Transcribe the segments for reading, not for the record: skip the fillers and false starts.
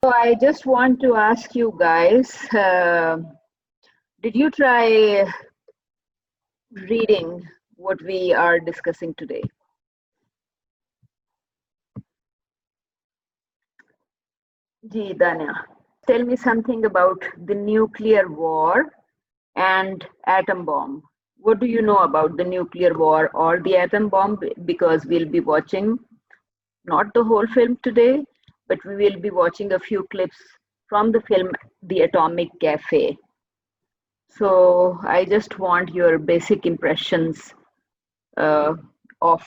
So I just want to ask you guys, did you try reading what we are discussing today? Ji, Danya, tell me something about the nuclear war and atom bomb. What do you know about the nuclear war or the atom bomb? Because we'll be watching not the whole film today, but we will be watching a few clips from the film The Atomic Cafe. So I just want your basic impressions uh, of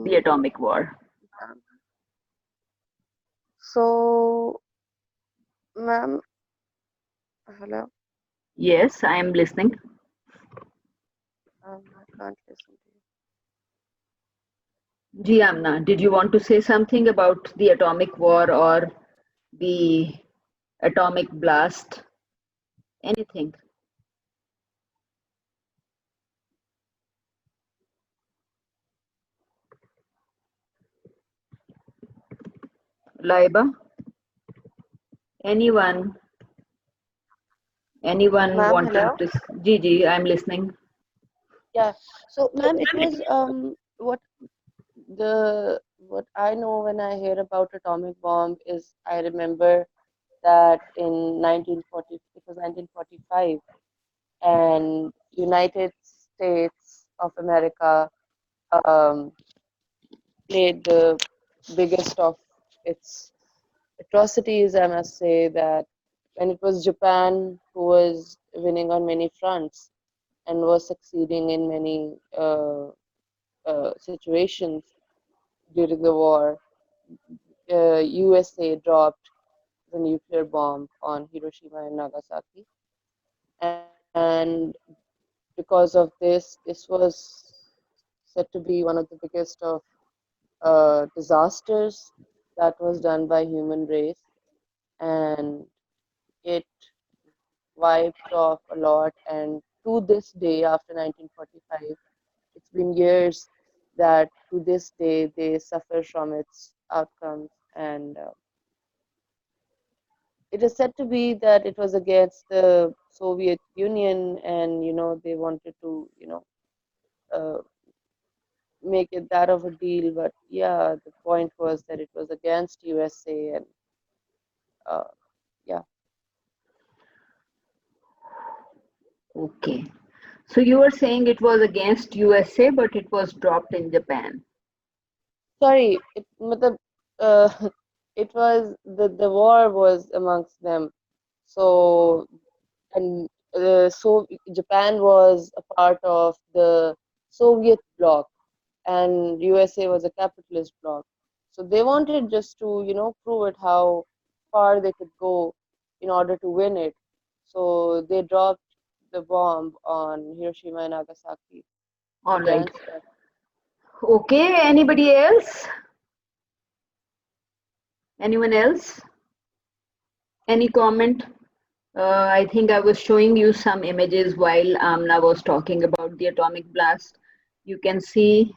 the Mm, atomic war. So, ma'am, hello. Yes, I am listening. I can't listen to you. Giamna, did you want to say something about the atomic war or the atomic blast? Anything? Laiba? Anyone? Anyone Ma'am, want to hello. Gigi, I'm listening. Yeah. So, ma'am, it was what I know when I hear about atomic bomb is I remember that in 1940 it was 1945 and United States of America um, played the biggest of its atrocities, I must say, that when it was Japan who was winning on many fronts and was succeeding in many situations during the war, USA dropped the nuclear bomb on Hiroshima and Nagasaki. And because of this was said to be one of the biggest of disasters that was done by human race, and it wiped off a lot. And to this day, after 1945, it's been years that to this day they suffer from its outcomes. And it is said to be that it was against the Soviet Union, and they wanted to uh, make it that of a deal. But yeah, the point was that it was against USA, and uh, yeah. Okay. So you were saying it was against USA, but it was dropped in Japan. Sorry, matlab, uh, it was the war was amongst them. So and so Japan was a part of the Soviet bloc, and USA was a capitalist bloc. So they wanted just to prove it how far they could go in order to win it. So they dropped the bomb on Hiroshima and Nagasaki All right. against them. Okay. Anybody else? Anyone else? Any comment? I think I was showing you some images while Amna was talking about the atomic blast. You can see,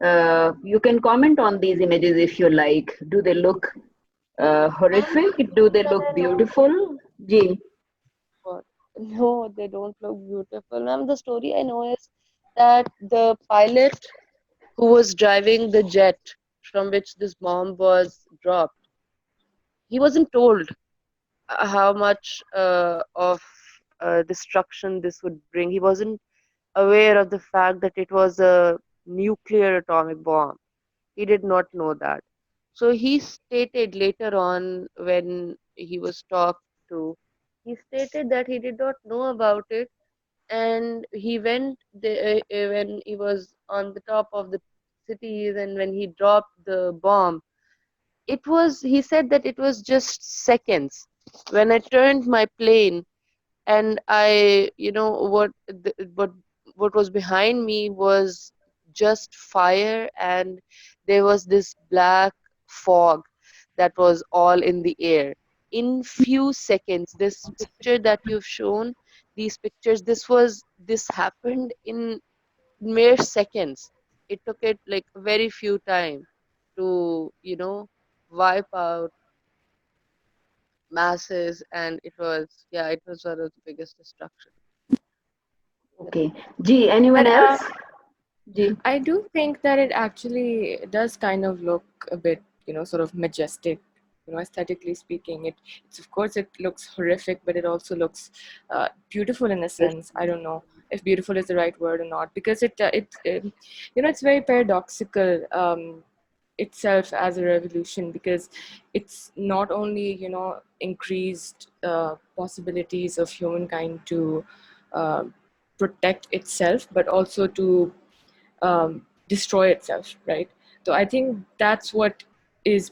you can comment on these images if you like. Do they look And the horrific? Do story they that look I know, beautiful? Ji, what? No, they don't look beautiful. Ma'am, the story I know is that the pilot who was driving the jet from which this bomb was dropped, he wasn't told how much of destruction this would bring. He wasn't aware of the fact that it was a nuclear atomic bomb. He did not know that. So he stated later on when he was talked to, he stated that he did not know about it, and he went when he was on the top of the cities and when he dropped the bomb. It was, he said that it was just seconds. When I turned my plane and I, what was behind me was just fire, and there was this black fog that was all in the air. In few seconds, this picture that you've shown, these pictures, this happened in mere seconds. It took it like very few time to wipe out masses, and it was, yeah, it was one of the biggest destruction. Okay. Gee, anyone But else? Gee. I do think that it actually does kind of look a bit, sort of majestic, aesthetically speaking. It's of course it looks horrific, but it also looks beautiful in a sense. I don't know if beautiful is the right word or not, because it's very paradoxical itself as a revolution, because it's not only increased possibilities of humankind to uh, protect itself, but also to destroy itself, right? So I think that's what is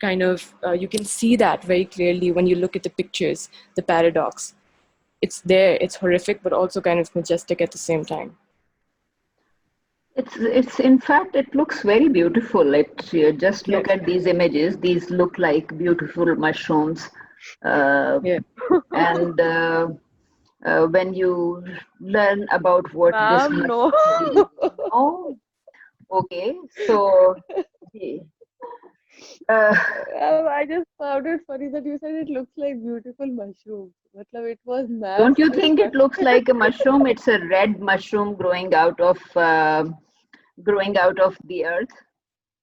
kind of, you can see that very clearly when you look at the pictures, the paradox. It's there, it's horrific, but also kind of majestic at the same time. It's in fact it looks very beautiful. Just look Yes. at these images. These look like beautiful mushrooms, uh, Yeah. and when you learn about what this Ma'am, no. mushroom, oh, okay, so okay, uh, I just found it funny that you said it looks like beautiful mushrooms. Matlab, it was don't ma'am's you think it looks perspective. like a mushroom? It's a red mushroom growing out of the earth.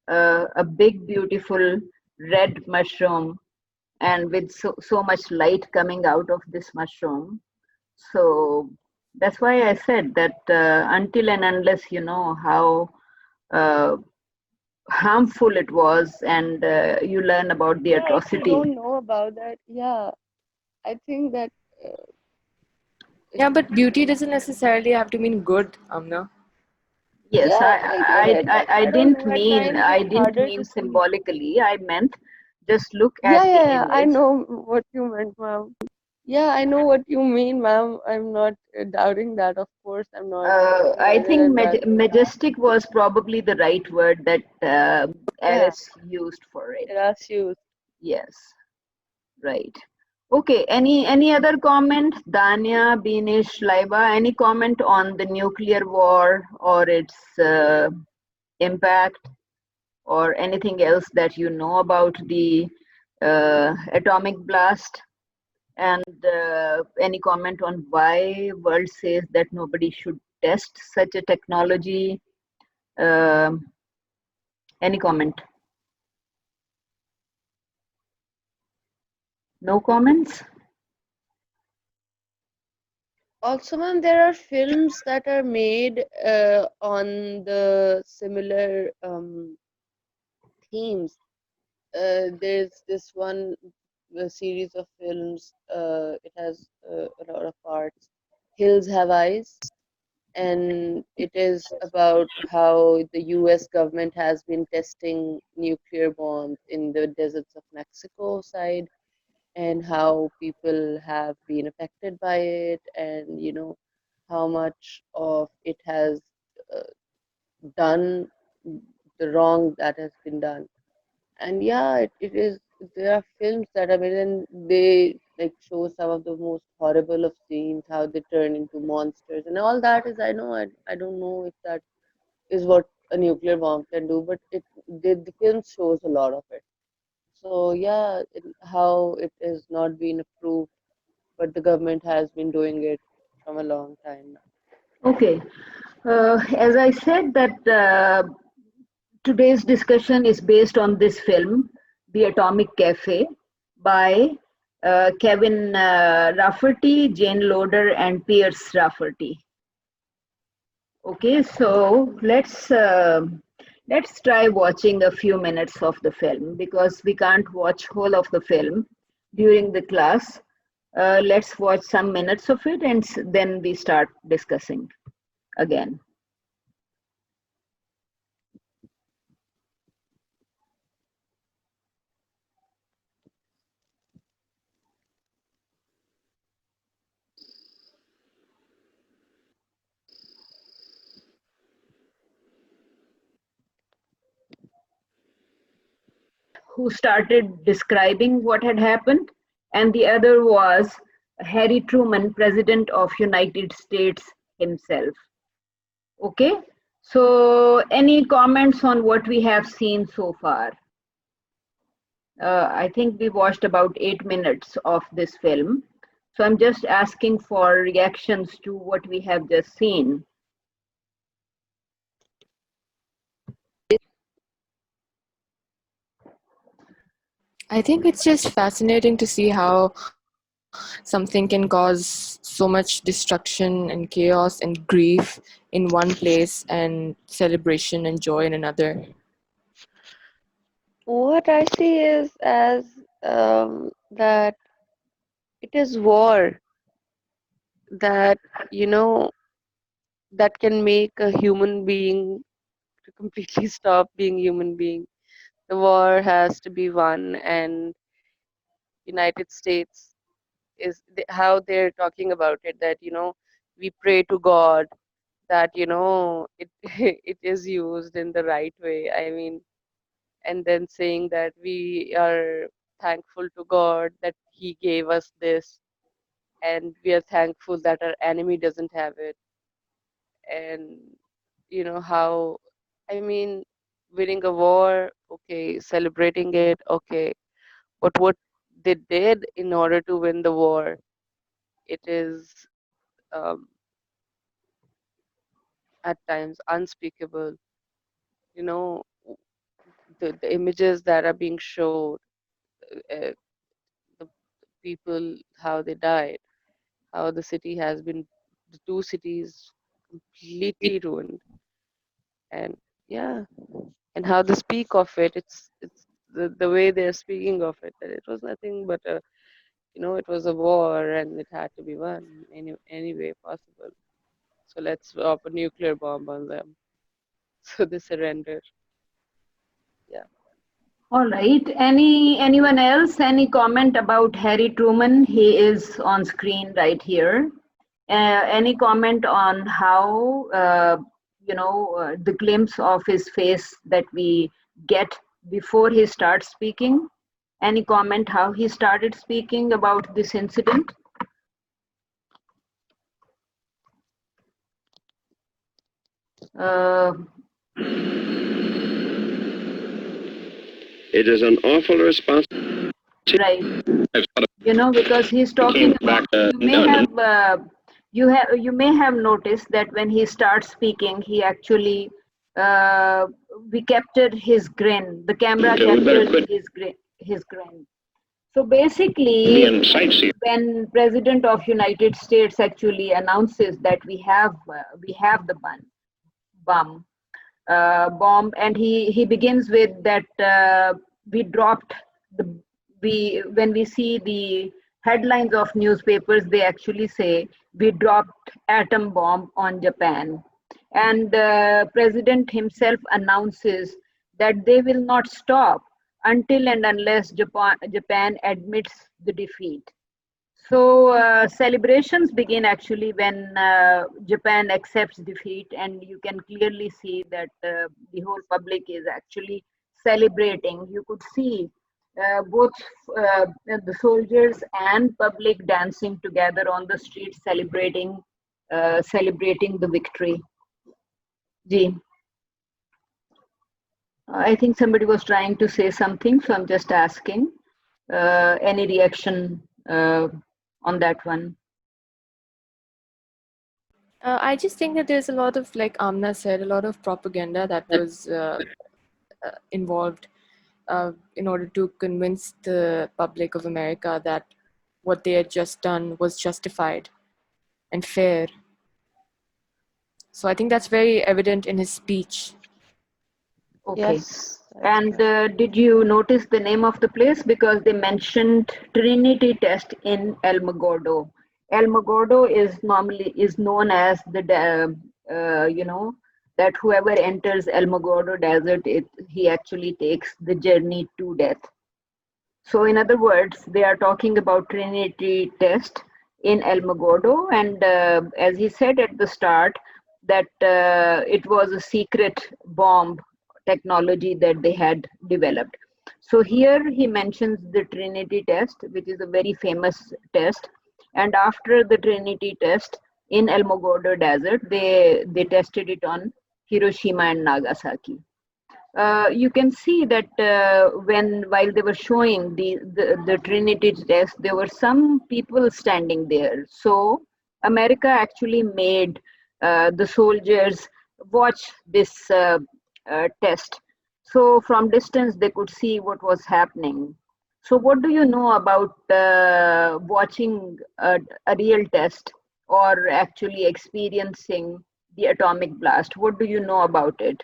A big, beautiful red mushroom, and with so much light coming out of this mushroom. So that's why I said that until and unless you know how uh, harmful it was, and you learn about the Yeah, if you atrocity. don't know about that, yeah, I think that uh, Yeah, it, but beauty doesn't necessarily have to mean good, Amna. Yes, yeah, I get it, but I I don't didn't know. At mean times I it's didn't harder to mean see. symbolically. I meant just look at Yeah, the yeah, yeah. I image. know what you meant, ma'am. Yeah, I know what you mean, ma'am. I'm not doubting that. Of course, I'm not I saying think it that way. majestic was probably the right word that Yeah, Alice used for it. there are shoes. Yes, right. Okay, any other comment? Danya, Binish, Laiba, any comment on the nuclear war or its impact, or anything else that you know about the atomic blast? And any comment on why world says that nobody should test such a technology? Um, any comment? No comments? Also, ma'am, there are films that are made on the similar themes. There's this one series of films. It has a lot of parts. Hills Have Eyes, and it is about how the US government has been testing nuclear bombs in the deserts of Mexico side, and how people have been affected by it, and how much of it has uh, done the wrong that has been done. And yeah, it is, there are films that are made and they like show some of the most horrible of scenes, how they turn into monsters and all that. Is, I know, I don't know if that is what a nuclear bomb can do, but the film shows a lot of it. So yeah, how it is not being approved, but the government has been doing it from a long time now. Okay. As I said, that today's discussion is based on this film, The Atomic Cafe, by Kevin Rafferty, Jane Loder, and Pierce Rafferty. Okay, so let's try watching a few minutes of the film, because we can't watch whole of the film during the class. Let's watch some minutes of it, and then we start discussing again. Who started describing what had happened, and the other was Harry Truman, President of United States himself. Okay, so any comments on what we have seen so far? I think we watched about 8 minutes of this film. So I'm just asking for reactions to what we have just seen. I think it's just fascinating to see how something can cause so much destruction and chaos and grief in one place and celebration and joy in another. What I see is as that it is war that, you know, that can make a human being to completely stop being human being. The war has to be won, and United States is how they're talking about it, that, you know, we pray to God that, you know, it it is used in the right way. I mean, and then saying that we are thankful to God that He gave us this, and we are thankful that our enemy doesn't have it. And you know how, I mean, winning a war, okay, celebrating it, okay, but what they did in order to win the war, it is at times unspeakable. You know, the images that are being showed, uh, the people, how they died, how the city has been, the two cities completely ruined, and yeah, and how they speak of it, it's the way they're speaking of it, that it was nothing but a, you know, it was a war and it had to be won any way possible. So let's drop a nuclear bomb on them. So they surrendered. Yeah. All right. Anyone else? Any comment about Harry Truman? He is on screen right here. Any comment on how the glimpse of his face that we get before he starts speaking? Any comment how he started speaking about this incident? Uh, It is an awful responsibility. right. Because he's talking about, you may have noticed that when he starts speaking, he actually we captured his grin. The camera Okay, we better captured quit his grin. So basically, being sightseeing. when President of United States actually announces that we have the bomb, and he begins with that we dropped the we when we see the headlines of newspapers, they actually say we dropped atom bomb on Japan, and the president himself announces that they will not stop until and unless Japan admits the defeat. So celebrations begin actually when Japan accepts defeat, and you can clearly see that the whole public is actually celebrating. You could see both the soldiers and public dancing together on the streets, celebrating the victory. Ji, I think somebody was trying to say something, so I'm just asking. Any reaction on that one? I just think that there's a lot of, like Amna said, a lot of propaganda that was involved in order to convince the public of America that what they had just done was justified and fair. So I think that's very evident in his speech. Okay. Yes, that's And correct. did you notice the name of the place? Because they mentioned Trinity Test in Alamogordo. Alamogordo is known as that whoever enters Alamogordo Desert, he actually takes the journey to death. So in other words, they are talking about Trinity Test in Alamogordo, and as he said at the start, that it was a secret bomb technology that they had developed. So here he mentions the Trinity Test, which is a very famous test. And after the Trinity Test in Alamogordo Desert, they tested it on Hiroshima and Nagasaki. you can see that while they were showing the Trinity test, there were some people standing there. So America actually made the soldiers watch this test. So from distance, they could see what was happening. So what do you know about watching a real test or actually experiencing the atomic blast? What do you know about it?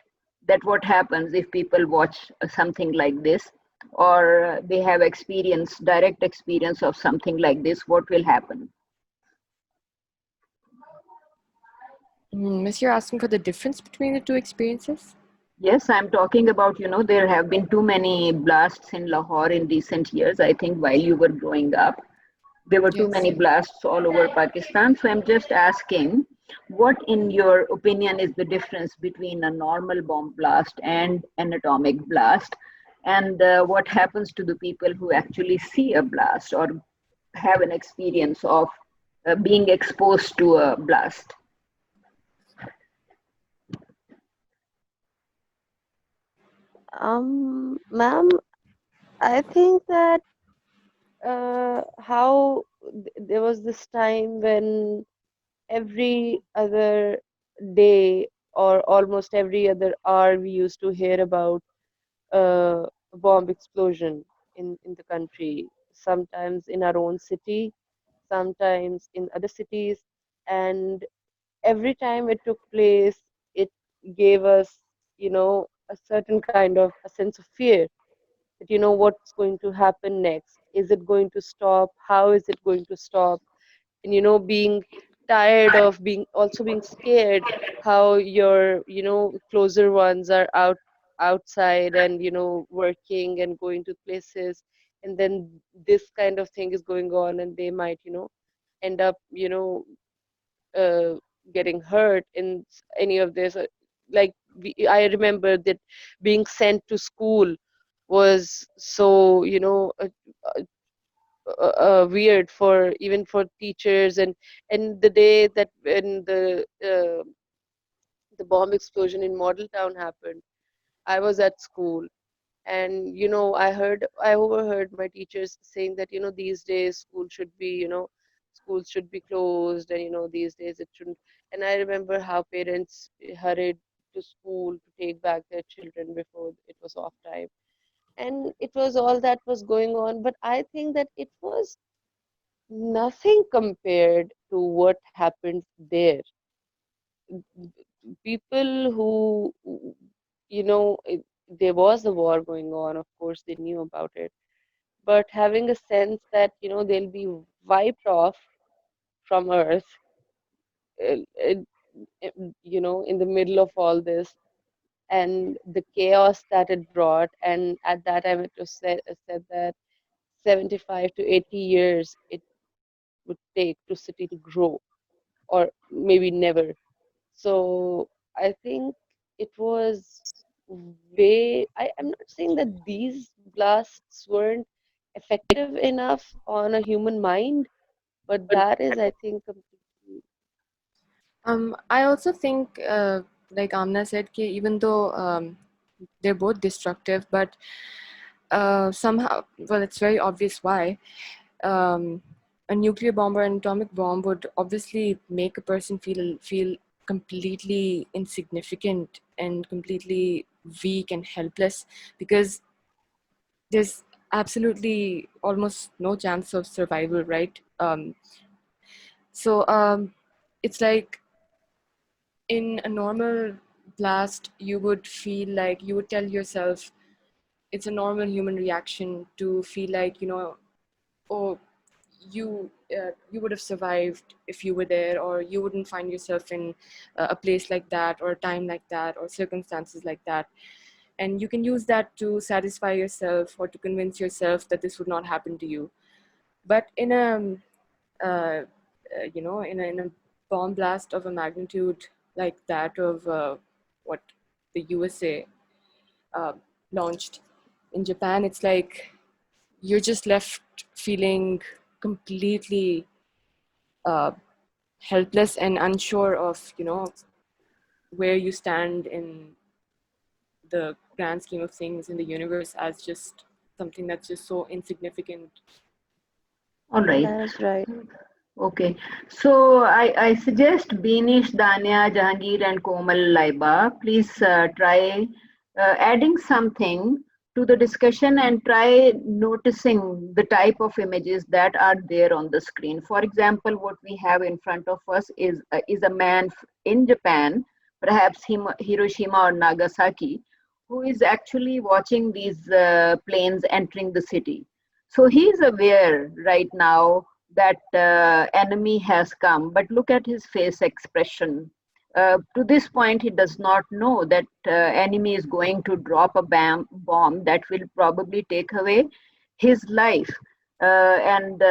That what happens if people watch something like this, or they have direct experience of something like this, what will happen? Miss, you're asking for the difference between the two experiences? Yes, I'm talking about, there have been too many blasts in Lahore in recent years. I think while you were growing up, there were too Yes. many blasts all over Pakistan. So I'm just asking, what, in your opinion, is the difference between a normal bomb blast and an atomic blast? And what happens to the people who actually see a blast or have an experience of being exposed to a blast? Ma'am, I think that how there was this time when every other day or almost every other hour we used to hear about a bomb explosion in the country, sometimes in our own city, sometimes in other cities, and every time it took place, it gave us, a certain kind of a sense of fear that, what's going to happen next? Is it going to stop? How is it going to stop? And, being tired of being scared how your, closer ones are outside and, working and going to places. And then this kind of thing is going on and they might, end up, uh, getting hurt in any of this. Like I remember that being sent to school was so weird for even for teachers, and the day that when the bomb explosion in Model Town happened, I was at school, and I overheard my teachers saying that these days schools should be closed, and these days it shouldn't. And I remember how parents hurried to school to take back their children before it was off time, and it was all that was going on. But I think that it was nothing compared to what happened there. People who, there was a war going on, of course, they knew about it. But having a sense that, they'll be wiped off from Earth, uh, uh, in the middle of all this, and the chaos that it brought. And at that time, it was said that 75 to 80 years it would take to city to grow, or maybe never. So I think it was I'm not saying that these blasts weren't effective enough on a human mind, but that is, I think, completely. I also think, like Amna said, even though they're both destructive, but somehow, well, it's very obvious why. Um, a nuclear bomb or an atomic bomb would obviously make a person feel completely insignificant and completely weak and helpless, because there's absolutely almost no chance of survival, right? So it's like in a normal blast, you would feel like you would tell yourself it's a normal human reaction to feel like, oh, you would have survived if you were there, or you wouldn't find yourself in a place like that, or a time like that, or circumstances like that. And you can use that to satisfy yourself or to convince yourself that this would not happen to you. But in a in a bomb blast of a magnitude like that of what the USA uh, launched in Japan, it's like you're just left feeling completely uh, helpless and unsure of where you stand in the grand scheme of things in the universe as just something that's just so insignificant. All right. That's right. Okay. So I suggest Beanish, Danya, Jahangir, and Komal Laiba, please try adding something to the discussion and try noticing the type of images that are there on the screen. For example, what we have in front of us is a man in Japan, perhaps Hiroshima or Nagasaki, who is actually watching these planes entering the city. So he is aware right now that enemy has come, but look at his face expression. To this point, he does not know that enemy is going to drop a bomb that will probably take away his life. And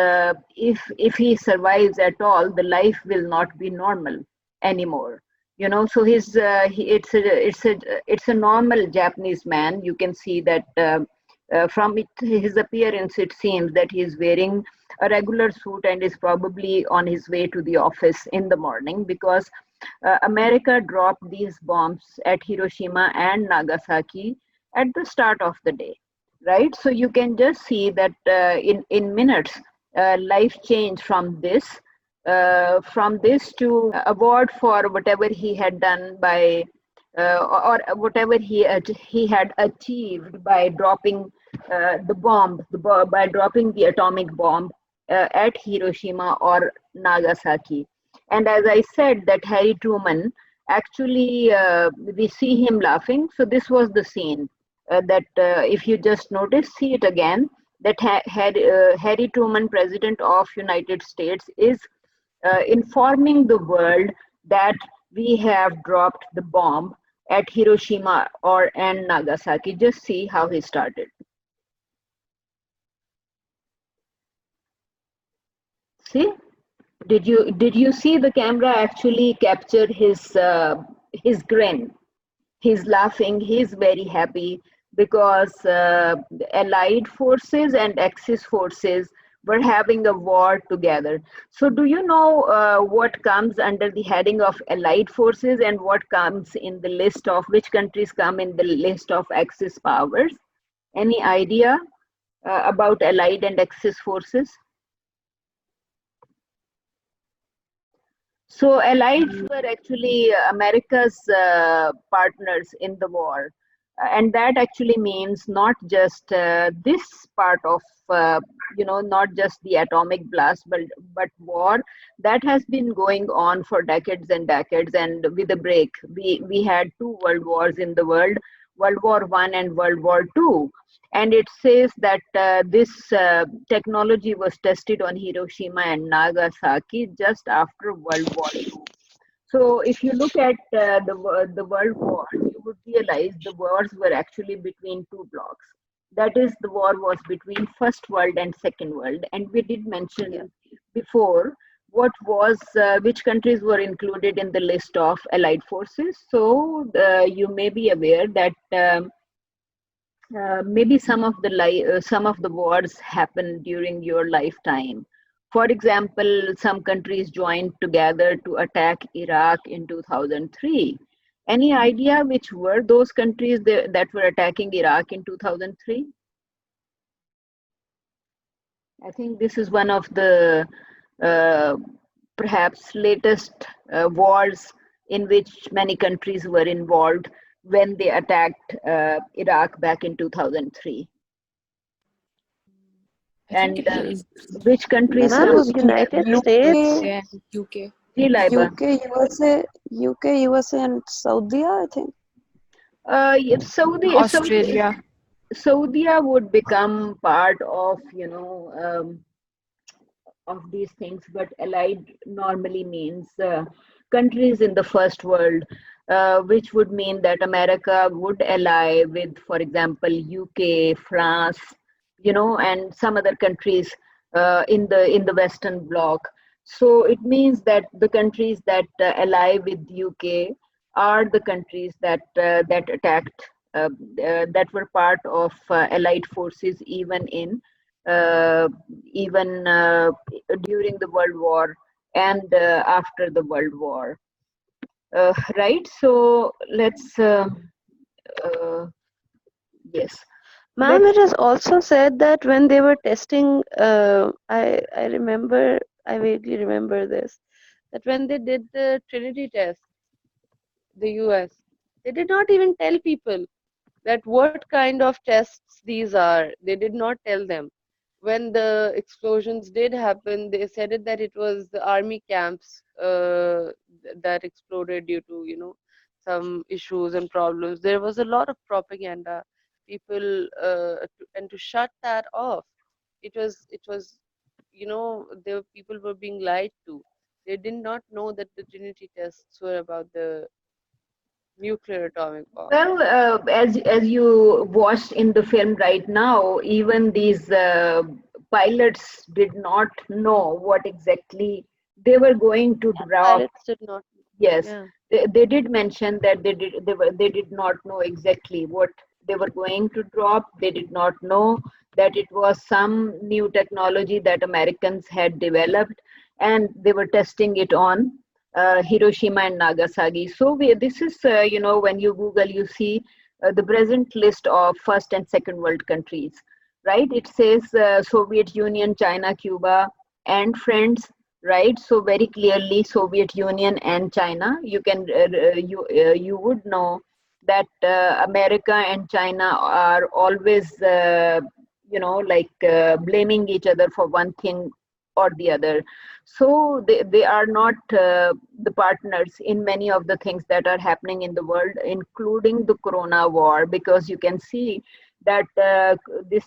if he survives at all, the life will not be normal anymore. You know, so it's a normal Japanese man. You can see that from his appearance, it seems that he is wearing a regular suit and is probably on his way to the office in the morning, because America dropped these bombs at Hiroshima and Nagasaki at the start of the day, right? So you can just see that in minutes, life changed from this to award for whatever he had done by or whatever he had achieved by dropping by dropping the atomic bomb at Hiroshima or Nagasaki. And as I said, that Harry Truman, actually, we see him laughing. So this was the scene that if you just notice, see it again, that Harry Truman, President of United States, is informing the world that we have dropped the bomb at Hiroshima and Nagasaki. Just see how he started. See, did you see the camera actually capture his grin? He's laughing. He's very happy because the Allied forces and Axis forces were having a war together. So, do you know what comes under the heading of Allied forces and what comes in the list of which countries come in the list of Axis powers? Any idea about Allied and Axis forces? So Allies were actually America's partners in the war. And that actually means not just this part of, not just the atomic blast, but war that has been going on for decades and decades. And with a break, we had two world wars in the world, World War One and World War Two. And it says that this technology was tested on Hiroshima and Nagasaki just after World War II. So if you look at the world wars, you would realize the wars were actually between two blocks. That is, the war was between First World and Second World. And we did mention before which countries were included in the list of Allied forces. So you may be aware that maybe some of the wars happened during your lifetime. For example, some countries joined together to attack Iraq in 2003. Any idea which were those countries that were attacking Iraq in 2003? I think this is one of the perhaps latest wars in which many countries were involved when they attacked Iraq back in 2003. And which countries? United States, Yeah, UK. UK, USA, and Saudi, I think. Australia. Saudi would become part of of these things, but Allied normally means countries in the first world, which would mean that America would ally with, for example, UK, France, and some other countries in the Western Bloc. So it means that the countries that ally with UK are the countries that attacked, that were part of Allied forces even during the World War and after the World War. Right. So let's Yes. Ma'am, it is also said that when they were testing, I remember, I vaguely remember this, that when they did the Trinity test, the US, they did not even tell people that what kind of tests these are. They did not tell them. When the explosions did happen, they said it that it was the army camps that exploded due to, some issues and problems. There was a lot of propaganda. People, and to shut that off, it was, the people were being lied to. They did not know that the Trinity tests were about the nuclear atomic bomb. Well, as you watched in the film right now, even these pilots did not know what exactly they were going to Yeah, drop. pilots did not. Yes, Yeah. they did mention that they did not know exactly what they were going to drop. They did not know that it was some new technology that Americans had developed, and they were testing it on Hiroshima and Nagasaki. So this is when you Google, you see the present list of first and second world countries, right? It says Soviet Union, China, Cuba, and friends, right? So very clearly Soviet Union and China. You can you would know that America and China are always blaming each other for one thing or the other. So they are not the partners in many of the things that are happening in the world, including the corona war, because you can see that this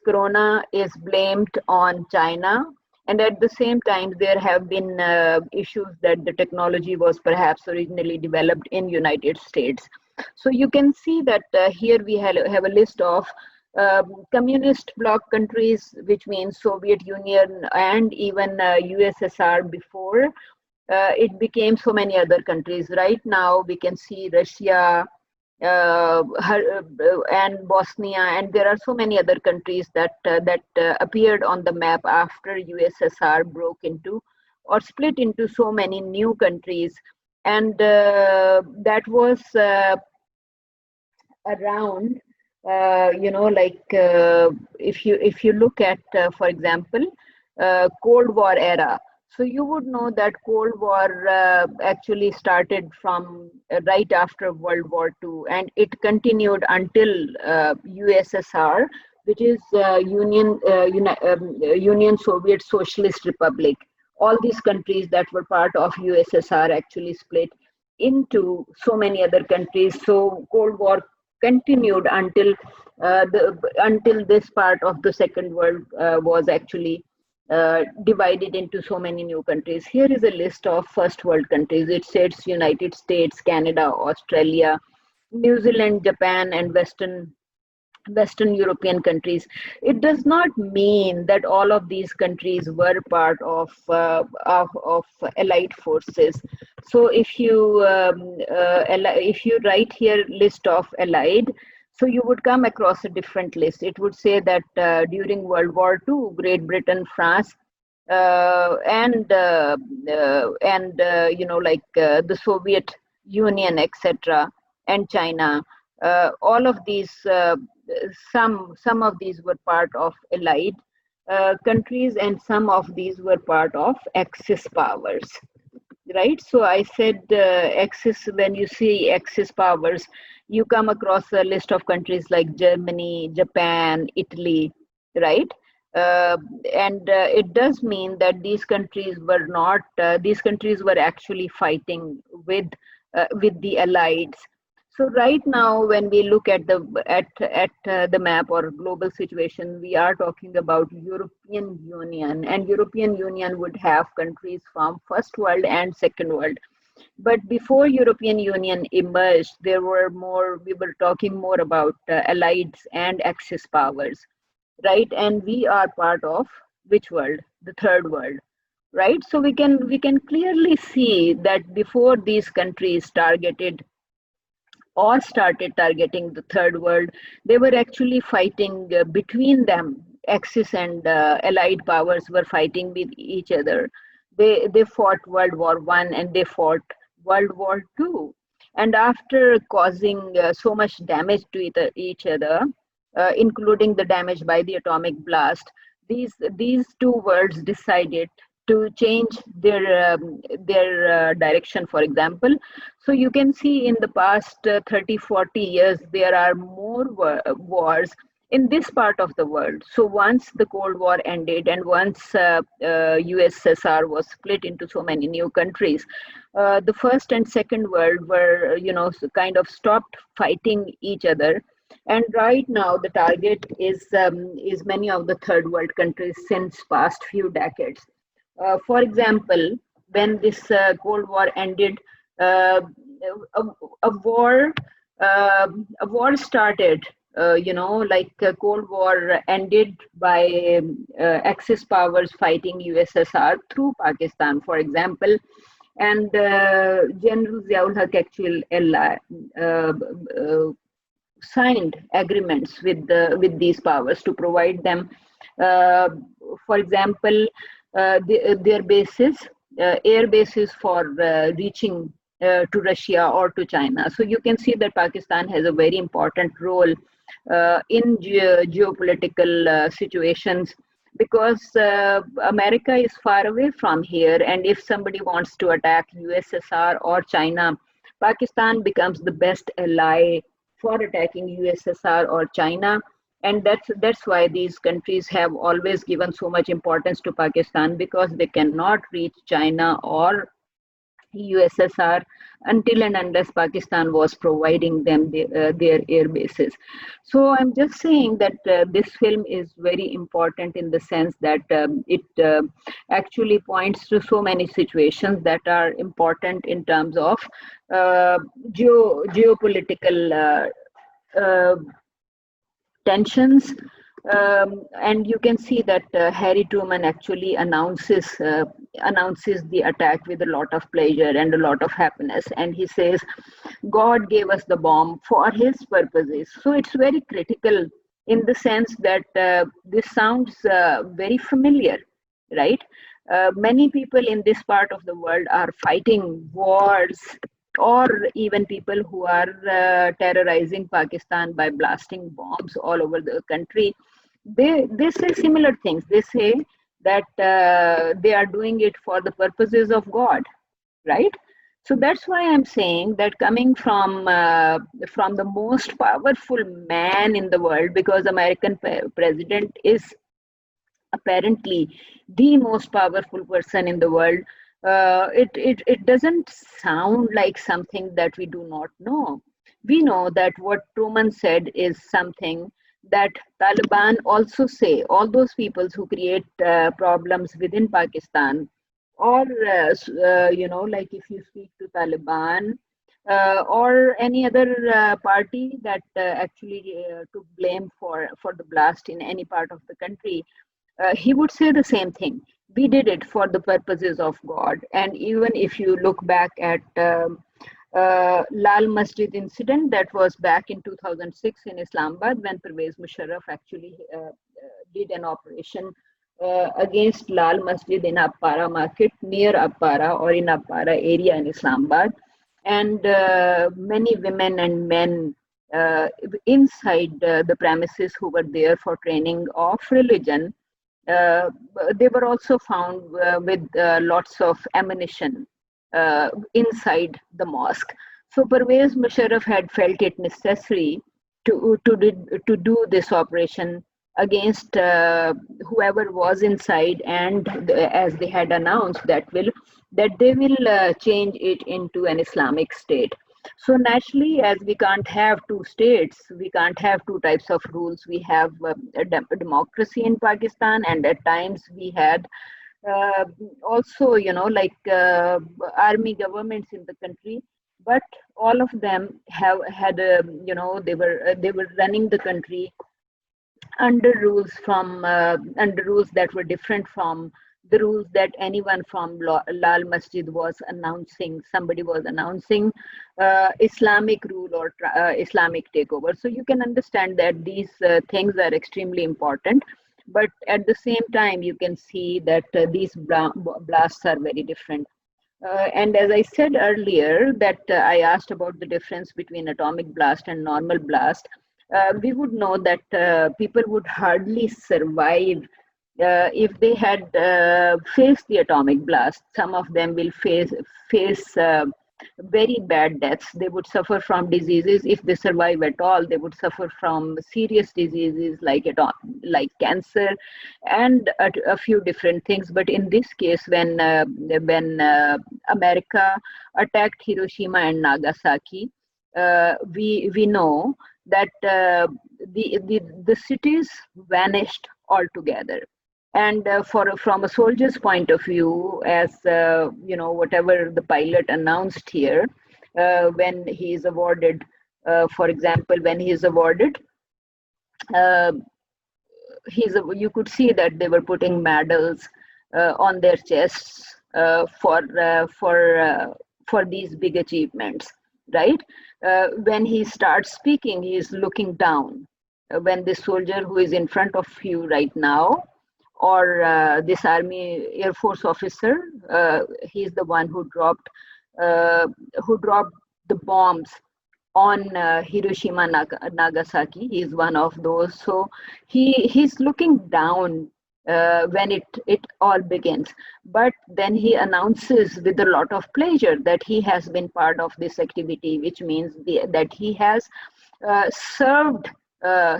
corona is blamed on China, and at the same time there have been issues that the technology was perhaps originally developed in United States. So you can see that here we have a list of communist bloc countries, which means Soviet Union and even USSR before it became so many other countries. Right now we can see Russia, and Bosnia, and there are so many other countries that appeared on the map after USSR broke into or split into so many new countries, and that was around if you look at for example Cold War era. So you would know that Cold War actually started from right after World War II, and it continued until USSR, which is Union Soviet Socialist Republic. All these countries that were part of USSR actually split into so many other countries. So Cold War continued until this part of the Second World was actually divided into so many new countries. Here is a list of first world countries. It says United States, Canada, Australia, New Zealand, Japan, and Western European countries. It does not mean that all of these countries were part of allied forces. So if you write here list of allied, so you would come across a different list. It would say that during World War II, Great Britain, France, the Soviet Union, etc., and China. All of these, some of these were part of allied countries, and some of these were part of Axis powers. Right? So I said Axis, when you see Axis powers, you come across a list of countries like Germany, Japan, Italy, right? Uh, and it does mean that these countries were not, these countries were actually fighting with the Allies. So right now, when we look at the map or global situation, we are talking about European Union, and European Union would have countries from first world and second world. But before European Union emerged, there were more. We were talking more about allies and Axis powers, right? And we are part of which world? The third world, right? So we can clearly see that before these countries targeted or started targeting the third world, they were actually fighting between them. Axis and allied powers were fighting with each other. They fought World War I and they fought World War II. And after causing so much damage to each other, including the damage by the atomic blast, these two worlds decided to change their direction, for example. So you can see in the past 30-40 years there are more wars in this part of the world. So once the Cold War ended and once USSR was split into so many new countries, the first and second world were, kind of stopped fighting each other. And right now the target is many of the third world countries since past few decades. For example, when this Cold War ended, uh, a, a war a war started. Like Cold War ended by Axis powers fighting USSR through Pakistan, for example, and General Ziaul Haq actually signed agreements with these powers to provide them, uh, for example, their bases, air bases for reaching to Russia or to China. So you can see that Pakistan has a very important role in geopolitical situations, because America is far away from here, and if somebody wants to attack USSR or China, Pakistan becomes the best ally for attacking USSR or China. And that's why these countries have always given so much importance to Pakistan, because they cannot reach China or USSR until and unless Pakistan was providing them their air bases. So I'm just saying that this film is very important in the sense that it actually points to so many situations that are important in terms of geopolitical tensions. And you can see that Harry Truman actually announces the attack with a lot of pleasure and a lot of happiness, and he says God gave us the bomb for his purposes. So it's very critical in the sense that this sounds very familiar, right? Many people in this part of the world are fighting wars, or even people who are terrorizing Pakistan by blasting bombs all over the country. They say similar things. They say that they are doing it for the purposes of God, right? So that's why I'm saying that coming from the most powerful man in the world, because American president is apparently the most powerful person in the world, it doesn't sound like something that we do not know. We know that what Truman said is something that Taliban also say. All those people who create problems within Pakistan, or like if you speak to Taliban or any other party that actually took blame for the blast in any part of the country, he would say the same thing. We did it for the purposes of God. And even if you look back at Lal Masjid incident that was back in 2006 in Islamabad, when Pervez Musharraf actually did an operation against Lal Masjid in Appara market, near Appara or in Appara area in Islamabad. And many women and men inside the premises who were there for training of religion, uh, they were also found with lots of ammunition inside the mosque. So Pervez Musharraf had felt it necessary to do this operation against whoever was inside, and as they had announced that they will change it into an Islamic state. So naturally, as we can't have two states, we can't have two types of rules. We have a democracy in Pakistan, and at times we had uh, also, like army governments in the country. But all of them have had, they were running the country under rules that were different from the rules that anyone from Lal Masjid was announcing. Somebody was announcing Islamic rule or Islamic takeover. So you can understand that these things are extremely important. But at the same time, you can see that these blasts are very different. And as I said earlier, that I asked about the difference between atomic blast and normal blast, we would know that people would hardly survive if they had faced the atomic blast. Some of them will face very bad deaths. They would suffer from diseases. If they survive at all, they would suffer from serious diseases like cancer and a few different things. But in this case, when America attacked Hiroshima and Nagasaki, we know that the cities vanished altogether. And from a soldier's point of view, as whatever the pilot announced here, when he is awarded, for example, when he is awarded, uh, you could see that they were putting medals on their chests for these big achievements, right? When he starts speaking, he is looking down. When the soldier who is in front of you right now, or this Army Air Force officer, he's the one who dropped the bombs on Hiroshima, Nagasaki. He's one of those. So he's looking down when it all begins. But then he announces with a lot of pleasure that he has been part of this activity, which means that he has served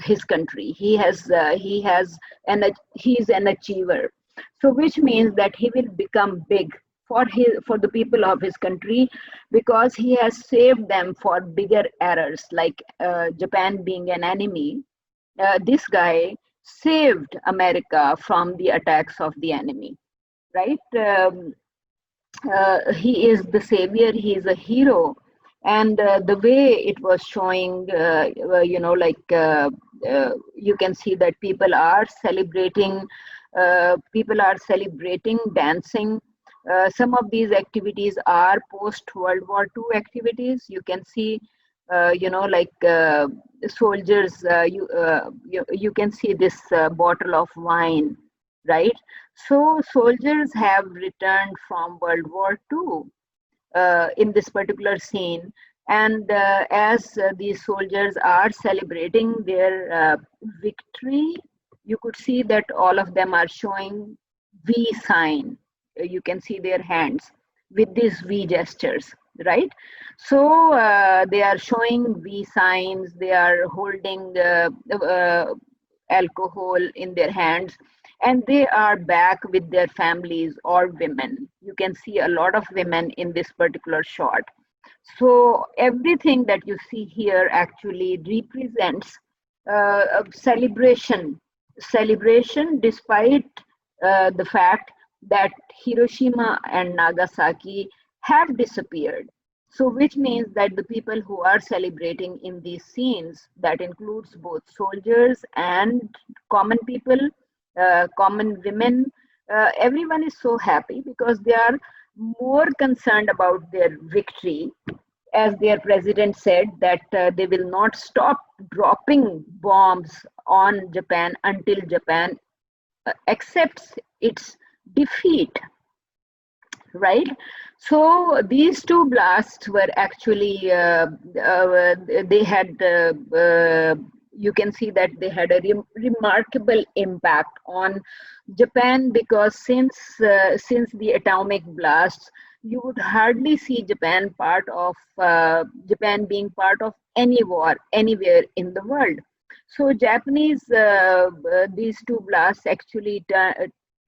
his country. He's an achiever. So which means that he will become big for the people of his country, because he has saved them for bigger errors, like Japan being an enemy. This guy saved America from the attacks of the enemy, right? He is the savior, he is a hero. And the way it was showing, you can see that people are celebrating, dancing. Some of these activities are post World War II activities. You can see, soldiers, you can see this bottle of wine, right? So soldiers have returned from World War II in this particular scene. And as these soldiers are celebrating their victory, you could see that all of them are showing V sign. You can see their hands with these V gestures, right? So they are showing V signs, they are holding alcohol in their hands, and they are back with their families or women. You can see a lot of women in this particular shot. So everything that you see here actually represents a celebration despite the fact that Hiroshima and Nagasaki have disappeared. So which means that the people who are celebrating in these scenes, that includes both soldiers and common people, common women, everyone is so happy because they are more concerned about their victory. As their president said, that they will not stop dropping bombs on Japan until Japan accepts its defeat, right? So these two blasts were actually, they had, you can see that they had a remarkable impact on Japan, because since the atomic blasts, you would hardly see Japan being part of any war anywhere in the world. So these two blasts actually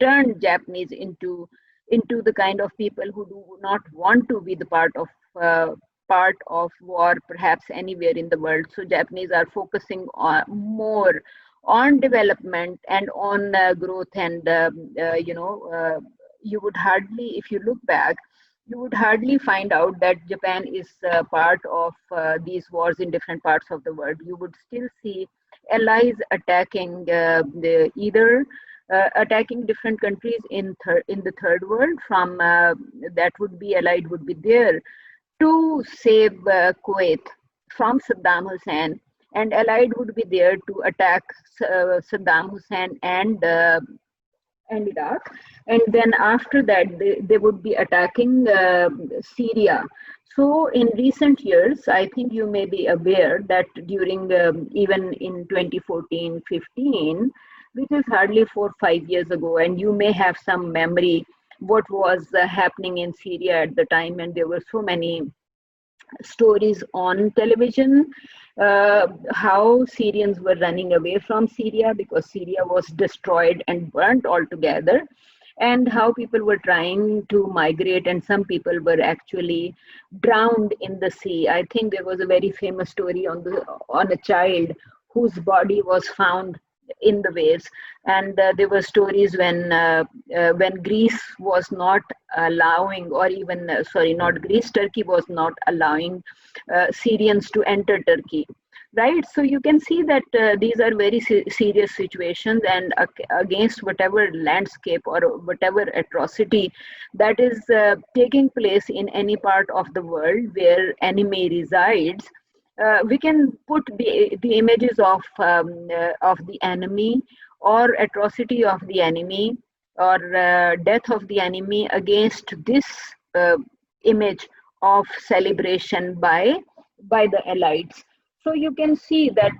turned Japanese into the kind of people who do not want to be the part of war, perhaps anywhere in the world. So Japanese are focusing more on development and on growth, and you would hardly, if you look back, you would hardly find out that Japan is part of these wars in different parts of the world. You would still see allies attacking either attacking different countries in the third world. From that would be allied would be there to save Kuwait from Saddam Hussein, and allied would be there to attack Saddam Hussein and and Iraq, and then after that they would be attacking Syria. So in recent years, I think you may be aware that during even in 2014-15, which is hardly 4 or 5 years ago, and you may have some memory what was happening in Syria at the time, and there were so many stories on television, how Syrians were running away from Syria because Syria was destroyed and burnt altogether, and how people were trying to migrate, and some people were actually drowned in the sea. I think there was a very famous story on a child whose body was found in the waves, and there were stories when Greece was not allowing, or even sorry, not Greece, Turkey was not allowing Syrians to enter Turkey, right? So you can see that these are very serious situations, and against whatever landscape or whatever atrocity that is taking place in any part of the world where enemy resides, we can put the images of the enemy, or atrocity of the enemy, or death of the enemy against this uh, image of celebration by the elites. So you can see that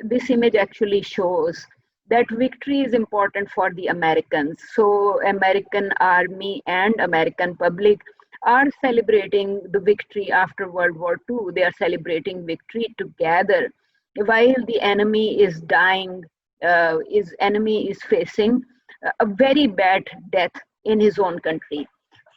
this image actually shows that victory is important for the Americans. So American army and American public are celebrating the victory after World War II. They are celebrating victory together, while the enemy is dying. His enemy is facing a very bad death in his own country.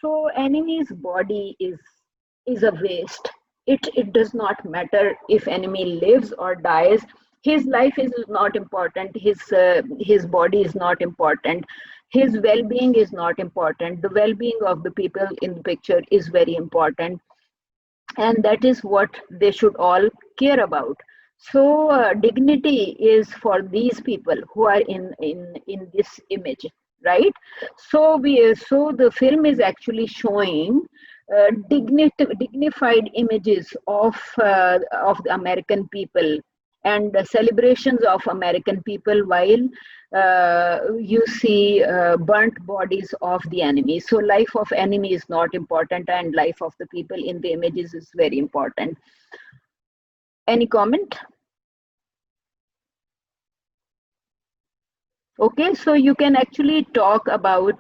So enemy's body is a waste. It does not matter if enemy lives or dies. His life is not important. His body is not important. His well-being is not important. The well-being of the people in the picture is very important, and that is what they should all care about. So dignity is for these people who are in this image, right? So the film is actually showing dignified images of the American people, and the celebrations of American people, while you see burnt bodies of the enemy. So life of enemy is not important, and life of the people in the images is very important. Any comment? Okay, so you can actually talk about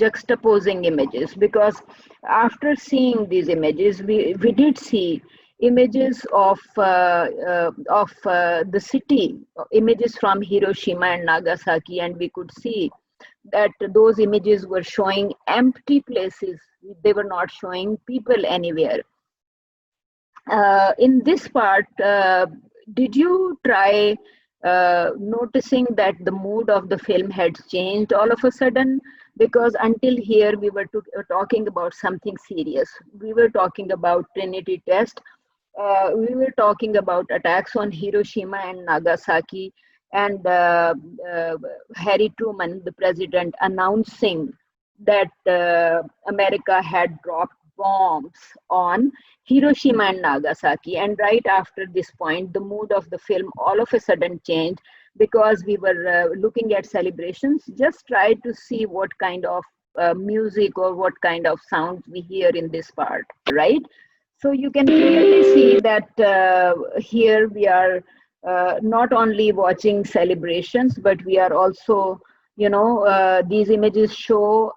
juxtaposing images, because after seeing these images, we did see images of the city, images from Hiroshima and Nagasaki, and we could see that those images were showing empty places. They were not showing people anywhere. In this part, did you try noticing that the mood of the film had changed all of a sudden? Because until here we were talking about something serious. We were talking about Trinity test. We were talking about attacks on Hiroshima and Nagasaki, and Harry Truman, the president, announcing that America had dropped bombs on Hiroshima and Nagasaki. And right after this point, the mood of the film all of a sudden changed, because we were looking at celebrations. Just try to see what kind of music or what kind of sounds we hear in this part, right? So you can clearly see that here we are not only watching celebrations, but we are also, these images show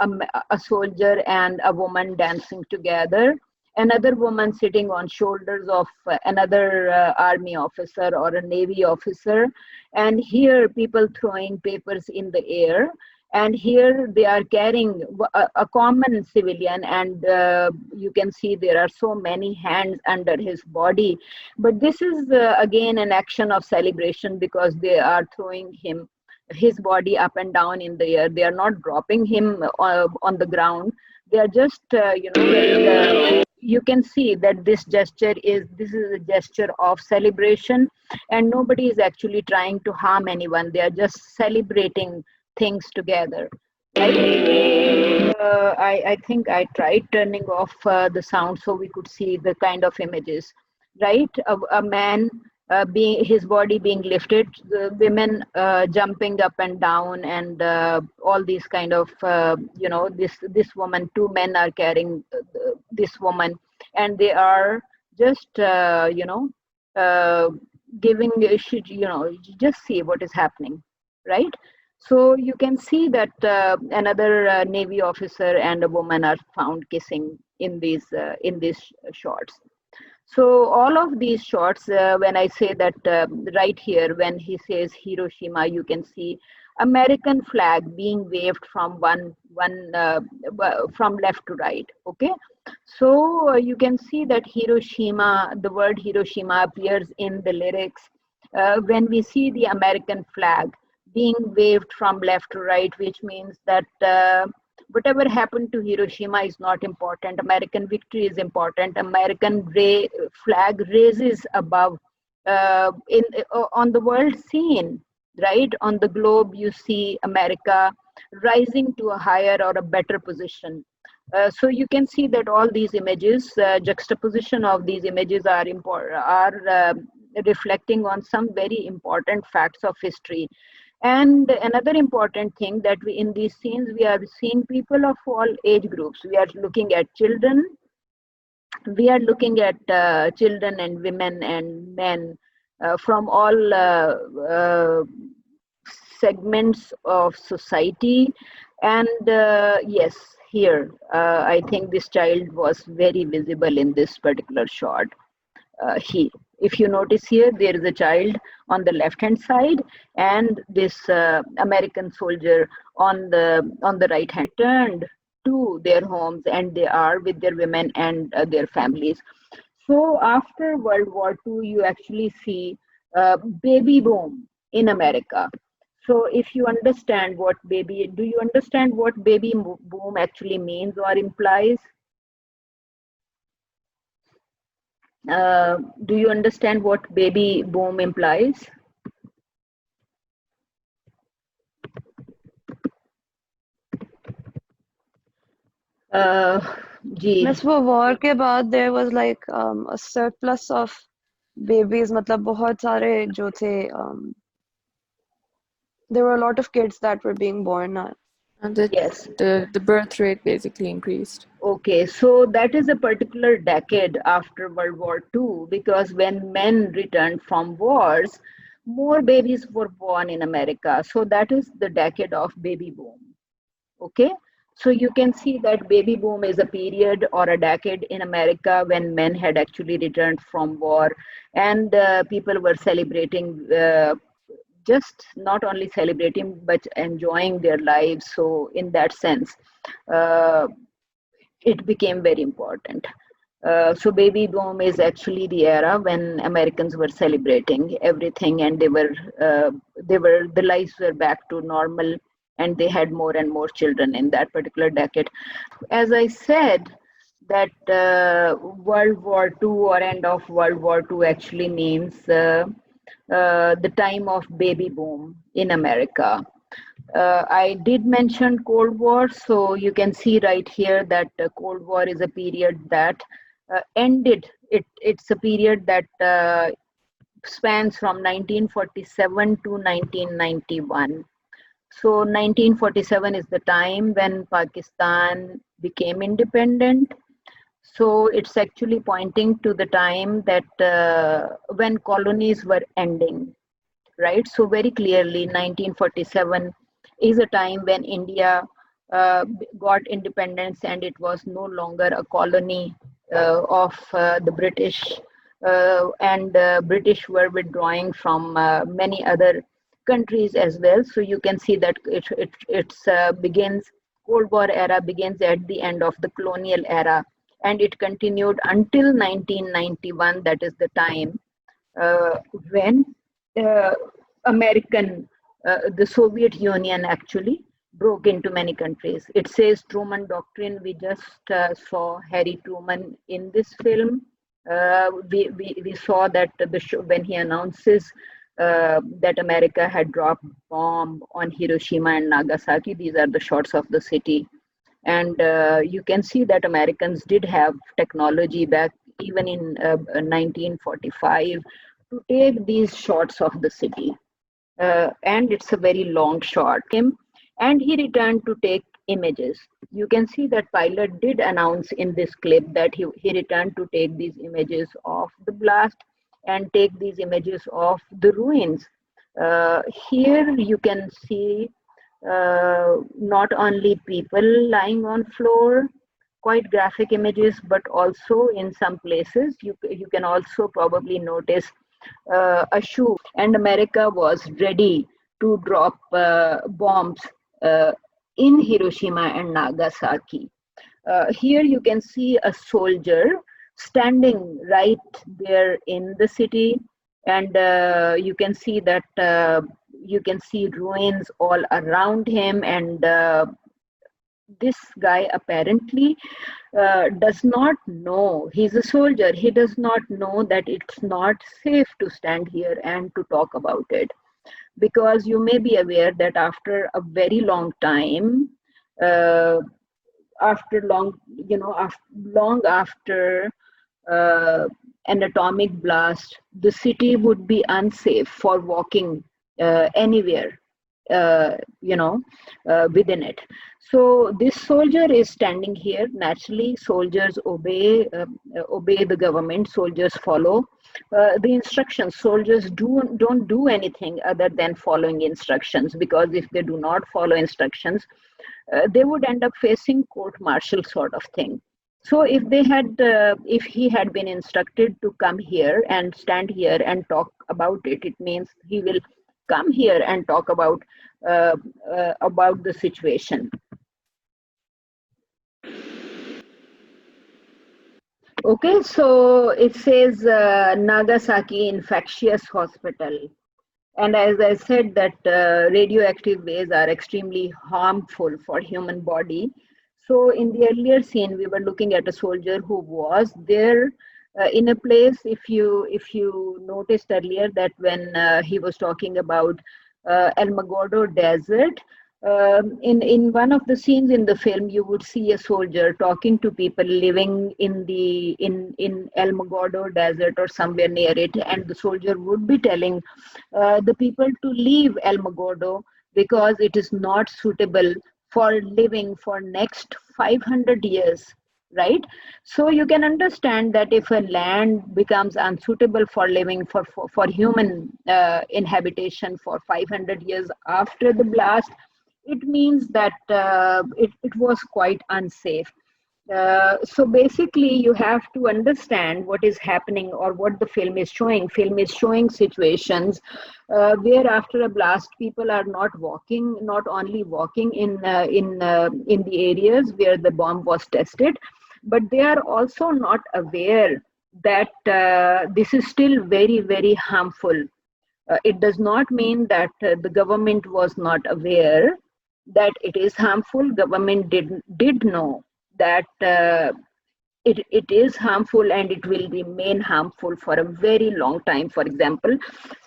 a soldier and a woman dancing together, another woman sitting on shoulders of another army officer or a navy officer, and here people throwing papers in the air, and here they are carrying a common civilian, and you can see there are so many hands under his body. But this is again an action of celebration, because they are throwing his body up and down in the air. They are not dropping him on the ground. They are just you can see that this is a gesture of celebration, and nobody is actually trying to harm anyone. They are just celebrating things together, right? I think I tried turning off the sound so we could see the kind of images, right? A man being his body being lifted, the women jumping up and down, and all these kind of this woman, two men are carrying this woman, and they are just uh, giving should just see what is happening, right? So you can see that another navy officer and a woman are found kissing in these shots. So all of these shots, when I say that right here, when he says Hiroshima, you can see American flag being waved from from left to right. Okay, so you can see that Hiroshima, the word Hiroshima appears in the lyrics when we see the American flag being waved from left to right, which means that. Whatever happened to Hiroshima is not important. American victory is important. American flag raises above on the world scene, right? On the globe, you see America rising to a higher or a better position. So you can see that all these images, juxtaposition of these images are reflecting on some very important facts of history. And another important thing that we in these scenes, we are seeing people of all age groups. We are looking at children, we are looking at children and women and men from all segments of society. And yes, here, I think this child was very visible in this particular shot. If you notice here, there is a child on the left hand side, and this American soldier on the right hand turned to their homes, and they are with their women and their families. So after World War II, you actually see baby boom in America. So if you understand do you understand what baby boom actually means or implies? Do you understand what baby boom implies? Ji Miss, वो war के बाद there was like a surplus of babies, मतलब बहुत सारे जो थे, there were a lot of kids that were being born. And yes. the birth rate basically increased. Okay, so that is a particular decade after World War II, because when men returned from wars, more babies were born in America. So that is the decade of baby boom. Okay, so you can see that baby boom is a period or a decade in America when men had actually returned from war, and people were celebrating, just not only celebrating but enjoying their lives. So in that sense, it became very important. So baby boom is actually the era when Americans were celebrating everything, and the lives were back to normal, and they had more and more children in that particular decade. As I said, that World War II or end of World War II actually means the time of baby boom in America. I did mention Cold War, so you can see right here that Cold War is a period that ended. It's a period that spans from 1947 to 1991. So 1947 is the time when Pakistan became independent. So it's actually pointing to the time that when colonies were ending, right? So very clearly, 1947 is a time when India got independence, and it was no longer a colony of the British, and British were withdrawing from many other countries as well. So you can see that begins, Cold War era begins at the end of the colonial era, and it continued until 1991. That is the time when uh, the Soviet Union actually broke into many countries. It says Truman Doctrine. We just saw Harry Truman in this film. We saw that when he announces that America had dropped bomb on Hiroshima and Nagasaki. These are the shots of the city. And you can see that Americans did have technology back even in 1945 to take these shots of the city. And it's a very long shot. And he returned to take images. You can see that pilot did announce in this clip that he returned to take these images of the blast and take these images of the ruins. Here you can see not only people lying on floor, quite graphic images, but also in some places you can also probably notice a shoe. And America was ready to drop bombs in Hiroshima and Nagasaki. Here you can see a soldier standing right there in the city, and you can see that you can see ruins all around him, and this guy apparently does not know, he's a soldier, he does not know that it's not safe to stand here and to talk about it, because you may be aware that after a very long time, after long, long after an atomic blast, the city would be unsafe for walking anywhere, within it. So this soldier is standing here. Naturally, soldiers obey the government. Soldiers follow the instructions. Soldiers don't do anything other than following instructions, because if they do not follow instructions, they would end up facing court-martial sort of thing. So if he had been instructed to come here and stand here and talk about it, it means he will come here and talk about the situation. Okay, so it says Nagasaki Infectious Hospital. And as I said, that radioactive waves are extremely harmful for human body. So in the earlier scene, we were looking at a soldier who was there in a place. If you noticed earlier that when he was talking about El Magodo Desert, in one of the scenes in the film, you would see a soldier talking to people living in El Magodo Desert or somewhere near it, and the soldier would be telling the people to leave El Magodo because it is not suitable for living for next 500 years, right? So you can understand that if a land becomes unsuitable for living for human inhabitation for 500 years after the blast, it means that it was quite unsafe. So basically, you have to understand what is happening or what the film is showing. Film is showing situations where after a blast, people are not only walking in the areas where the bomb was tested, but they are also not aware that this is still very, very harmful. It does not mean that the government was not aware that it is harmful. Government did know that it is harmful and it will remain harmful for a very long time. For example,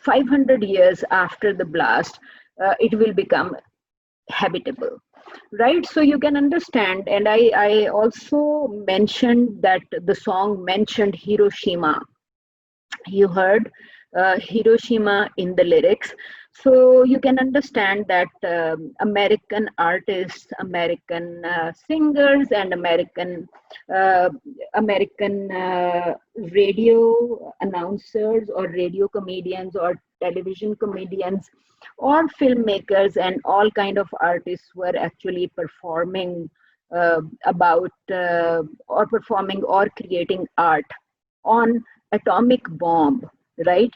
500 years after the blast, it will become habitable, right? So you can understand. And I also mentioned that the song mentioned Hiroshima. You heard Hiroshima in the lyrics. So you can understand that American artists, American singers, and American radio announcers or radio comedians or television comedians or filmmakers and all kind of artists were actually performing performing or creating art on atomic bomb, right?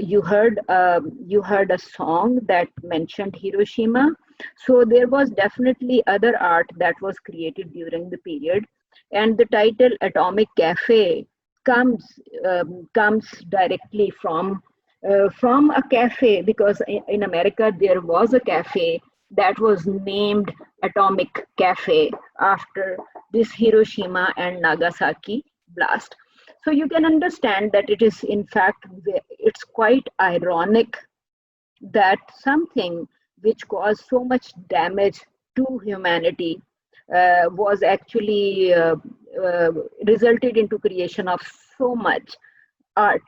You heard a song that mentioned Hiroshima. So there was definitely other art that was created during the period, and the title Atomic Cafe comes directly from a cafe, because in America there was a cafe that was named Atomic Cafe after this Hiroshima and Nagasaki blast. So you can understand that it is, in fact, it's quite ironic that something which caused so much damage to humanity was actually resulted into creation of so much art,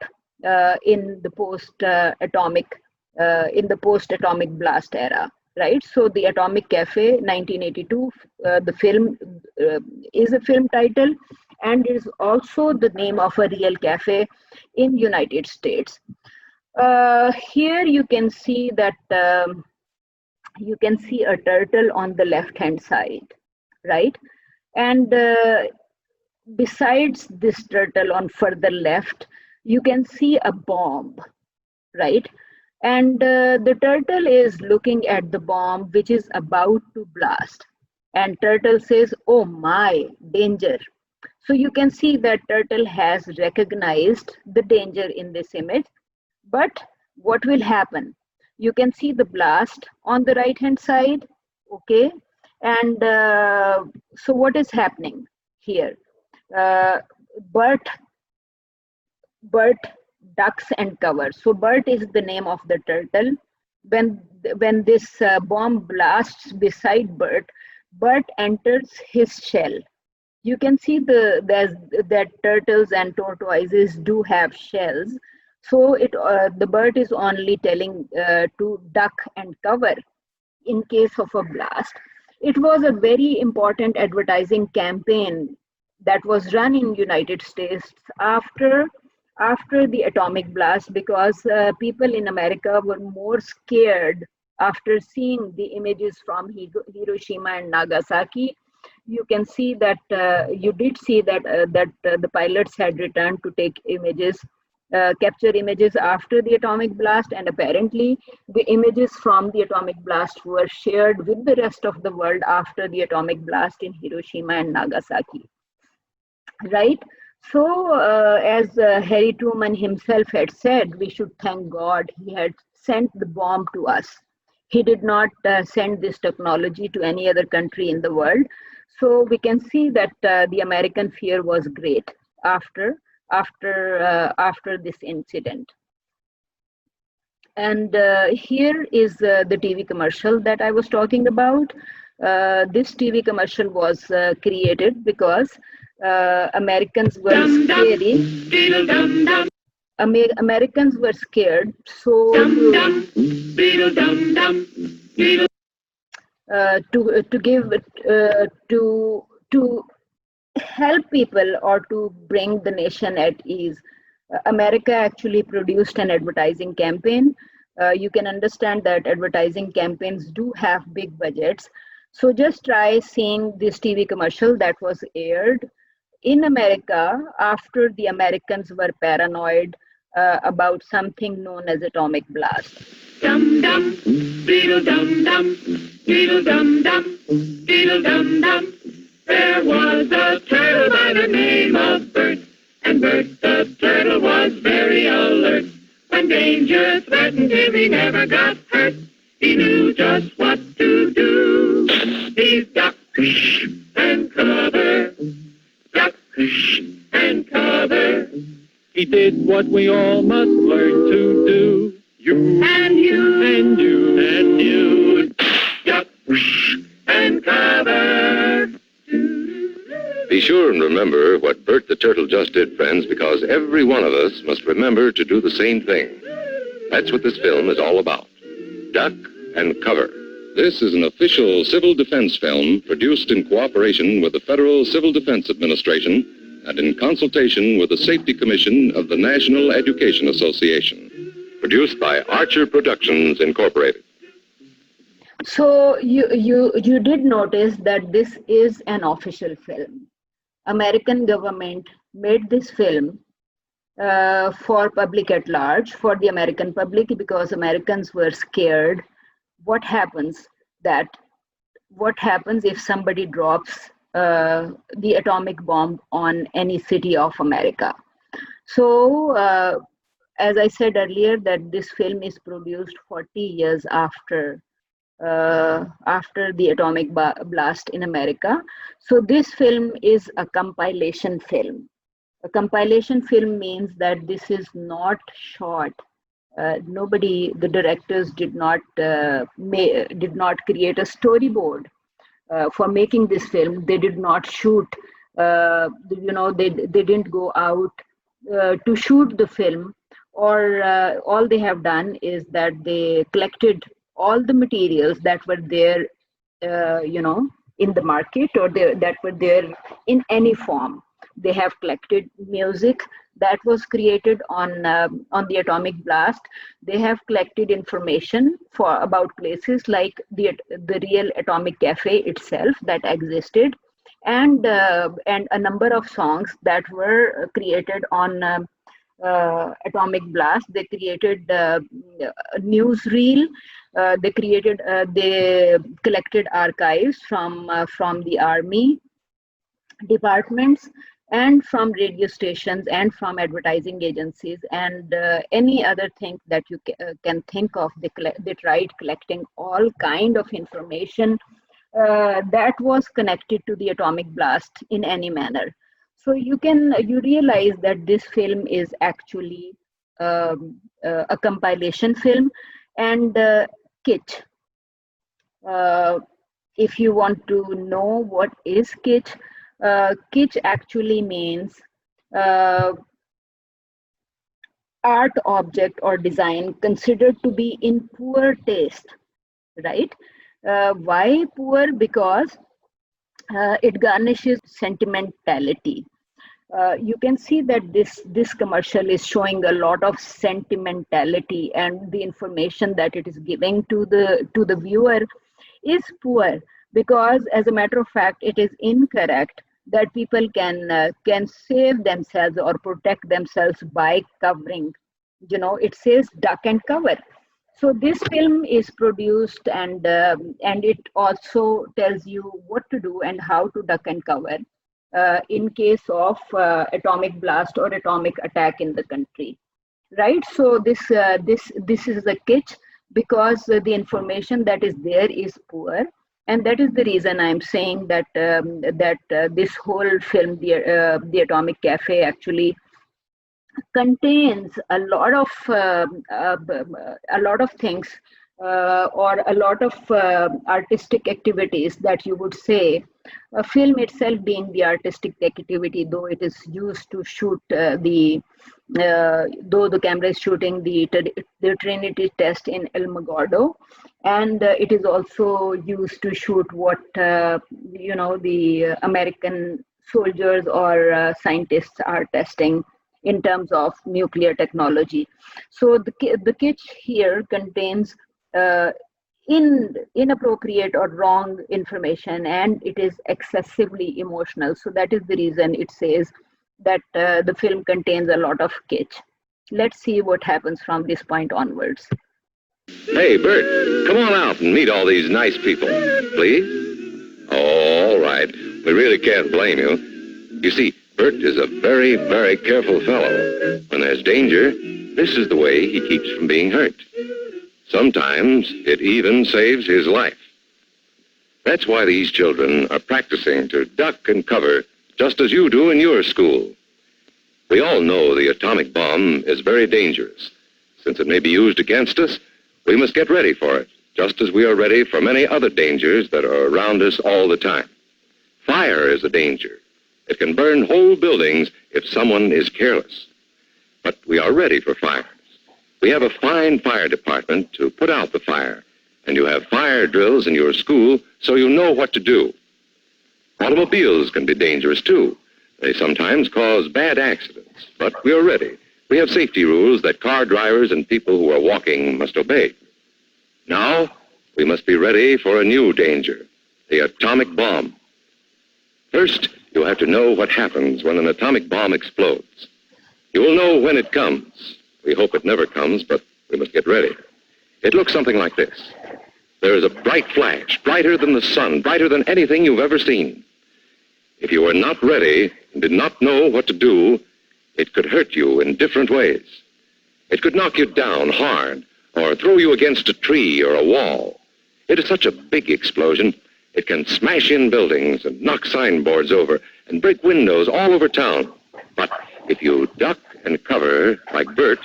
in the post-atomic blast era, right? So the Atomic Cafe, 1982, the film is a film title, and is also the name of a real cafe in United States. Here you can see that you can see a turtle on the left hand side, right? And besides this turtle on further left, you can see a bomb, right? And the turtle is looking at the bomb which is about to blast. And turtle says, "Oh my, danger." So you can see that turtle has recognized the danger in this image. But what will happen? You can see the blast on the right hand side, okay? And so what is happening here? Uh, Bert Bert ducks and cover. So Bert is the name of the turtle. When this bomb blasts beside Bert, Bert enters his shell. You can see that turtles and tortoises do have shells. So the Bert is only telling to duck and cover in case of a blast. It was a very important advertising campaign that was run in United States after the atomic blast, because people in America were more scared after seeing the images from Hiroshima and Nagasaki. You can see that you did see that the pilots had returned to take images, capture images after the atomic blast, and apparently the images from the atomic blast were shared with the rest of the world after the atomic blast in Hiroshima and Nagasaki, right? So as Harry Truman himself had said, we should thank God he had sent the bomb to us. He did not send this technology to any other country in the world. So we can see that the American fear was great after this incident. And here is the TV commercial that I was talking about. This TV commercial was created because Americans were scary. Americans were scared, so to help people or to bring the nation at ease, America actually produced an advertising campaign. You can understand that advertising campaigns do have big budgets. So just try seeing this TV commercial that was aired in America after the Americans were paranoid about something known as atomic blast. Dum dum, beetle dum dum, beetle dum dum, beetle dum dum. There was a turtle by the name of Bert, and Bert the turtle was very alert. When danger threatened him, he never got hurt. He knew just what to do. He ducked and cover, duck and cover. He did what we all must learn to do. You and you and you and you, duck and cover. Be sure and remember what Bert the Turtle just did, friends, because every one of us must remember to do the same thing. That's what this film is all about. Duck and cover. This is an official civil defense film produced in cooperation with the Federal Civil Defense Administration and in consultation with the Safety Commission of the National Education Association. Produced by Archer Productions, Incorporated. So you did notice that this is an official film. American government made this film for public at large, for the American public, because Americans were scared. What happens if somebody drops the atomic bomb on any city of America? So as I said earlier, that this film is produced 40 years after the atomic blast in America. So this film is a compilation film. A compilation film means that this is not shot. The directors did not create a storyboard for making this film. They did not shoot. They didn't go out to shoot the film, or all they have done is that they collected all the materials that were there, in the market, or that were there in any form. They have collected music that was created on the atomic blast. They have collected information about places like the real atomic cafe itself that existed, and a number of songs that were created on atomic blast. They created a newsreel. They collected archives from the army departments, and from radio stations, and from advertising agencies, and any other thing that you can think of. They tried collecting all kind of information that was connected to the atomic blast in any manner. So you realize that this film is actually a compilation film. And kitsch, if you want to know what is kitsch, kitsch actually means art object or design considered to be in poor taste, right? Why poor? Because it garnishes sentimentality. You can see that this commercial is showing a lot of sentimentality, and the information that it is giving to the viewer is poor, because as a matter of fact it is incorrect that people can save themselves or protect themselves by covering. It says duck and cover. So this film is produced, and it also tells you what to do and how to duck and cover in case of atomic blast or atomic attack in the country, right? So this is a kitsch, because the information that is there is poor, and that is the reason I'm saying that this whole film, the Atomic Cafe, actually contains a lot of things, or a lot of artistic activities that you would say. A film itself being the artistic activity, though it is used to shoot though the camera is shooting the Trinity test in El Magordo, and it is also used to shoot what the American soldiers or scientists are testing in terms of nuclear technology. So the kitsch here contains inappropriate or wrong information, and it is excessively emotional. So that is the reason it says that the film contains a lot of kitsch. Let's see what happens from this point onwards. Hey, Bert, come on out and meet all these nice people, please. Oh, all right. We really can't blame you. You see, Bert is a very, very careful fellow. When there's danger, this is the way he keeps from being hurt. Sometimes it even saves his life. That's why these children are practicing to duck and cover, just as you do in your school. We all know the atomic bomb is very dangerous. Since it may be used against us, we must get ready for it, just as we are ready for many other dangers that are around us all the time. Fire is a danger. It can burn whole buildings if someone is careless. But we are ready for fires. We have a fine fire department to put out the fire, and you have fire drills in your school so you know what to do. Automobiles can be dangerous too. They sometimes cause bad accidents, but we are ready. We have safety rules that car drivers and people who are walking must obey. Now, we must be ready for a new danger, the atomic bomb. First, you have to know what happens when an atomic bomb explodes. You will know when it comes. We hope it never comes, but we must get ready. It looks something like this. There is a bright flash, brighter than the sun, brighter than anything you've ever seen. If you were not ready and did not know what to do, it could hurt you in different ways. It could knock you down hard or throw you against a tree or a wall. It is such a big explosion, it can smash in buildings and knock signboards over and break windows all over town. But if you duck and cover like Bert,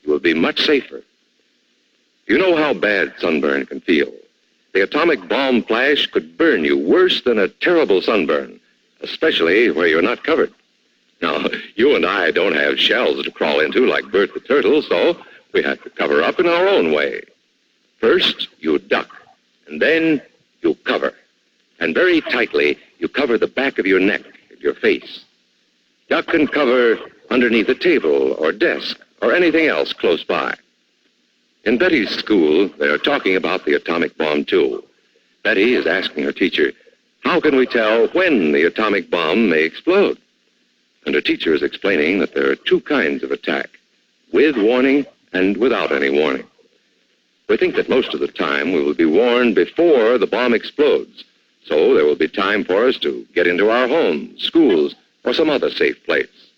you will be much safer. You know how bad sunburn can feel. The atomic bomb flash could burn you worse than a terrible sunburn, especially where you're not covered. Now, you and I don't have shells to crawl into like Bert the Turtle, so we have to cover up in our own way. First, you duck, and then you cover. And very tightly, you cover the back of your neck and your face. Duck and cover underneath a table or desk or anything else close by. In Betty's school, they are talking about the atomic bomb, too. Betty is asking her teacher, how can we tell when the atomic bomb may explode? And her teacher is explaining that there are two kinds of attack, with warning and without any warning. We think that most of the time we will be warned before the bomb explodes, so there will be time for us to get into our homes, schools, or some other safe place.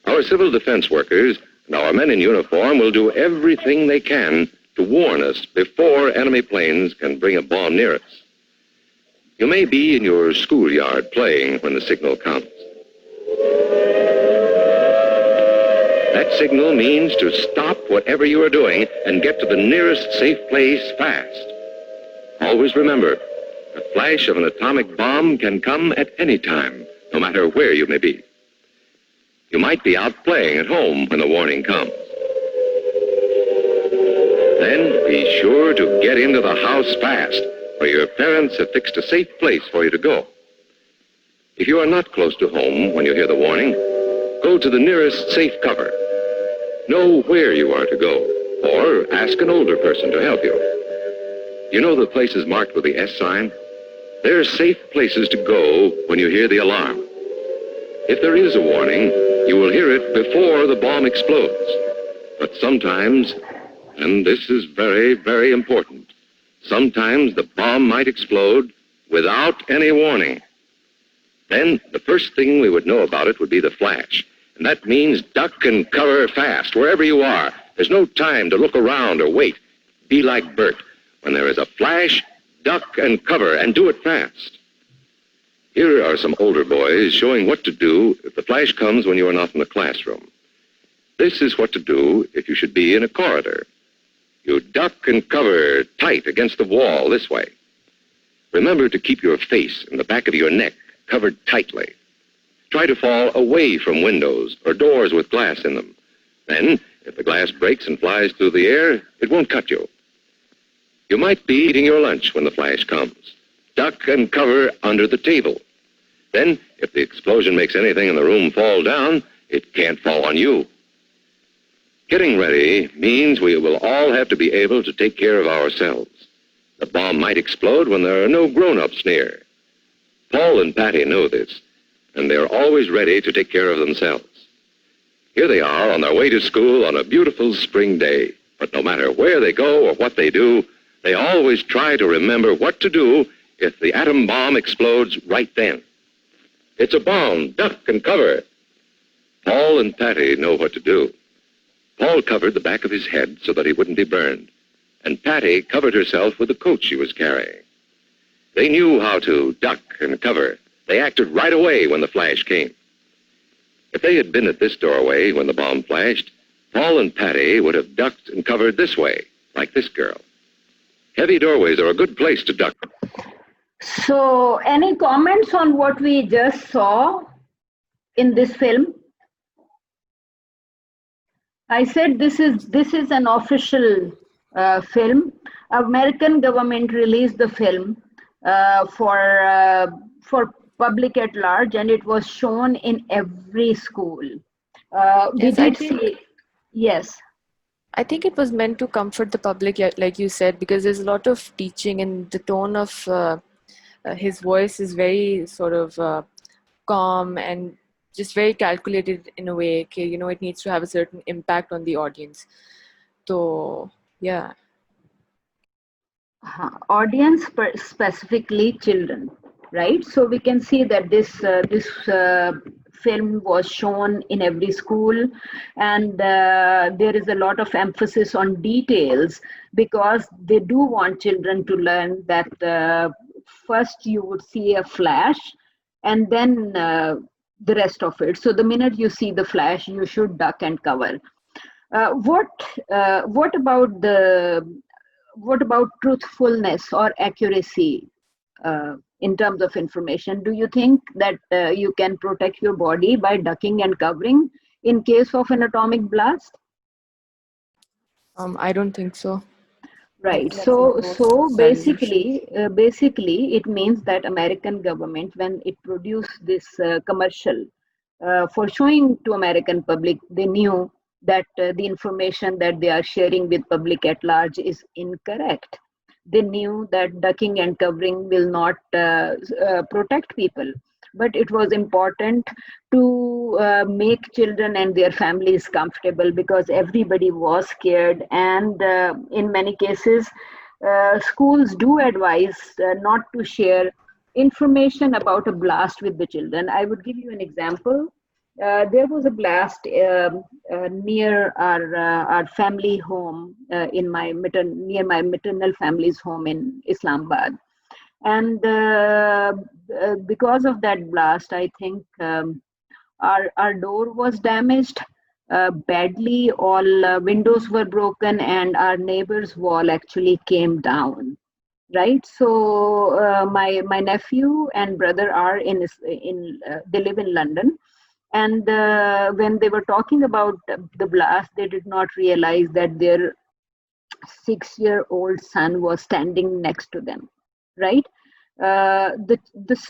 Our civil defense workers and our men in uniform will do everything they can to warn us before enemy planes can bring a bomb near us. You may be in your schoolyard playing when the signal comes. That signal means to stop whatever you are doing and get to the nearest safe place fast. Always remember, the flash of an atomic bomb can come at any time, no matter where you may be. You might be out playing at home when the warning comes. Then be sure to get into the house fast, where your parents have fixed a safe place for you to go. If you are not close to home when you hear the warning, go to the nearest safe cover. Know where you are to go, or ask an older person to help you. You know the places marked with the S sign? They're safe places to go when you hear the alarm. If there is a warning, you will hear it before the bomb explodes. But sometimes, and this is very, very important, sometimes the bomb might explode without any warning. Then the first thing we would know about it would be the flash. And that means duck and cover fast, wherever you are. There's no time to look around or wait. Be like Bert. When there is a flash, duck and cover, and do it fast. Here are some older boys showing what to do if the flash comes when you are not in the classroom. This is what to do if you should be in a corridor. You duck and cover tight against the wall this way. Remember to keep your face and the back of your neck covered tightly. Try to fall away from windows or doors with glass in them. Then, if the glass breaks and flies through the air, it won't cut you. You might be eating your lunch when the flash comes. Duck and cover under the table. Then, if the explosion makes anything in the room fall down, it can't fall on you. Getting ready means we will all have to be able to take care of ourselves. The bomb might explode when there are no grown-ups near. Paul and Patty know this, and they're always ready to take care of themselves. Here they are on their way to school on a beautiful spring day. But no matter where they go or what they do, they always try to remember what to do if the atom bomb explodes right then. It's a bomb. Duck and cover. Paul and Patty know what to do. Paul covered the back of his head so that he wouldn't be burned, and Patty covered herself with the coat she was carrying. They knew how to duck and cover. They acted right away when the flash came. If they had been at this doorway when the bomb flashed, Paul and Patty would have ducked and covered this way, like this girl. Heavy doorways are a good place to duck. So, any comments on what we just saw in this film? I said this is an official film. American government released the film for public at large, and it was shown in every school. Yes. I think it was meant to comfort the public, like you said, because there's a lot of teaching, and the tone of his voice is very sort of calm and just very calculated in a way. Okay, you know, it needs to have a certain impact on the audience. So, yeah. Audience, specifically children, right? So we can see that this film was shown in every school, and there is a lot of emphasis on details because they do want children to learn that first you would see a flash and then the rest of it. So the minute you see the flash, you should duck and cover. What about truthfulness or accuracy in terms of information. Do you think that you can protect your body by ducking and covering in case of an atomic blast? I don't think so. Right. That's a So, gross so resolution. basically, it means that American government, when it produced this commercial for showing to American public, they knew that the information that they are sharing with public at large is incorrect. They knew that ducking and covering will not protect people, but it was important to make children and their families comfortable because everybody was scared, and in many cases schools do advise not to share information about a blast with the children. I would give you an example. There was a blast near our family home near my maternal family's home in Islamabad, and because of that blast, I think our door was damaged badly. All windows were broken, and our neighbor's wall actually came down. Right. So my nephew and brother are in they live in London, and when they were talking about the blast, they did not realize that their 6-year-old son was standing next to them, right? This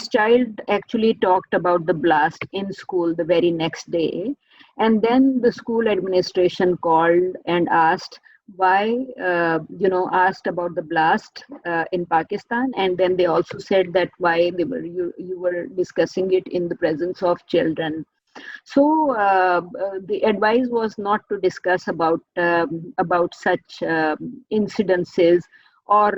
child actually talked about the blast in school the very next day, and then the school administration called and asked why, asked about the blast in Pakistan, and then they also said that why you were discussing it in the presence of children. So the advice was not to discuss about such incidences or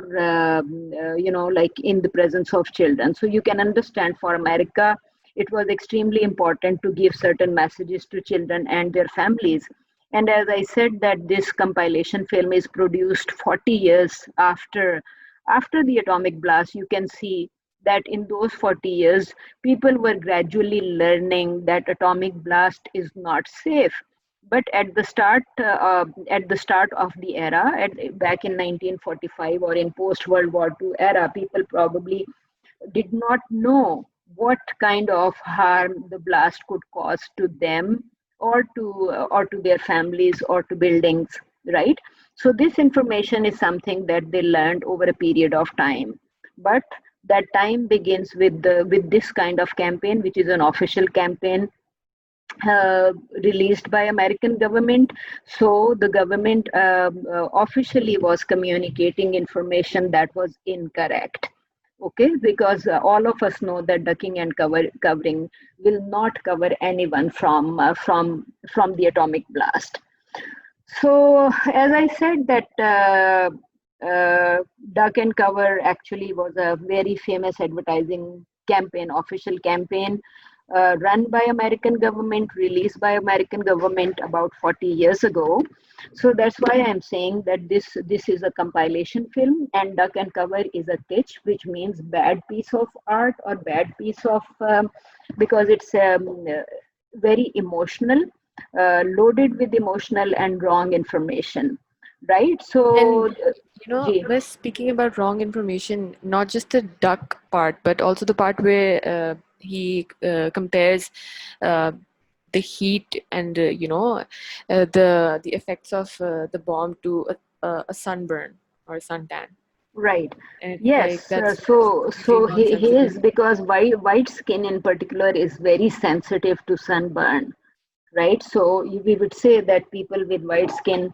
like in the presence of children. So you can understand for America, it was extremely important to give certain messages to children and their families. And as I said, that this compilation film is produced 40 years after the atomic blast. You can see that in those 40 years, people were gradually learning that atomic blast is not safe. But at the start of the era, back in 1945 or in post World War II era, people probably did not know what kind of harm the blast could cause to them or to their families or to buildings, right? So this information is something that they learned over a period of time. But that time begins with this kind of campaign, which is an official campaign released by American government. So the government officially was communicating information that was incorrect. Okay, because all of us know that ducking and covering will not cover anyone from the atomic blast. So as I said, that duck and cover actually was a very famous advertising campaign, official campaign run by American government, released by American government about 40 years ago. So that's why I'm saying that this is a compilation film, and duck and cover is a kitsch, which means bad piece of art or bad piece of because it's very emotional, loaded with emotional and wrong information, right? So, And we're speaking about wrong information, not just the duck part, but also the part where he compares the heat and the effects of the bomb to a sunburn or a suntan. right. And Yes. that's So completely he is, nonsensical. because white skin in particular is very sensitive to sunburn, right? So we would say that people with white skin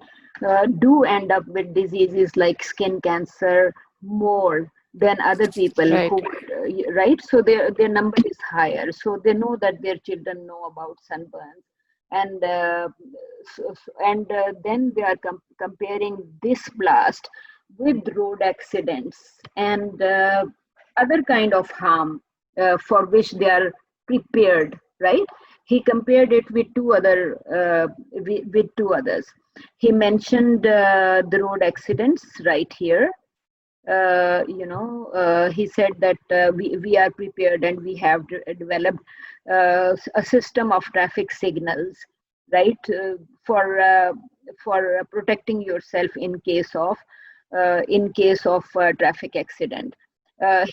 do end up with diseases like skin cancer more than other people Right. who, right? So their number is higher. So they know that their children know about sunburns, and then they are comparing this blast with road accidents and other kind of harm for which they are prepared, right? He compared it with two others. He mentioned the road accidents right here. He said that we are prepared and we have developed a system of traffic signals, right, for protecting yourself in case of traffic accident.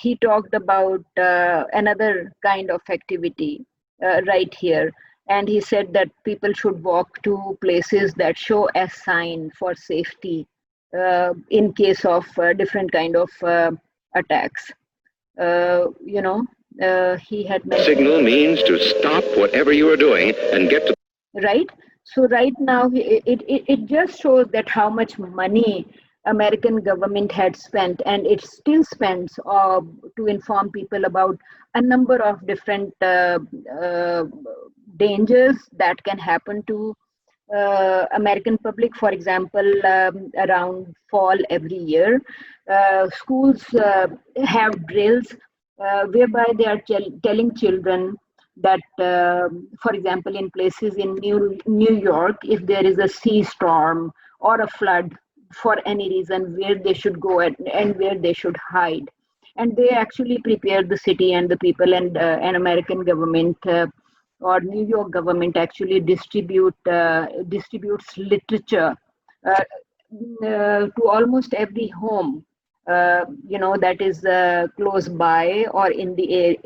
he talked about another kind of activity right here. And he said that people should walk to places that show a sign for safety in case of different kind of attacks. He had mentioned. Signal means to stop whatever you are doing and get to. Right. So right now, it just shows that how much money American government had spent, and it still spends to inform people about a number of different dangers that can happen to American public. For example, around fall every year, schools have drills whereby they are telling children that, for example, in places in New York, if there is a sea storm or a flood for any reason, where they should go and where they should hide. And they actually prepare the city and the people, and an American government or New York government actually distributes literature to almost every home, that is close by or in the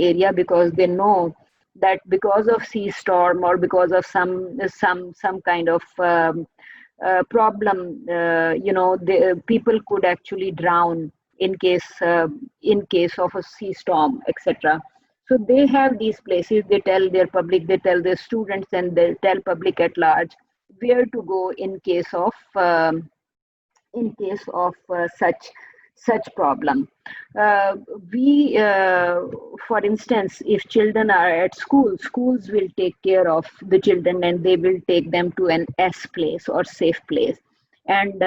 area, because they know that because of sea storm or because of some kind of problem, the people could actually drown in case of a sea storm, etc. So they have these places. They tell their public, they tell their students, and they tell public at large where to go in case of such problem. We, for instance, if children are at school, schools will take care of the children and they will take them to an S place or safe place. And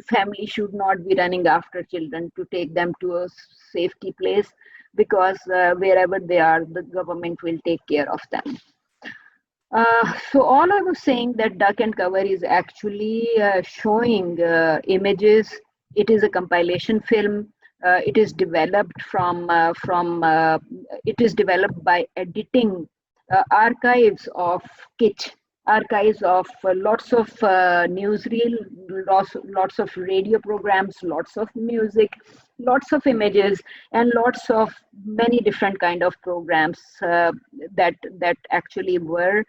family should not be running after children to take them to a safety place, because wherever they are, the government will take care of them. So all I was saying, that Duck and Cover is actually showing images. It is a compilation film. It is developed it is developed by editing archives of kitsch, archives of lots of newsreel, lots of radio programs, lots of music, lots of images, and lots of many different kind of programs that actually were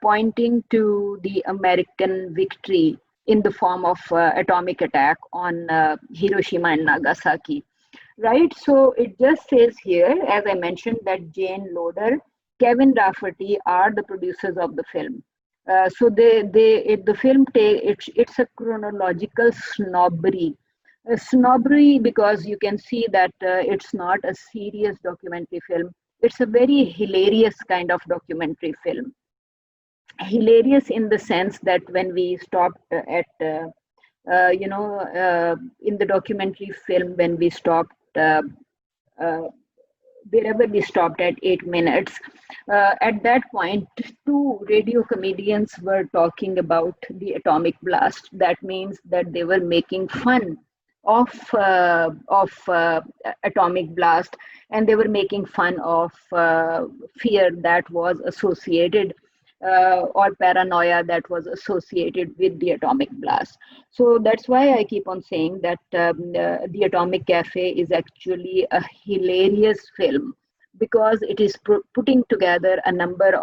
pointing to the American victory in the form of atomic attack on Hiroshima and Nagasaki. Right, so it just says here, as I mentioned, that Jane Loder, Kevin Rafferty are the producers of the film. So the film it's a chronological snobbery. Snobbery, because you can see that it's not a serious documentary film. It's a very hilarious kind of documentary film. Hilarious in the sense that when we stopped at in the documentary film, when we stopped wherever we stopped at 8 minutes, at that point, two radio comedians were talking about the atomic blast. That means that they were making fun of atomic blast, and they were making fun of fear that was associated or paranoia that was associated with the atomic blast. So that's why I keep on saying that the Atomic Cafe is actually a hilarious film, because it is putting together a number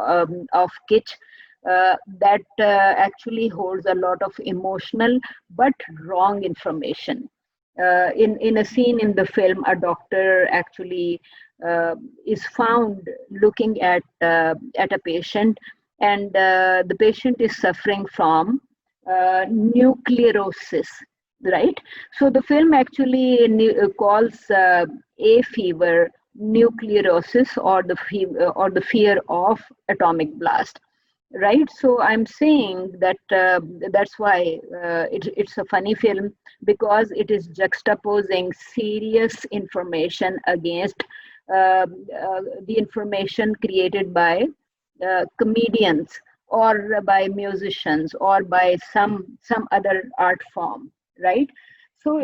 of kitsch that actually holds a lot of emotional but wrong information. In a scene in the film, a doctor actually is found looking at a patient, and the patient is suffering from nuclearosis, right? So the film actually calls A fever nuclearosis, or the fear of atomic blast, right? So I'm saying that that's why it's a funny film, because it is juxtaposing serious information against the information created by comedians or by musicians or by some other art form, right? So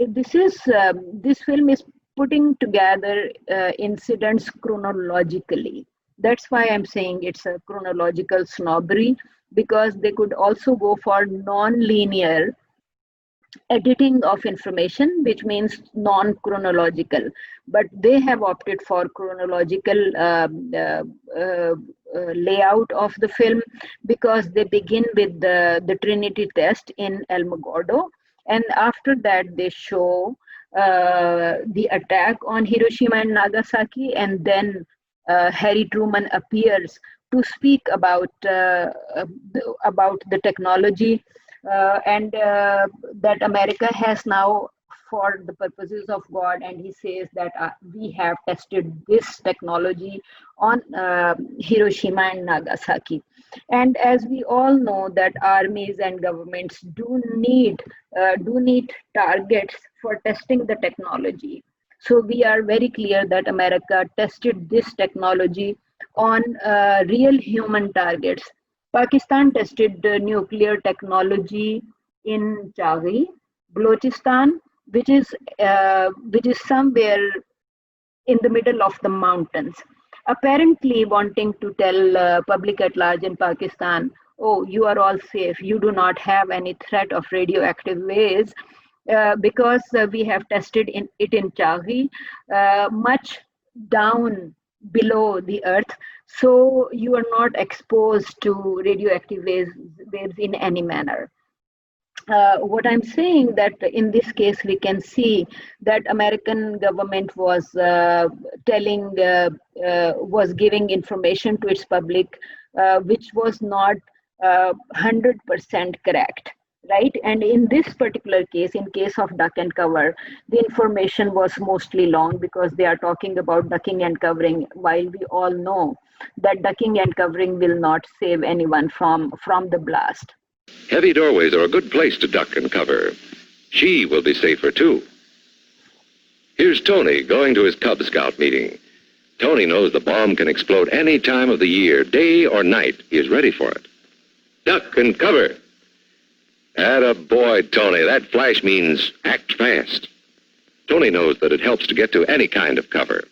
this film is putting together incidents chronologically. That's why I'm saying it's a chronological snobbery, because they could also go for non-linear editing of information, which means non-chronological, but they have opted for chronological layout of the film, because they begin with the Trinity test in Alamogordo, and after that they show the attack on Hiroshima and Nagasaki, and then Harry Truman appears to speak about the technology, and that America has now, for the purposes of God, and he says that we have tested this technology on Hiroshima and Nagasaki. And as we all know, that armies and governments do need targets for testing the technology. So we are very clear that America tested this technology on real human targets. Pakistan tested the nuclear technology in Chaghi, Balochistan, which is somewhere in the middle of the mountains, apparently wanting to tell public at large in Pakistan, oh, you are all safe, you do not have any threat of radioactive waste, because we have tested it in Chaghi, much down below the earth, so you are not exposed to radioactive waves in any manner. What I'm saying, that in this case we can see that American government was was giving information to its public, which was not 100% correct, right? And in this particular case, in case of duck and cover, the information was mostly wrong, because they are talking about ducking and covering, while we all know that ducking and covering will not save anyone from the blast. Heavy doorways are a good place to duck and cover. She will be safer, too. Here's Tony going to his Cub Scout meeting. Tony knows the bomb can explode any time of the year, day or night. He is ready for it. Duck and cover. Atta boy, Tony. That flash means act fast. Tony knows that it helps to get to any kind of cover.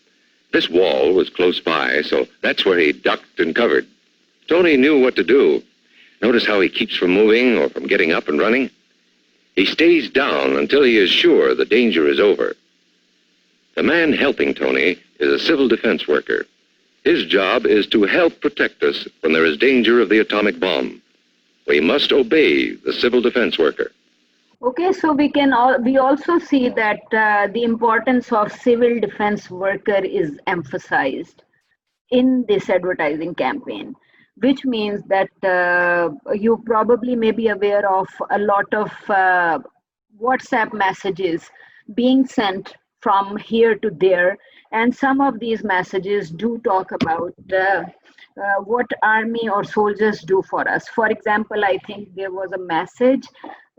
This wall was close by, so that's where he ducked and covered. Tony knew what to do. Notice how he keeps from moving or from getting up and running? He stays down until he is sure the danger is over. The man helping Tony is a civil defense worker. His job is to help protect us when there is danger of the atomic bomb. We must obey the civil defense worker. Okay, so we also see that the importance of civil defense worker is emphasized in this advertising campaign, which means that you probably may be aware of a lot of WhatsApp messages being sent from here to there, and some of these messages do talk about what army or soldiers do for us. For example, I think there was a message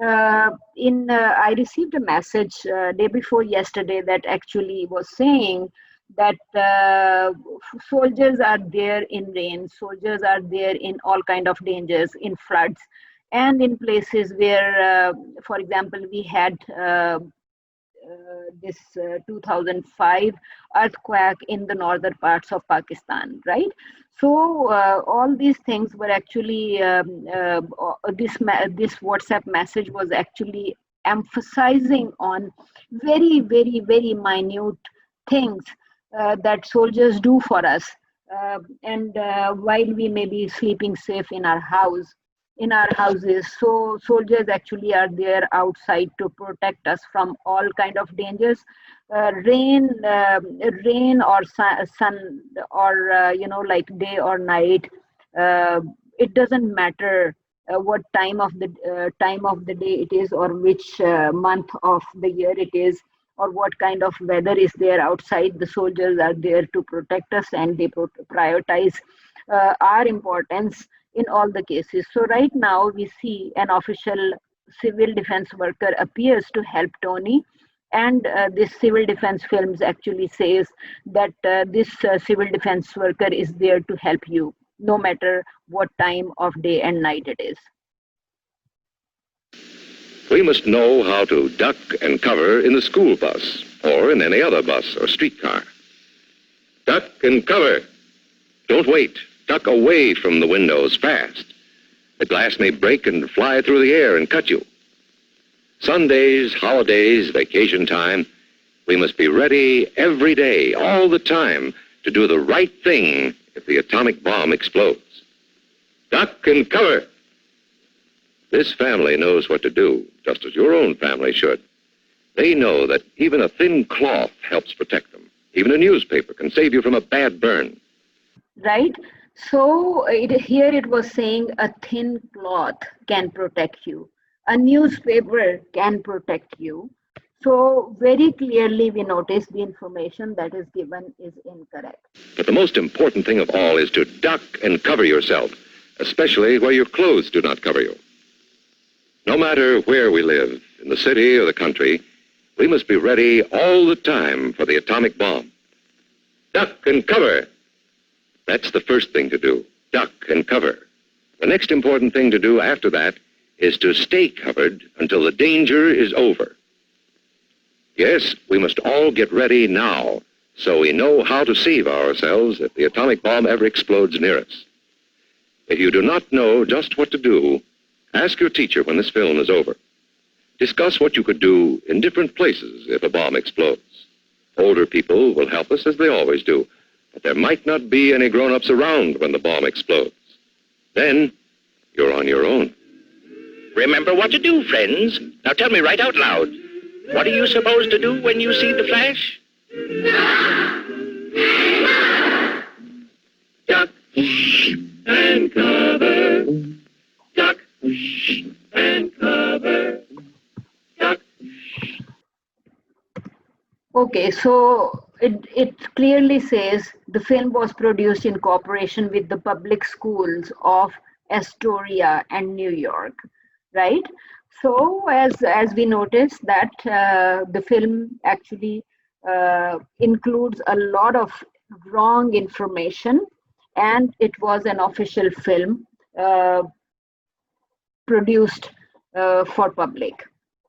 I received a message day before yesterday that actually was saying that soldiers are there in rain, soldiers are there in all kind of dangers, in floods, and in places where, for example, we had this 2005 earthquake in the northern parts of Pakistan, right? So all these things were actually, this WhatsApp message was actually emphasizing on very, very, very minute things that soldiers do for us, and while we may be sleeping safe in our houses, so soldiers actually are there outside to protect us from all kind of dangers, rain or sun, or like day or night. It doesn't matter what time of the day it is, or which month of the year it is, or what kind of weather is there outside. The soldiers are there to protect us, and they prioritize our importance in all the cases. So right now we see an official civil defense worker appears to help Tony, and this civil defense films actually says that this civil defense worker is there to help you, no matter what time of day and night it is. We must know how to duck and cover in the school bus or in any other bus or streetcar. Duck and cover. Don't wait. Duck away from the windows fast. The glass may break and fly through the air and cut you. Sundays, holidays, vacation time, we must be ready every day, all the time, to do the right thing if the atomic bomb explodes. Duck and cover. This family knows what to do, just as your own family should. They know that even a thin cloth helps protect them. Even a newspaper can save you from a bad burn. Right? So here it was saying a thin cloth can protect you. A newspaper can protect you. So very clearly we notice the information that is given is incorrect. But the most important thing of all is to duck and cover yourself, especially where your clothes do not cover you. No matter where we live, in the city or the country, we must be ready all the time for the atomic bomb. Duck and cover. That's the first thing to do, duck and cover. The next important thing to do after that is to stay covered until the danger is over. Yes, we must all get ready now so we know how to save ourselves if the atomic bomb ever explodes near us. If you do not know just what to do, ask your teacher when this film is over. Discuss what you could do in different places if a bomb explodes. Older people will help us as they always do, but there might not be any grown-ups around when the bomb explodes. Then, you're on your own. Remember what to do, friends. Now tell me right out loud. What are you supposed to do when you see the flash? Duck and cover. Duck and cover. Duck. Okay, so it clearly says the film was produced in cooperation with the public schools of Astoria and New York, right? So as we notice that the film actually includes a lot of wrong information, and it was an official film produced for public.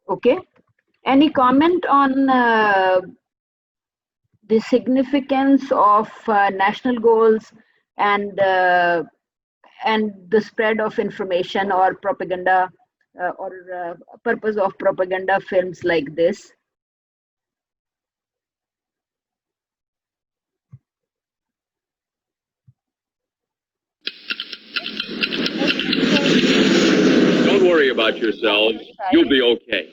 Okay, any comment on the significance of national goals and the spread of information or propaganda or purpose of propaganda films like this? Don't worry about yourselves. You'll be okay.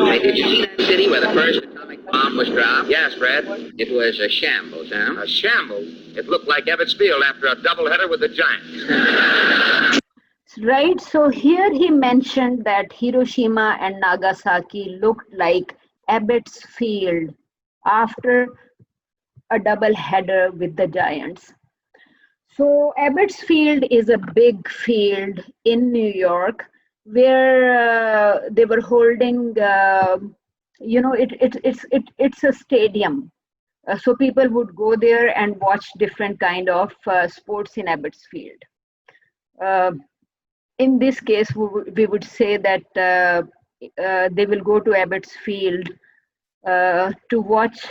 Hey, did you see that city where the first atomic bomb was dropped? Yes, Fred. It was a shambles, huh? A shambles? It looked like Ebbets Field after a doubleheader with the Giants. Right, so here he mentioned that Hiroshima and Nagasaki looked like Ebbets Field after a double header with the Giants. So Ebbets Field is a big field in New York where they were holding, it's a stadium. So people would go there and watch different kind of sports in Ebbets Field. In this case, we would say that they will go to Ebbets Field to watch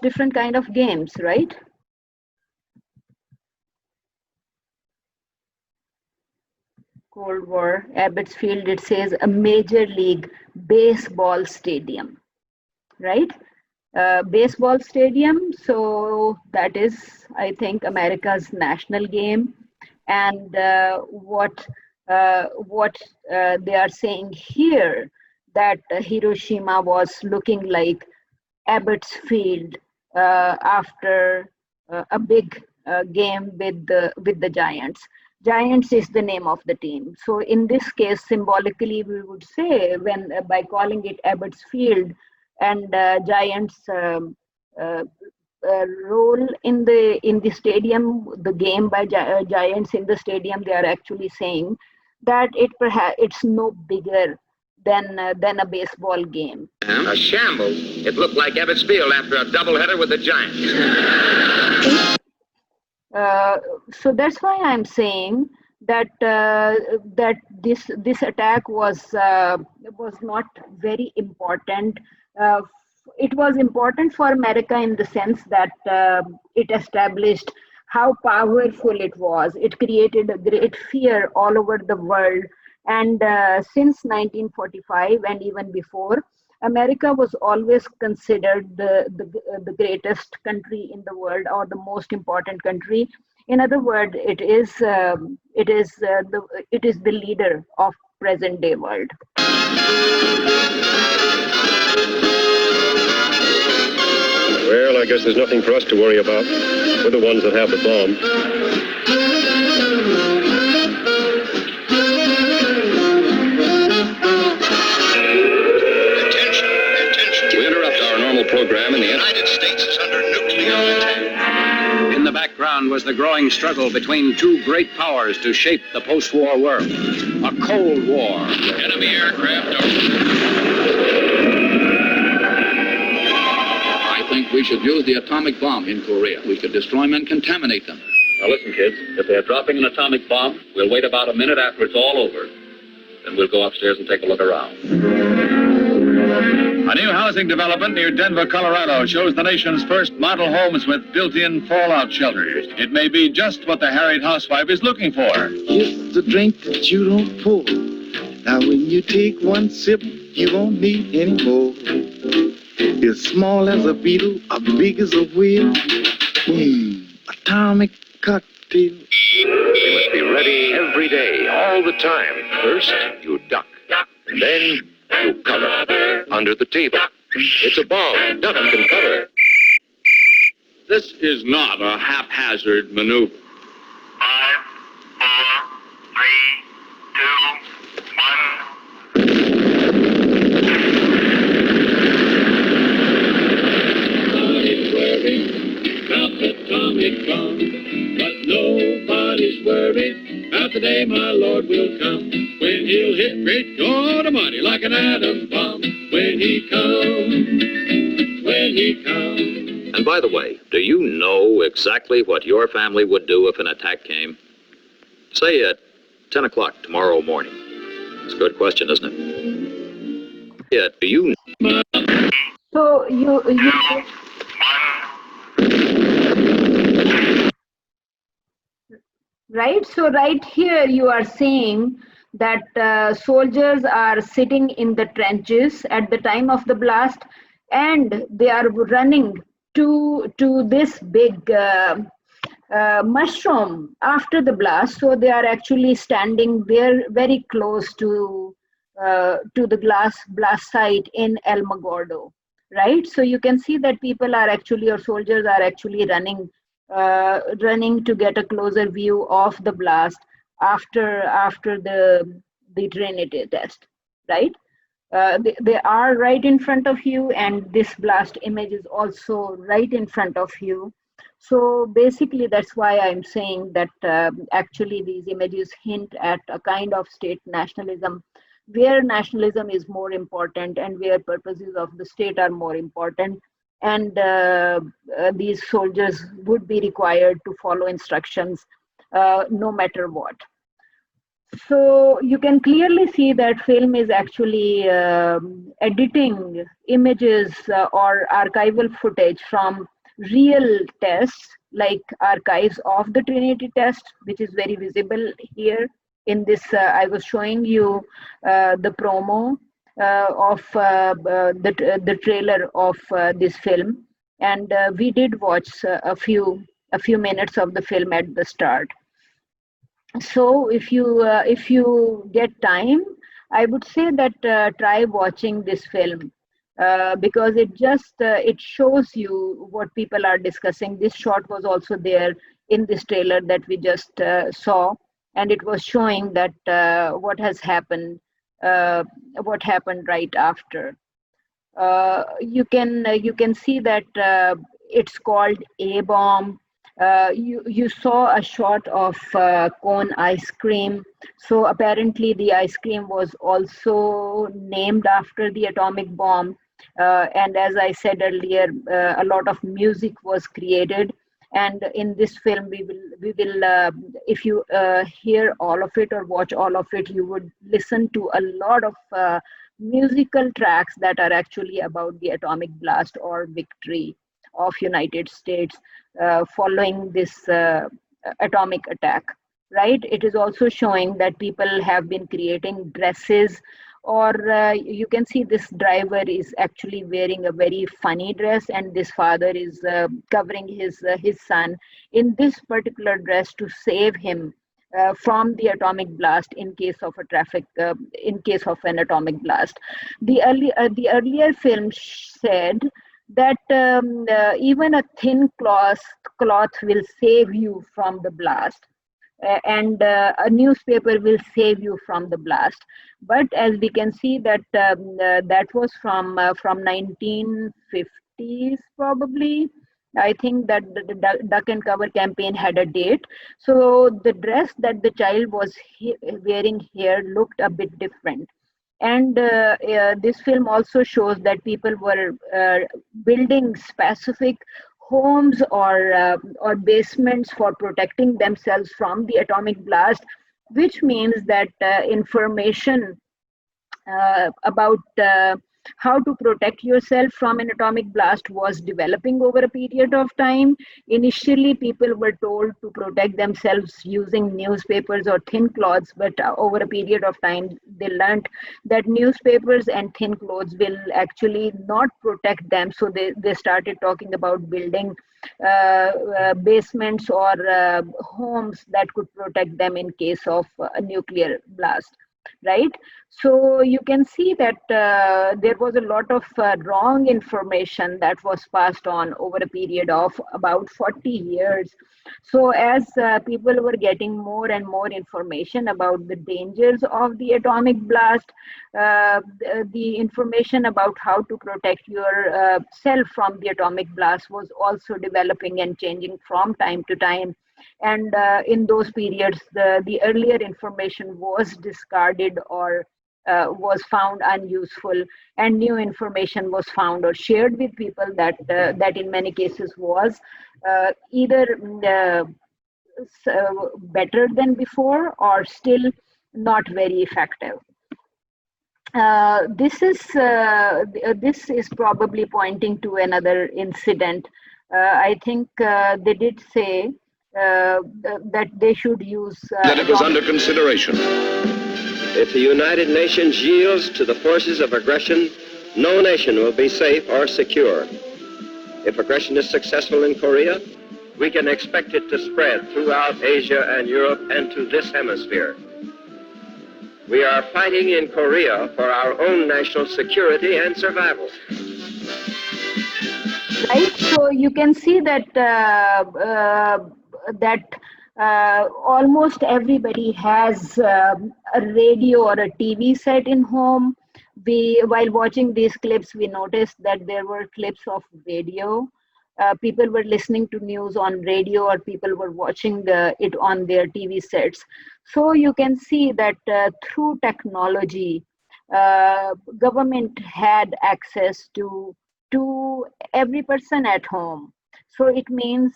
different kind of games, right? Cold War, Ebbets Field, it says a major league baseball stadium, right? Baseball stadium, so that is, I think, America's national game. And what they are saying here, that Hiroshima was looking like Ebbets Field after a big game with the Giants. Giants is the name of the team. So in this case, symbolically, we would say, when by calling it Ebbets Field and Giants role in the stadium, the game by Giants in the stadium, they are actually saying that it's no bigger than a baseball game. A shambles? It looked like Ebbets Field after a doubleheader with the Giants. So that's why I'm saying that that this attack was not very important. It was important for America in the sense that it established how powerful it was. It created a great fear all over the world. And since 1945 and even before, America was always considered the greatest country in the world, or the most important country. In other words, it is the leader of present day world. Well, I guess there's nothing for us to worry about. We're the ones that have the bomb. Attention. We interrupt our normal program in the United States is under nuclear attack. In the background was the growing struggle between two great powers to shape the post-war world. A Cold War. Enemy aircraft are... I think we should use the atomic bomb in Korea. We could destroy them and contaminate them. Now listen, kids. If they're dropping an atomic bomb, we'll wait about a minute after it's all over. Then we'll go upstairs and take a look around. A new housing development near Denver, Colorado shows the nation's first model homes with built-in fallout shelters. It may be just what the harried housewife is looking for. It's the drink that you don't pour. Now when you take one sip, you won't need any more. It's small as a beetle, or big as a wheel. Atomic cocktail. You must be ready every day, all the time. First, you duck. And then, you cover. Under the table. It's a bomb. Duck and cover. This is not a haphazard maneuver. 5, 4, 3, 2, 1. About the atomic bomb, but nobody's worried about the day my Lord will come, when he'll hit great God Almighty like an atom bomb. When he comes. And by the way, do you know exactly what your family would do if an attack came? Say at 10 o'clock tomorrow morning. It's a good question, isn't it? Yeah, do you know? So you right? So right here you are saying that soldiers are sitting in the trenches at the time of the blast, and they are running to this big mushroom after the blast. So they are actually standing there very close to the blast site in El Magordo, right? So you can see that people are actually, or soldiers are actually running to get a closer view of the blast after the Trinity test, right? They are right in front of you, and this blast image is also right in front of you. So basically that's why I'm saying that actually these images hint at a kind of state nationalism, where nationalism is more important and where purposes of the state are more important. And these soldiers would be required to follow instructions no matter what. So you can clearly see that film is actually editing images or archival footage from real tests, like archives of the Trinity test, which is very visible here in this. I was showing you the promo of the trailer of this film, and we did watch a few minutes of the film at the start. So if you get time, I would say that try watching this film because it shows you what people are discussing. This shot was also there in this trailer that we just saw, and it was showing that what happened right after. You can see that it's called A-bomb. You saw a shot of cone ice cream. So apparently the ice cream was also named after the atomic bomb. And as I said earlier, a lot of music was created. And in this film, we will if you hear all of it or watch all of it, you would listen to a lot of musical tracks that are actually about the atomic blast or victory of United States following this atomic attack, right? It is also showing that people have been creating dresses, or you can see this driver is actually wearing a very funny dress, and this father is covering his son in this particular dress to save him from the atomic blast in case of in case of an atomic blast. The earlier film said that even a thin cloth will save you from the blast, and a newspaper will save you from the blast. But as we can see that that was from 1950s probably. I think that the duck and cover campaign had a date. So the dress that the child was wearing here looked a bit different. And this film also shows that people were building specific homes or basements for protecting themselves from the atomic blast, which means that information about how to protect yourself from an atomic blast was developing over a period of time. Initially, people were told to protect themselves using newspapers or thin cloths, but over a period of time, they learned that newspapers and thin clothes will actually not protect them. So they started talking about building basements or homes that could protect them in case of a nuclear blast, right? So you can see that there was a lot of wrong information that was passed on over a period of about 40 years. So as people were getting more and more information about the dangers of the atomic blast, the information about how to protect yourself from the atomic blast was also developing and changing from time to time. And in those periods, the earlier information was discarded or was found unuseful, and new information was found or shared with people that that in many cases was either better than before or still not very effective. This is probably pointing to another incident. I think they did say that they should use that it was under consideration. If the United Nations yields to the forces of aggression, no nation will be safe or secure. If aggression is successful in Korea, we can expect it to spread throughout Asia and Europe and to this hemisphere. We are fighting in Korea for our own national security and survival. Right, so you can see that almost everybody has a radio or a TV set in home. While watching these clips, we noticed that there were clips of radio. People were listening to news on radio, or people were watching it on their TV sets. So you can see that through technology, government had access to every person at home. So it means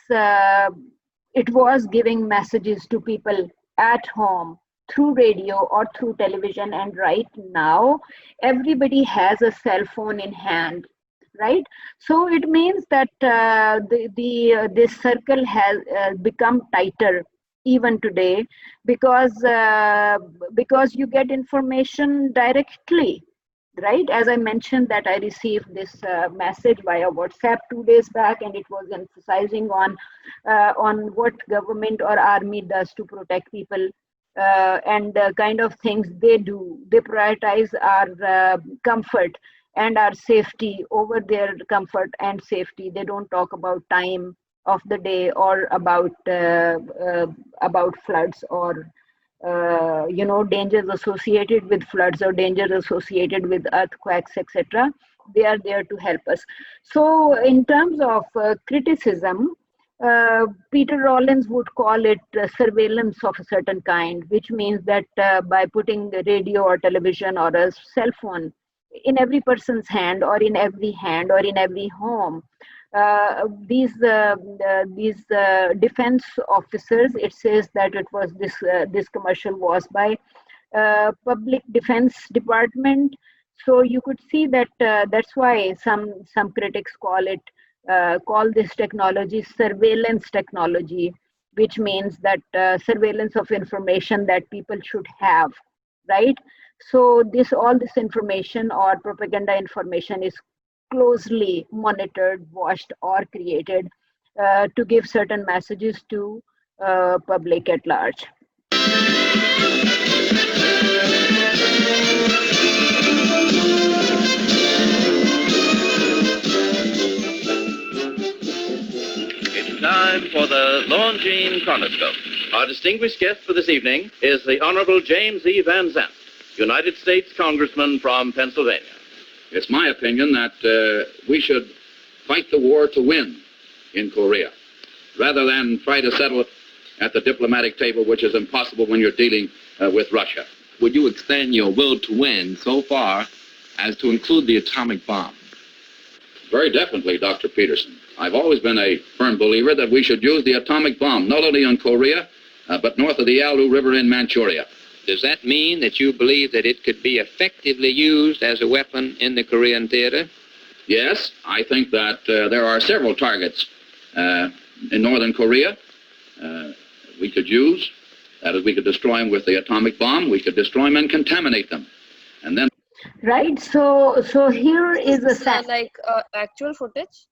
it was giving messages to people at home through radio or through television. And right now, everybody has a cell phone in hand, right? So it means that this circle has become tighter even today, because you get information directly, right? As I mentioned that I received this message via WhatsApp 2 days back, and it was emphasizing on what government or army does to protect people and the kind of things they do. They prioritize our comfort and our safety over their comfort and safety. They don't talk about time of the day or about floods or dangers associated with floods or dangers associated with earthquakes, etc. They are there to help us. So in terms of criticism, Peter Rollins would call it surveillance of a certain kind, which means that by putting the radio or television or a cell phone in every person's hand or in every home, these defense officers, it says that it was this commercial was by Public Defense Department. So you could see that that's why some critics call it call this technology surveillance technology, which means that surveillance of information that people should have, right? So all this information or propaganda information is closely monitored, watched, or created to give certain messages to public at large. It's time for the Longines Chronoscope. Our distinguished guest for this evening is the Honorable James E. Van Zandt, United States Congressman from Pennsylvania. It's my opinion that we should fight the war to win in Korea, rather than try to settle it at the diplomatic table, which is impossible when you're dealing with Russia. Would you extend your will to win so far as to include the atomic bomb? Very definitely, Dr. Peterson. I've always been a firm believer that we should use the atomic bomb, not only on Korea, but north of the Yalu River in Manchuria. Does that mean that you believe that it could be effectively used as a weapon in the Korean theater? Yes, I think that there are several targets in northern Korea we could use. That is, we could destroy them with the atomic bomb. We could destroy them and contaminate them. And then... Right, so here is a... like actual footage?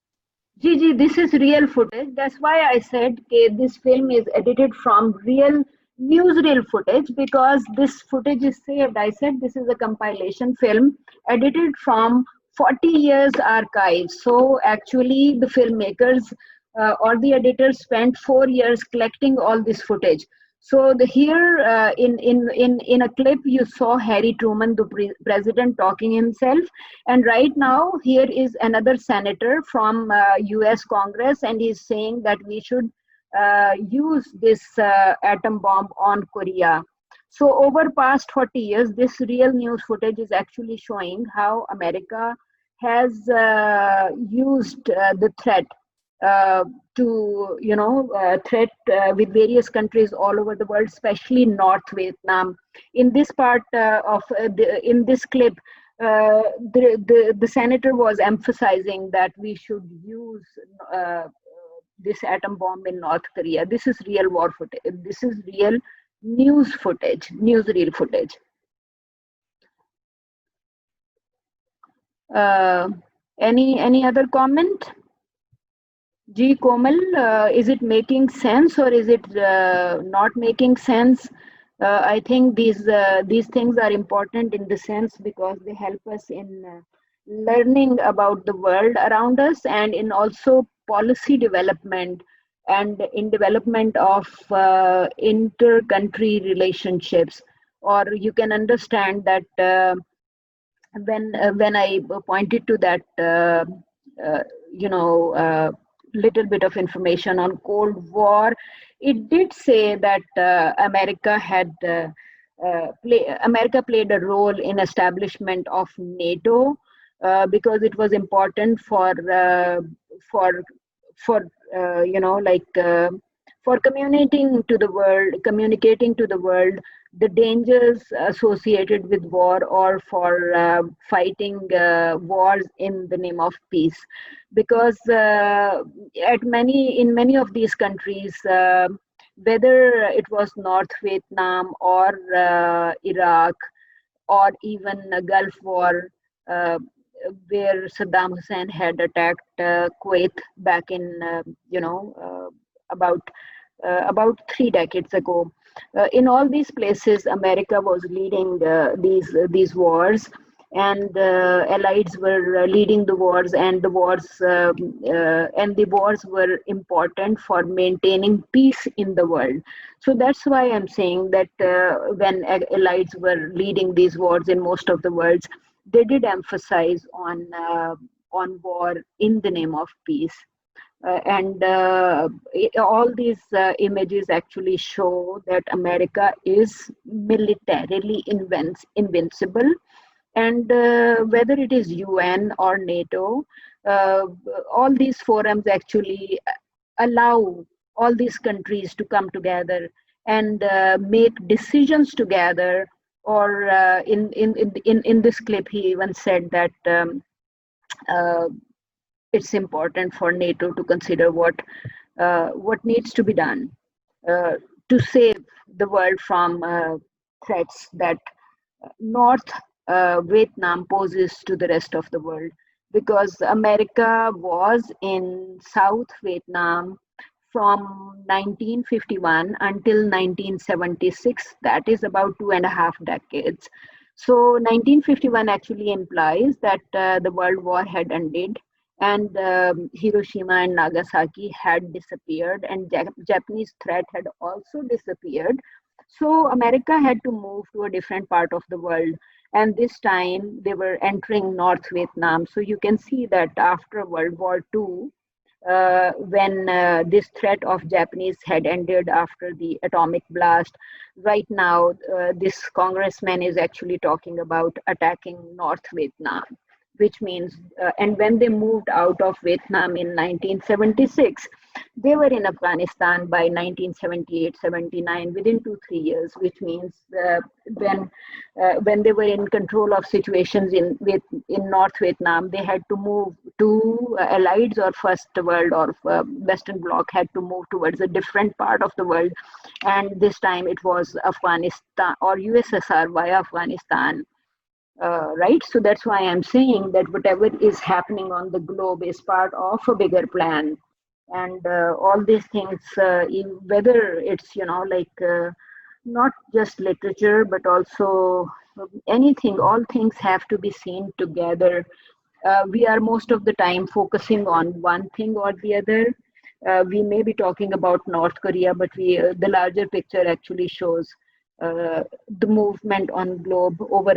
Gigi, this is real footage. That's why I said this film is edited from real newsreel footage, because this footage is saved. I said this is a compilation film edited from 40 years archives. So actually the filmmakers or the editors spent 4 years collecting all this footage. So here in a clip you saw Harry Truman, the president, talking himself, and right now here is another senator from US Congress, and he's saying that we should use this atom bomb on Korea. So over past 40 years, this real news footage is actually showing how America has used the threat to, threat with various countries all over the world, especially North Vietnam. In this part in this clip, the senator was emphasizing that we should use this atom bomb in North Korea. This is real war footage. This is real news footage, newsreel footage. Any other comment? G. Komal, is it making sense or is it not making sense? I think these things are important in the sense because they help us in learning about the world around us, and in also policy development and in development of inter-country relationships. Or you can understand that when I pointed to that, little bit of information on Cold War, it did say that America played a role in establishment of NATO because it was important for communicating to the world the dangers associated with war, or for fighting wars in the name of peace. Because in many of these countries, whether it was North Vietnam or Iraq or even the Gulf War, where Saddam Hussein had attacked Kuwait back in about 3 decades ago. In all these places, America was leading these wars, and allies were leading the wars, and the wars were important for maintaining peace in the world. So that's why I'm saying that when allies were leading these wars in most of the worlds, they did emphasize on war in the name of peace. All these images actually show that America is militarily invincible, and whether it is UN or NATO, all these forums actually allow all these countries to come together and make decisions together. Or in this clip, he even said that it's important for NATO to consider what needs to be done uh, to save the world from threats that North Vietnam poses to the rest of the world, because America was in South Vietnam from 1951 until 1976. That is about 2.5 decades. So 1951 actually implies that the World War had ended, and Hiroshima and Nagasaki had disappeared, and Japanese threat had also disappeared. So America had to move to a different part of the world, and this time they were entering North Vietnam. So you can see that after World War II, when this threat of Japanese had ended after the atomic blast, right now this congressman is actually talking about attacking North Vietnam, which means, and when they moved out of Vietnam in 1976, they were in Afghanistan by 1978-79, within 2-3 years, which means when they were in control of situations in North Vietnam, they had to move to Allies or First World or Western Bloc had to move towards a different part of the world, and this time it was Afghanistan or USSR via Afghanistan. Right, so that's why I'm saying that whatever is happening on the globe is part of a bigger plan, and all these things, whether it's not just literature but also anything, all things have to be seen together. We are most of the time focusing on one thing or the other. We may be talking about North Korea, but the larger picture actually shows the movement on globe over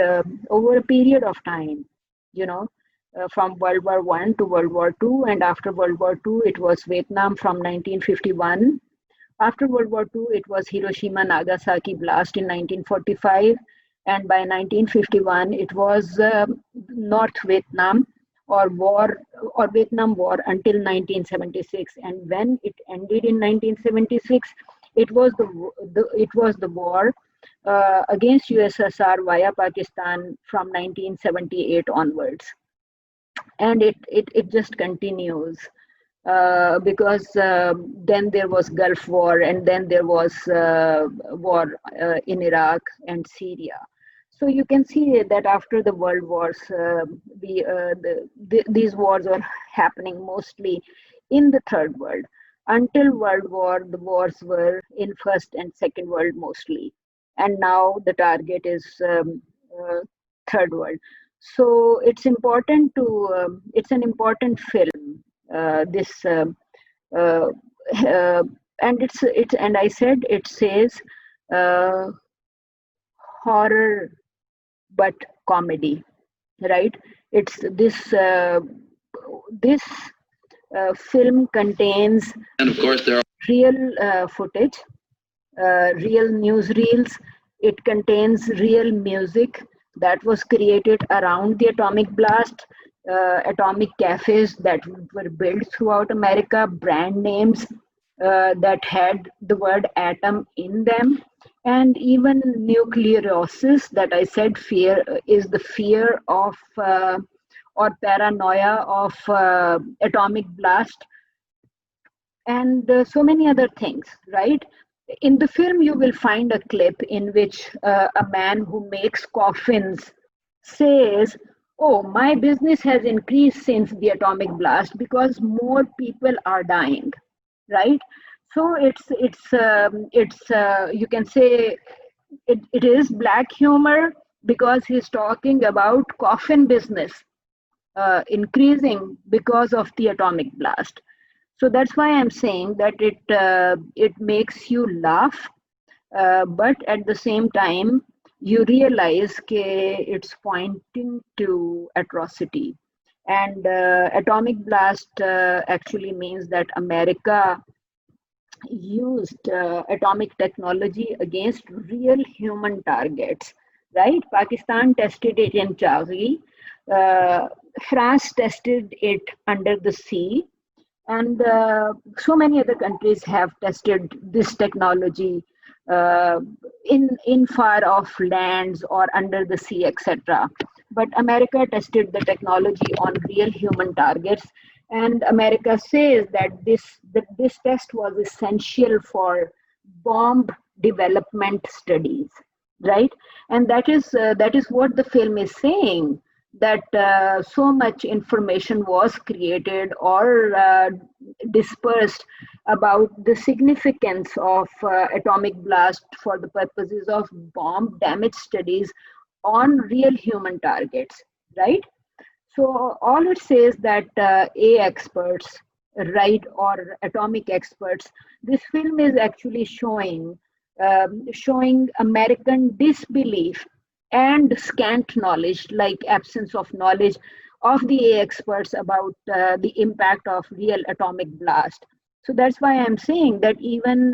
a period of time, from World War I to World War II, and after World War II it was Vietnam from 1951. After World War II it was Hiroshima Nagasaki blast in 1945, and by 1951 it was North Vietnam or Vietnam War until 1976, and when it ended in 1976, it was the war against USSR via Pakistan from 1978 onwards, and it just continues because then there was Gulf War, and then there was war in Iraq and Syria. So you can see that after the world wars, these wars are happening mostly in the third world. Until World War, the wars were in first and second world mostly, and now the target is third world. So it's important to it's an important film. And it's and I said it says horror but comedy, right? It's this film contains, and of course there are real footage, real newsreels. It contains real music that was created around the atomic blast, atomic cafes that were built throughout America, brand names that had the word atom in them, and even nuclearosis that I said fear is the fear of or paranoia of atomic blast, and so many other things, right? In the film, you will find a clip in which a man who makes coffins says, "Oh, my business has increased since the atomic blast because more people are dying," right? So it's you can say it is black humor because he's talking about coffin business increasing because of the atomic blast. So that's why I'm saying that it makes you laugh, but at the same time you realize that it's pointing to atrocity. And atomic blast actually means that America used atomic technology against real human targets, right? Pakistan tested it in Charlie, France tested it under the sea, and so many other countries have tested this technology in far off lands or under the sea, etc. But America tested the technology on real human targets, And America says that this test was essential for bomb development studies, right? And that is what the film is saying, that so much information was created or dispersed about the significance of atomic blast for the purposes of bomb damage studies on real human targets, right? So all it says that A experts, right, or atomic experts, this film is actually showing American disbelief and scant knowledge, like absence of knowledge of the A experts about the impact of real atomic blast. So that's why I'm saying that even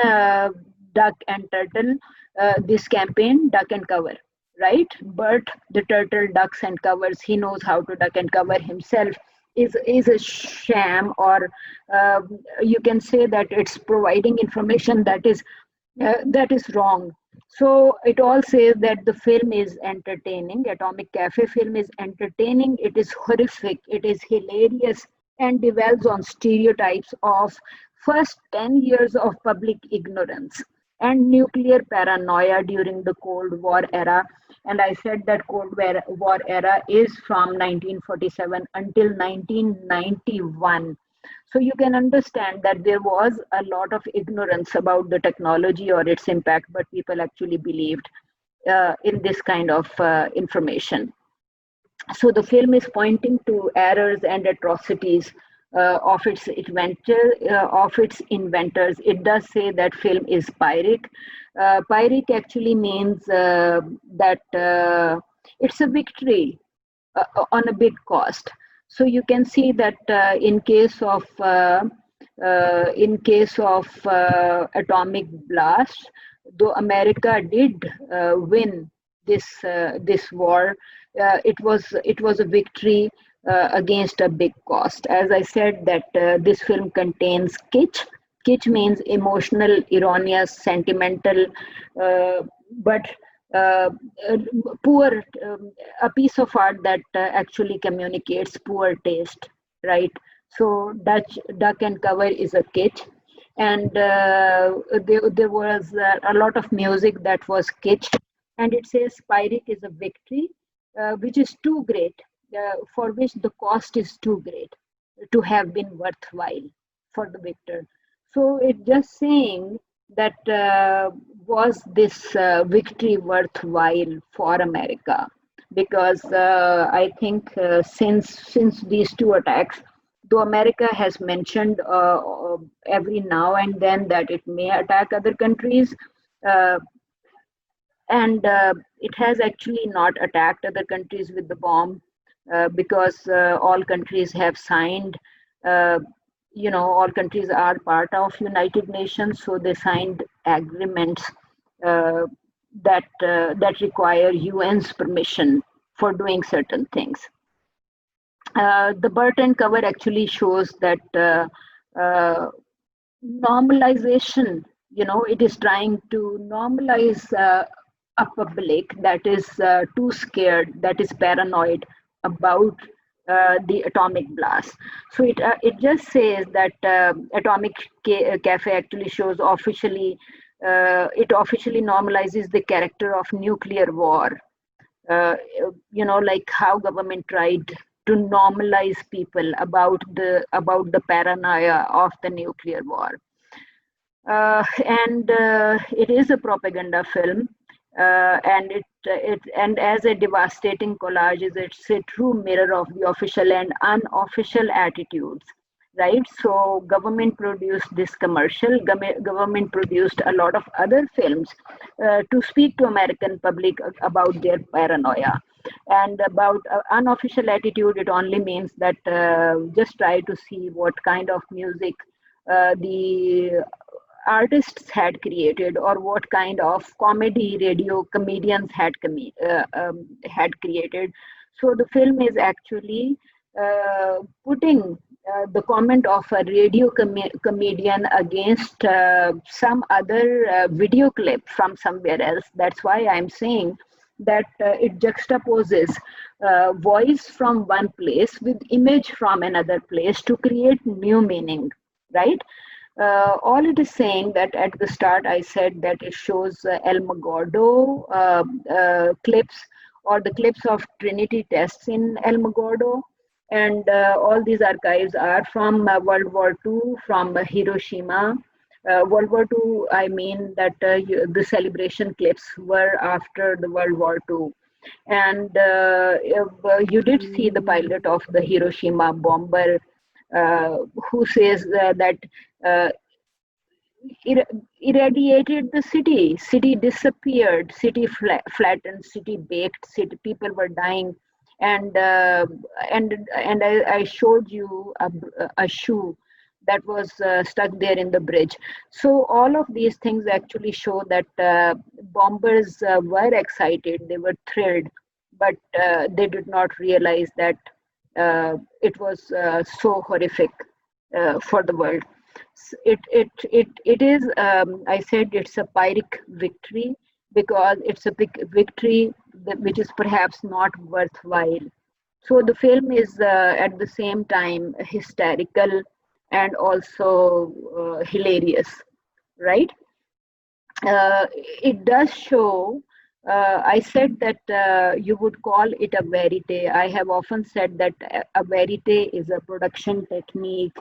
Duck and Turtle, this campaign, Duck and Cover, right? But the turtle ducks and covers, he knows how to duck and cover himself, is a sham, or you can say that it's providing information that is wrong. So it all says that the film is entertaining. Atomic Cafe film is entertaining. It is horrific. It is hilarious and dwells on stereotypes of first 10 years of public ignorance and nuclear paranoia during the Cold War era. And I said that War era is from 1947 until 1991. So you can understand that there was a lot of ignorance about the technology or its impact, but people actually believed in this kind of information. So the film is pointing to errors and atrocities of its inventors. It does say that film is Pyrrhic. Pyrrhic actually means that it's a victory on a big cost. So you can see that in case of atomic blast, though America did win this war, it was a victory against a big cost. As I said, that this film contains kitsch. Kitsch means emotional, erroneous, sentimental, but poor, a piece of art that actually communicates poor taste, right? So Duck and Cover is a kitsch, and there was a lot of music that was kitsch, and it says Pyrrhic is a victory, which is too great, for which the cost is too great to have been worthwhile for the victor. So it's just saying that was this victory worthwhile for America? Because I think since these two attacks, though America has mentioned every now and then that it may attack other countries, and it has actually not attacked other countries with the bomb, because all countries have signed, all countries are part of United Nations, so they signed agreements that require UN's permission for doing certain things. The Burt and Cover actually shows that normalization, it is trying to normalize a public that is too scared, that is paranoid about the atomic blast. So it just says that Atomic Cafe actually shows it officially normalizes the character of nuclear war. Like how government tried to normalize people about the paranoia of the nuclear war. And it is a propaganda film. And and as a devastating collage, it's a true mirror of the official and unofficial attitudes, right? So government produced this commercial, government produced a lot of other films to speak to American public about their paranoia. And about unofficial attitude, it only means that just try to see what kind of music the artists had created, or what kind of comedy radio comedians had created. So the film is actually putting the comment of a radio comedian against some other video clip from somewhere else. That's why I'm saying that it juxtaposes voice from one place with image from another place to create new meaning, right? All it is saying that at the start I said that it shows El Magordo clips or the clips of Trinity tests in El Magordo. And all these archives are from World War II, from Hiroshima. World War II, I mean that the celebration clips were after the World War II. And you did see the pilot of the Hiroshima bomber who says that uh, irradiated the city disappeared, city flattened, city baked, city people were dying. And I showed you a shoe that was stuck there in the bridge. So all of these things actually show that bombers were excited, they were thrilled, but they did not realize that it was so horrific for the world. It is, I said it's a Pyrrhic victory because it's a victory which is perhaps not worthwhile. So the film is at the same time hysterical and also hilarious, right? It does show, I said that you would call it a verite. I have often said that a verite is a production technique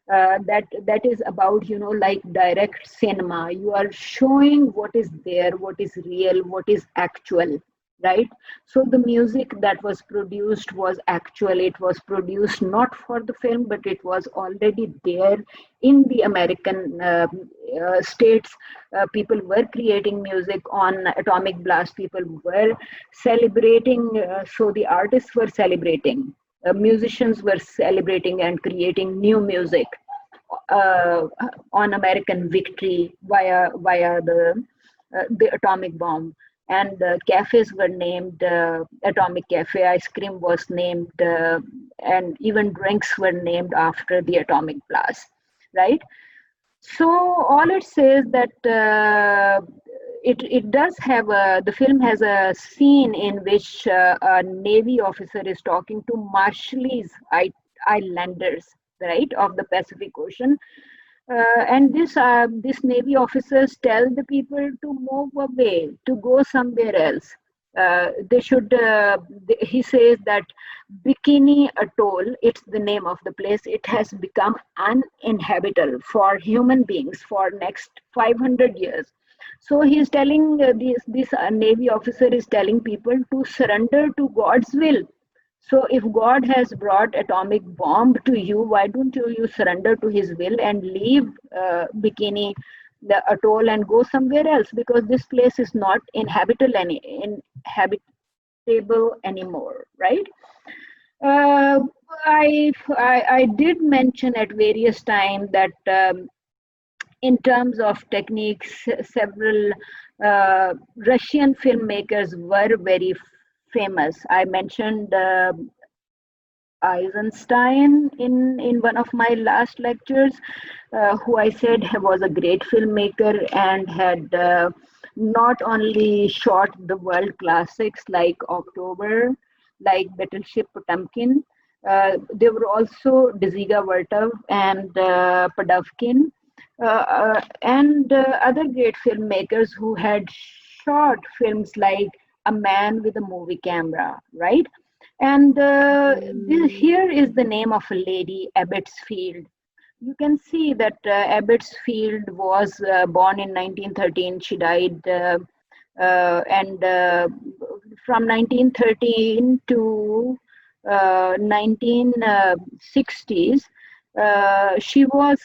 that is about, you know, like direct cinema. You are showing what is there, what is real, what is actual, right? So the music that was produced was actual. It was produced not for the film, but it was already there in the American states. People were creating music on Atomic Blast. People were celebrating. So the artists were celebrating. Musicians were celebrating and creating new music on American victory via the atomic bomb. And cafes were named Atomic Cafe. Ice cream was named, and even drinks were named after the atomic blast, right? So all it says that it does have the film has a scene in which a Navy officer is talking to Marshallese islanders, right, of the Pacific Ocean. And this Navy officers tell the people to move away, to go somewhere else. They should. He says that Bikini Atoll, it's the name of the place. It has become uninhabitable for human beings for next 500 years. So he is telling this Navy officer is telling people to surrender to God's will. So if God has brought atomic bomb to you, why don't you surrender to his will and leave Bikini, the atoll, and go somewhere else? Because this place is not inhabitable anymore, right? I did mention at various times that in terms of techniques, several Russian filmmakers were very famous. I mentioned Eisenstein in one of my last lectures, who I said was a great filmmaker and had not only shot the world classics like October, like Battleship Potemkin, there were also Dziga Vertov and Padavkin and other great filmmakers who had shot films like A Man with a Movie Camera, right? And here is the name of a lady, Abbotsfield. You can see that Abbotsfield was born in 1913. She died and from 1913 to 1960s. She was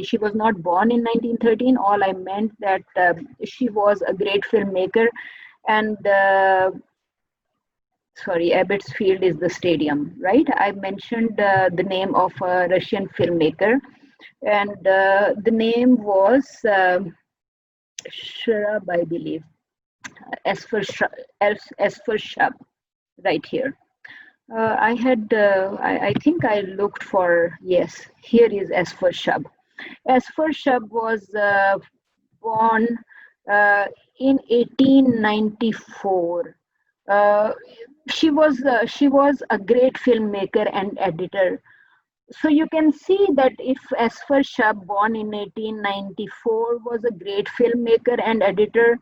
she was not born in 1913. All I meant that she was a great filmmaker. And Abbotsfield is the stadium, right? I mentioned the name of a Russian filmmaker, and the name was Shrub, I believe. As for Shub, right here. I had, I think I looked for, yes, here is Asfar Shub. Asfar Shub was born in 1894. Uh, she was a great filmmaker and editor. So you can see that if Asfar Shah, born in 1894, was a great filmmaker and editor,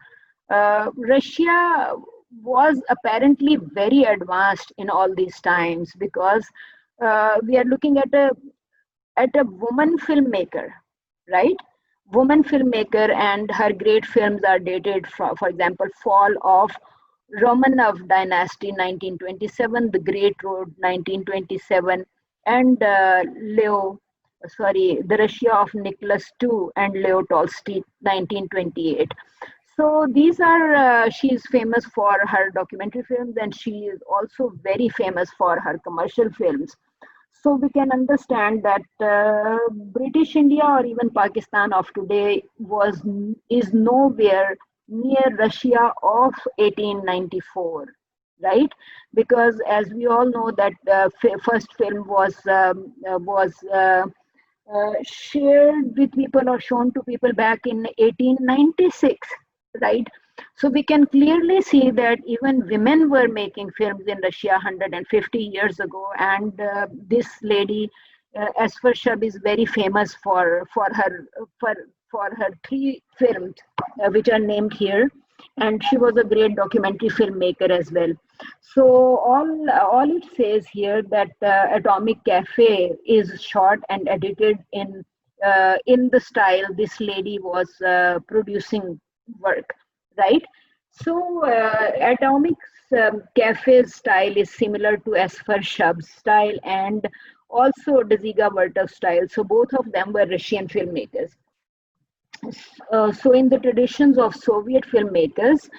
Russia was apparently very advanced in all these times, because we are looking at a woman filmmaker, right? Woman filmmaker, and her great films are dated from, for example, Fall of Romanov Dynasty 1927, The Great Road 1927, and The Russia of Nicholas II and Leo Tolstoy 1928. So these are, she is famous for her documentary films, and she is also very famous for her commercial films. So we can understand that British India or even Pakistan of today is nowhere near Russia of 1894, right? Because as we all know that first film was shared with people or shown to people back in 1896, right? So we can clearly see that even women were making films in Russia 150 years ago, and this lady, Asfar Shah, is very famous for her three films, which are named here, and she was a great documentary filmmaker as well. So all it says here that Atomic Cafe is shot and edited in the style this lady was producing work, right? So Atomic Cafe's style is similar to Asfar Shab's style and also Dziga Vertov's style. So both of them were Russian filmmakers. So in the traditions of Soviet filmmakers,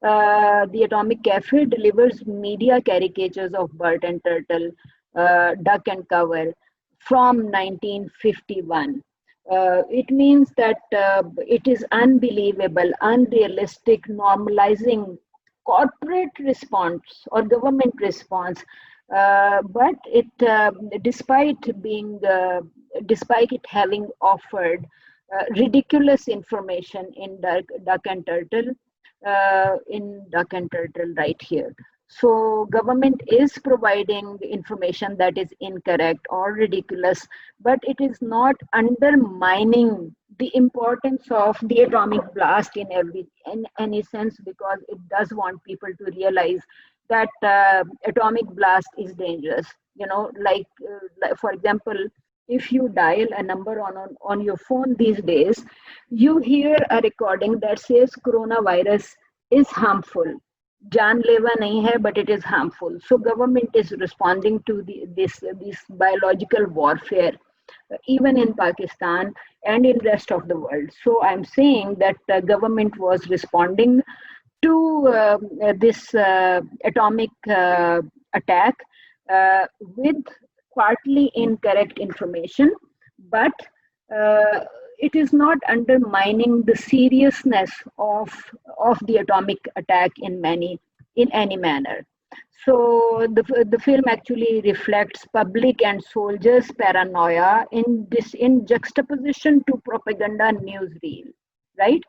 the Atomic Cafe delivers media caricatures of Bert and Turtle, Duck and Cover from 1951. It means that it is unbelievable, unrealistic, normalizing corporate response or government response. But despite it having offered ridiculous information in Duck and Turtle, right here. So government is providing information that is incorrect or ridiculous, but it is not undermining the importance of the atomic blast in any sense, because it does want people to realize that atomic blast is dangerous. You know, like for example, if you dial a number on your phone these days, you hear a recording that says coronavirus is harmful. जानलेवा नहीं है, but it is harmful. So government is responding to this biological warfare, even in Pakistan and in rest of the world. So I'm saying that government was responding to this atomic attack with partly incorrect information, but it is not undermining the seriousness of the atomic attack in any manner. So the film actually reflects public and soldiers' paranoia in juxtaposition to propaganda newsreel, right?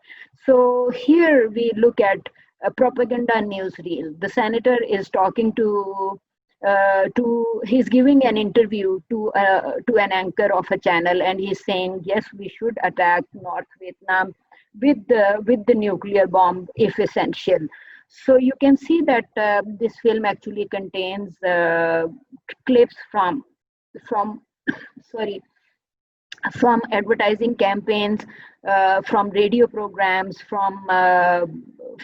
So here we look at a propaganda newsreel. The senator is talking he's giving an interview to an anchor of a channel, and he's saying, yes, we should attack North Vietnam with the nuclear bomb if essential. So you can see that this film actually contains clips from advertising campaigns, from radio programs, from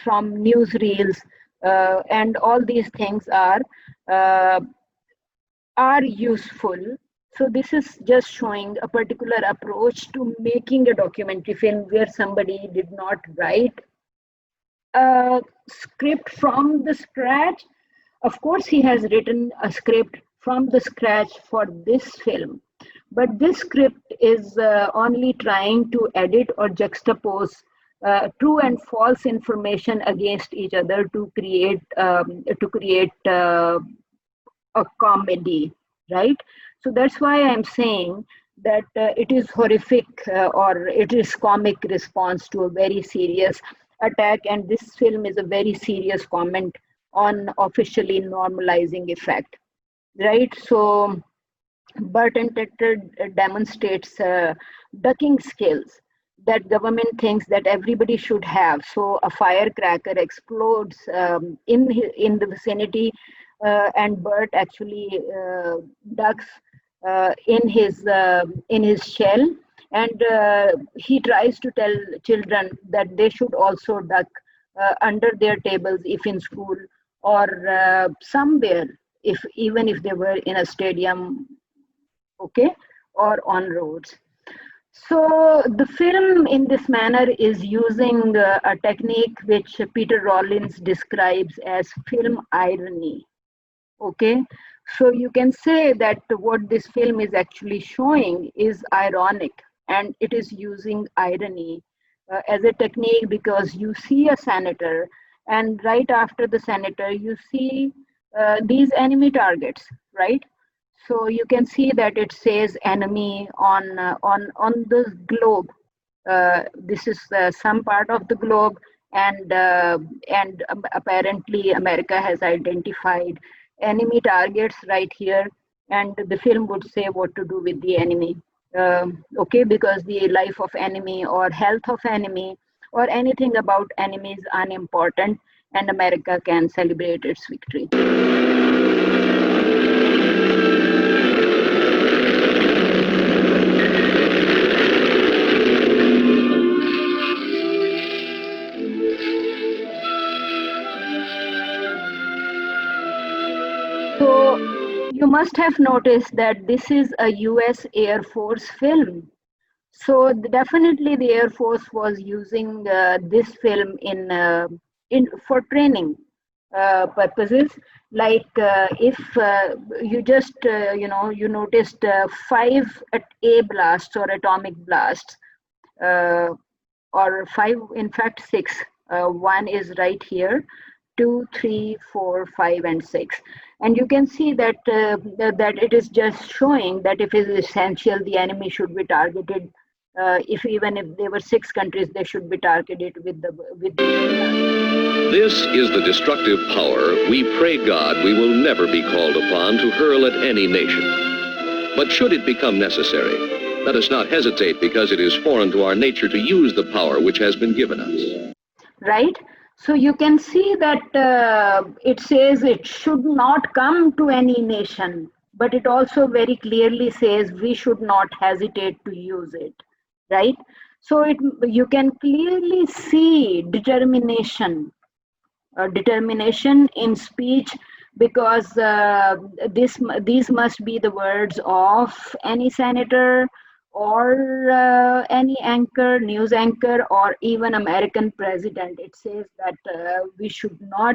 newsreels, and all these things are useful. So this is just showing a particular approach to making a documentary film where somebody did not write a script from the scratch. Of course, he has written a script from the scratch for this film, but this script is only trying to edit or juxtapose true and false information against each other to create a comedy, right? So that's why I'm saying that it is horrific or it is comic response to a very serious attack, and this film is a very serious comment on officially normalizing effect, right? So Burt and Tetter demonstrates ducking skills that government thinks that everybody should have. So a firecracker explodes in the vicinity, and Burt actually ducks in his shell, and he tries to tell children that they should also duck under their tables if in school, or somewhere, if even if they were in a stadium, okay, or on roads. So the film in this manner is using a technique which Peter Rollins describes as film irony. Okay, so you can say that what this film is actually showing is ironic, and it is using irony as a technique, because you see a senator, and right after the senator you see these enemy targets, right? So you can see that it says enemy on the globe. This is some part of the globe, and apparently America has identified enemy targets right here, and the film would say what to do with the enemy. Okay, because the life of enemy or health of enemy or anything about enemy is unimportant, and America can celebrate its victory. So you must have noticed that this is a US Air Force film. So definitely the Air Force was using this film in for training purposes. Like if you just you noticed 5 A blasts or atomic blasts, or 5, in fact 6. One is right here. 2, 3, 4, 5, and 6, and you can see that that it is just showing that if it is essential, the enemy should be targeted. If even if there were 6 countries, they should be targeted with the. This is the destructive power we pray God we will never be called upon to hurl at any nation. But should it become necessary, let us not hesitate, because it is foreign to our nature to use the power which has been given us. Right? So you can see that it says it should not come to any nation, but it also very clearly says we should not hesitate to use it, right? So you can clearly see determination in speech, because these must be the words of any senator or any anchor, news anchor, or even American president. It says that we should not,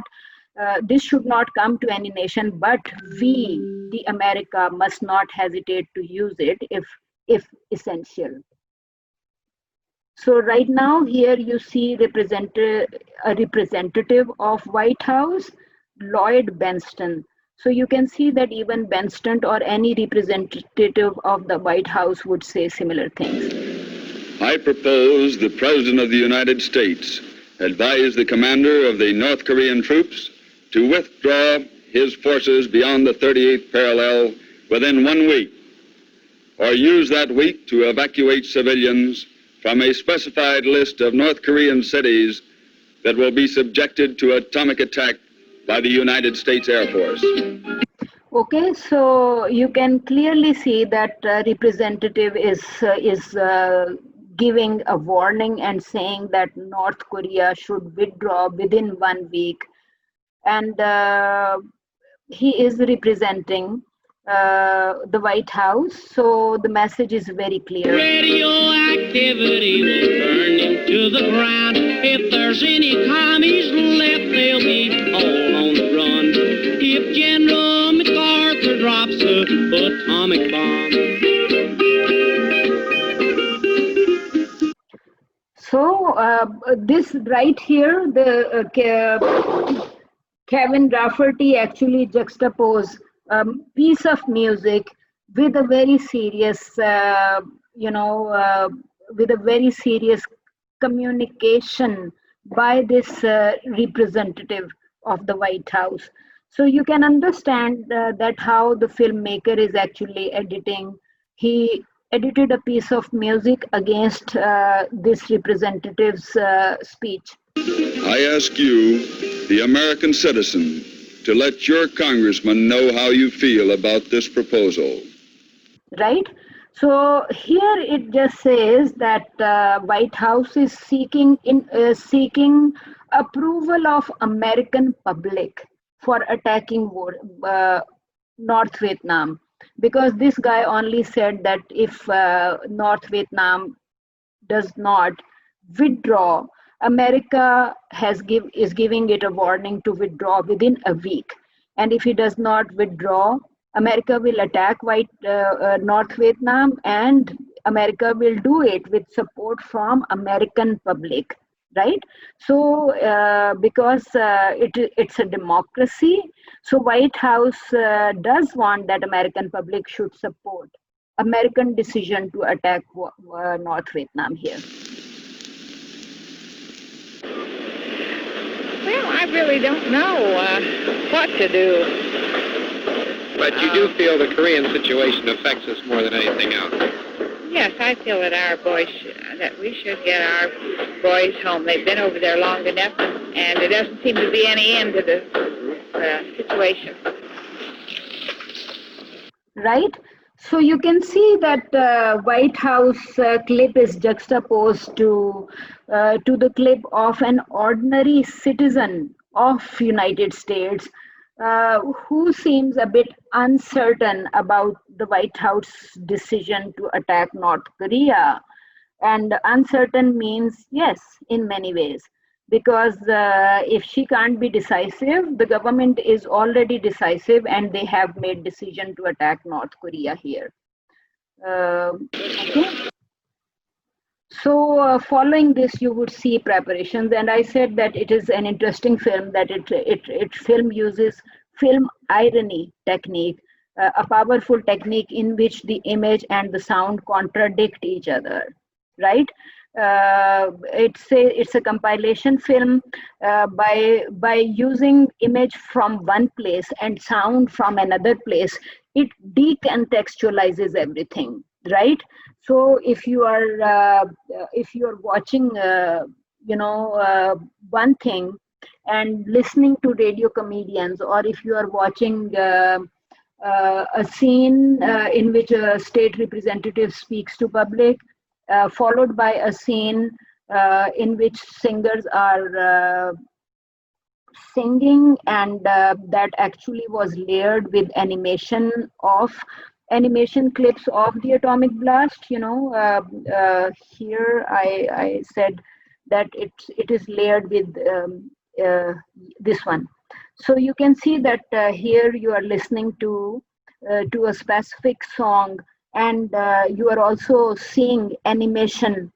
this should not come to any nation, but we, the America, must not hesitate to use it if essential. So right now here you see a representative of White House, Lloyd Benston. So you can see that even Benston or any representative of the White House would say similar things. I propose the President of the United States advise the commander of the North Korean troops to withdraw his forces beyond the 38th parallel within 1 week, or use that week to evacuate civilians from a specified list of North Korean cities that will be subjected to atomic attack by the United States Air Force. Okay, so you can clearly see that representative is giving a warning and saying that North Korea should withdraw within 1 week, and he is representing the White House, so the message is very clear. Radioactivity will burn into the ground. If there's any commies left, they'll be all on the run. If General MacArthur drops a atomic bomb. So this right here, the Kevin Rafferty actually juxtapose piece of music with a very serious, with a very serious communication by this representative of the White House. So you can understand that how the filmmaker is actually editing. He edited a piece of music against this representative's speech. I ask you, the American citizen, to let your congressman know how you feel about this proposal. Right? So here it just says that White House is seeking approval of American public for attacking North Vietnam, because this guy only said that if North Vietnam does not withdraw, America is giving it a warning to withdraw within a week, and if he does not withdraw, America will attack North Vietnam, and America will do it with support from American public, right? So because it's a democracy, so White House does want that American public should support American decision to attack North Vietnam here. Well, I really don't know what to do. But you do feel the Korean situation affects us more than anything else. Yes, I feel that that we should get our boys home. They've been over there long enough, and there doesn't seem to be any end to the situation. Right? So you can see that White House clip is juxtaposed to the clip of an ordinary citizen of United States who seems a bit uncertain about the White House decision to attack North Korea. And uncertain means yes, in many ways, because if she can't be decisive, the government is already decisive and they have made decision to attack North Korea here. Okay. So following this, you would see preparations, and I said that it is an interesting film, that it film uses film irony technique, a powerful technique in which the image and the sound contradict each other, right? It's a compilation film by using image from one place and sound from another place. It decontextualizes everything, right? So if you are watching one thing and listening to radio comedians, or if you are watching a scene in which a state representative speaks to public, followed by a scene in which singers are singing, and that actually was layered with animation clips of the atomic blast. Here I said that it is layered with this one. So you can see that here you are listening to a specific song, and you are also seeing animation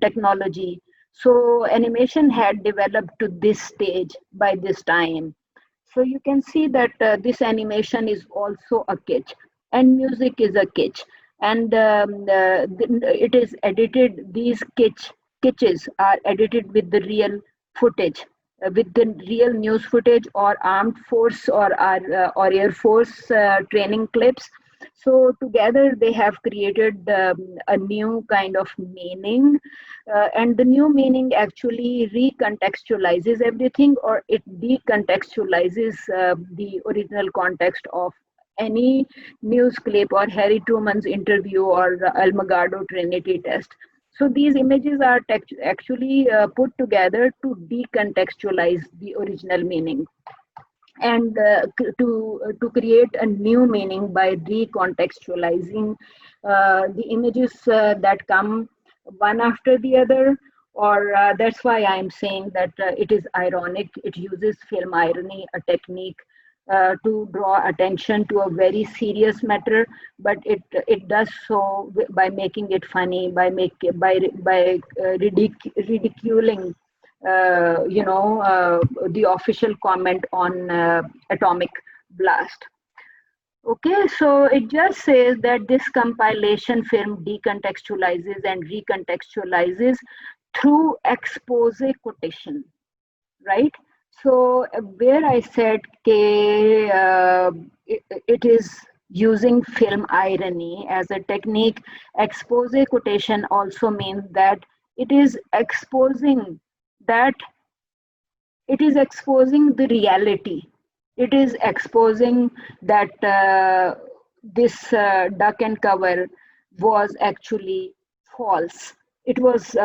technology. So animation had developed to this stage by this time. So you can see that this animation is also a kitsch, and music is a kitsch, and it is edited. These kitches are edited with the real footage, with the real news footage or armed force or Air Force training clips. So together they have created a new kind of meaning, and the new meaning actually recontextualizes everything, or it decontextualizes the original context of any news clip or Harry Truman's interview or Almaguerdo Trinity test. So these images are actually put together to decontextualize the original meaning, and to create a new meaning by recontextualizing the images that come one after the other. Or that's why I'm saying that it is ironic. It uses film irony, a technique to draw attention to a very serious matter, but it does so by making it funny, by ridiculing the official comment on atomic blast. Okay, so it just says that this compilation film decontextualizes and recontextualizes through expose quotation, right? So where I said it is using film irony as a technique, expose quotation also means that it is exposing that it is exposing the reality. It is exposing that this duck and cover was actually false. It was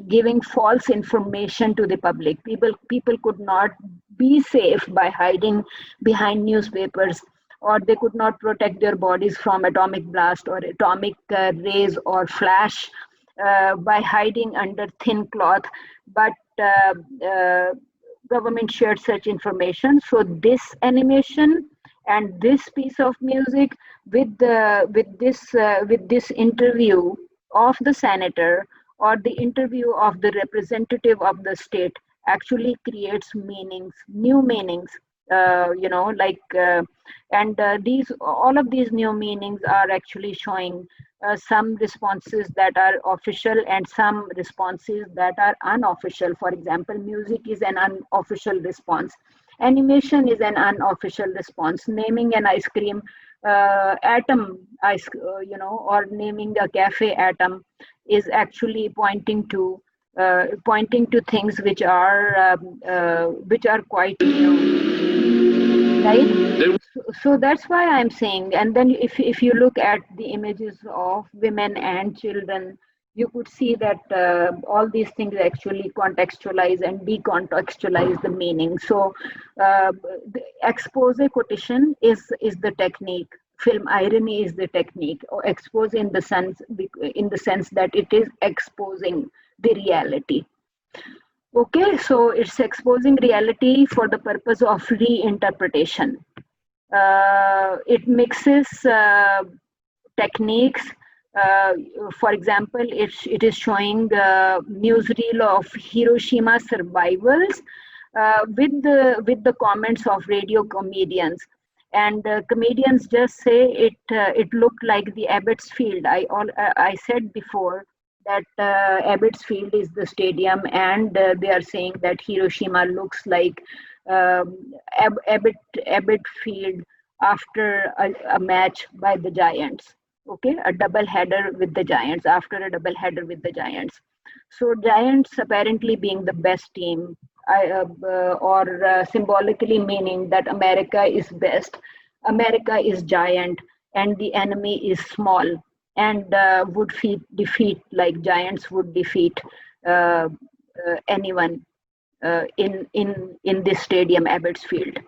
giving false information to the public. People could not be safe by hiding behind newspapers, or they could not protect their bodies from atomic blast or atomic rays or flash by hiding under thin cloth. But government shared such information. So this animation and this piece of music with this interview of the senator or the interview of the representative of the state actually creates meanings, new meanings. And these all of these new meanings are actually showing some responses that are official and some responses that are unofficial. For example, music is an unofficial response, animation is an unofficial response, naming an ice cream atom or naming a cafe atom is actually pointing to things which are quite new, right? So that's why I'm saying. And then if you look at the images of women and children, you could see that all these things actually contextualize and decontextualize the meaning. So the expose quotation is the technique. Film irony is the technique, or expose in the sense that it is exposing the reality. Okay, so it's exposing reality for the purpose of reinterpretation. It mixes techniques. For example, it is showing the newsreel of Hiroshima survivals with the comments of radio comedians. And comedians just say it looked like the Abbott's Field. I said before that Abbott's Field is the stadium, and they are saying that Hiroshima looks like Abbott Field after a match by the Giants. Okay, a double header with the Giants, after a double header with the Giants. So Giants apparently being the best team, or symbolically meaning that America is best, America is giant, and the enemy is small, and would defeat like Giants would defeat anyone in this stadium, Abbott's Field.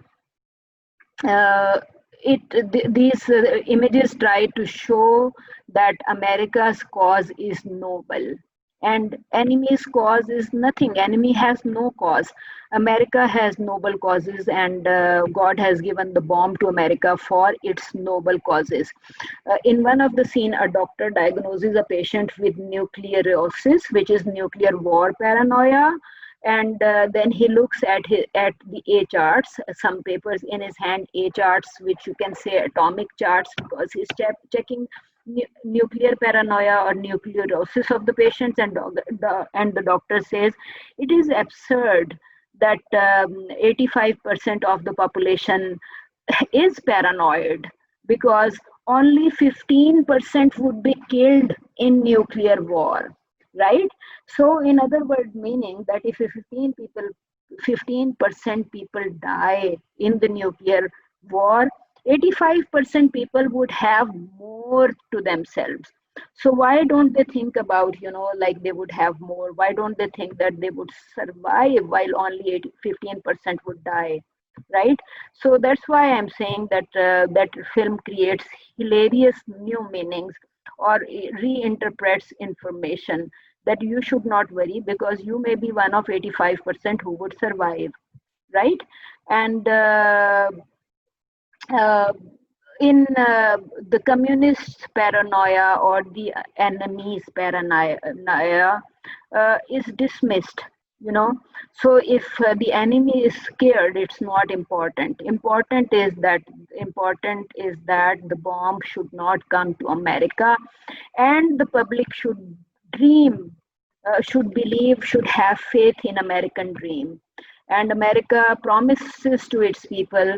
These images try to show that America's cause is noble and enemy's cause is nothing. Enemy has no cause. America has noble causes, and God has given the bomb to America for its noble causes. In one of the scene, a doctor diagnoses a patient with nuclearosis, which is nuclear war paranoia. And then he looks at the A charts, some papers in his hand, A charts, which you can say atomic charts, because he's checking nuclear paranoia or nuclearosis of the patients, and the doctor says it is absurd that 85% of the population is paranoid, because only 15% would be killed in nuclear war. Right? So in other words, meaning that if 15% people die in the nuclear war, 85% people would have more to themselves. So why don't they think about, like they would have more? Why don't they think that they would survive while only 15% would die? Right? So that's why I'm saying that that film creates hilarious new meanings or reinterprets information, that you should not worry because you may be one of 85% who would survive, right? And in the communist paranoia or the enemy's paranoia is dismissed. So if the enemy is scared, it's not important. Important is that the bomb should not come to America, and the public should dream should have faith in American dream. And America promises to its people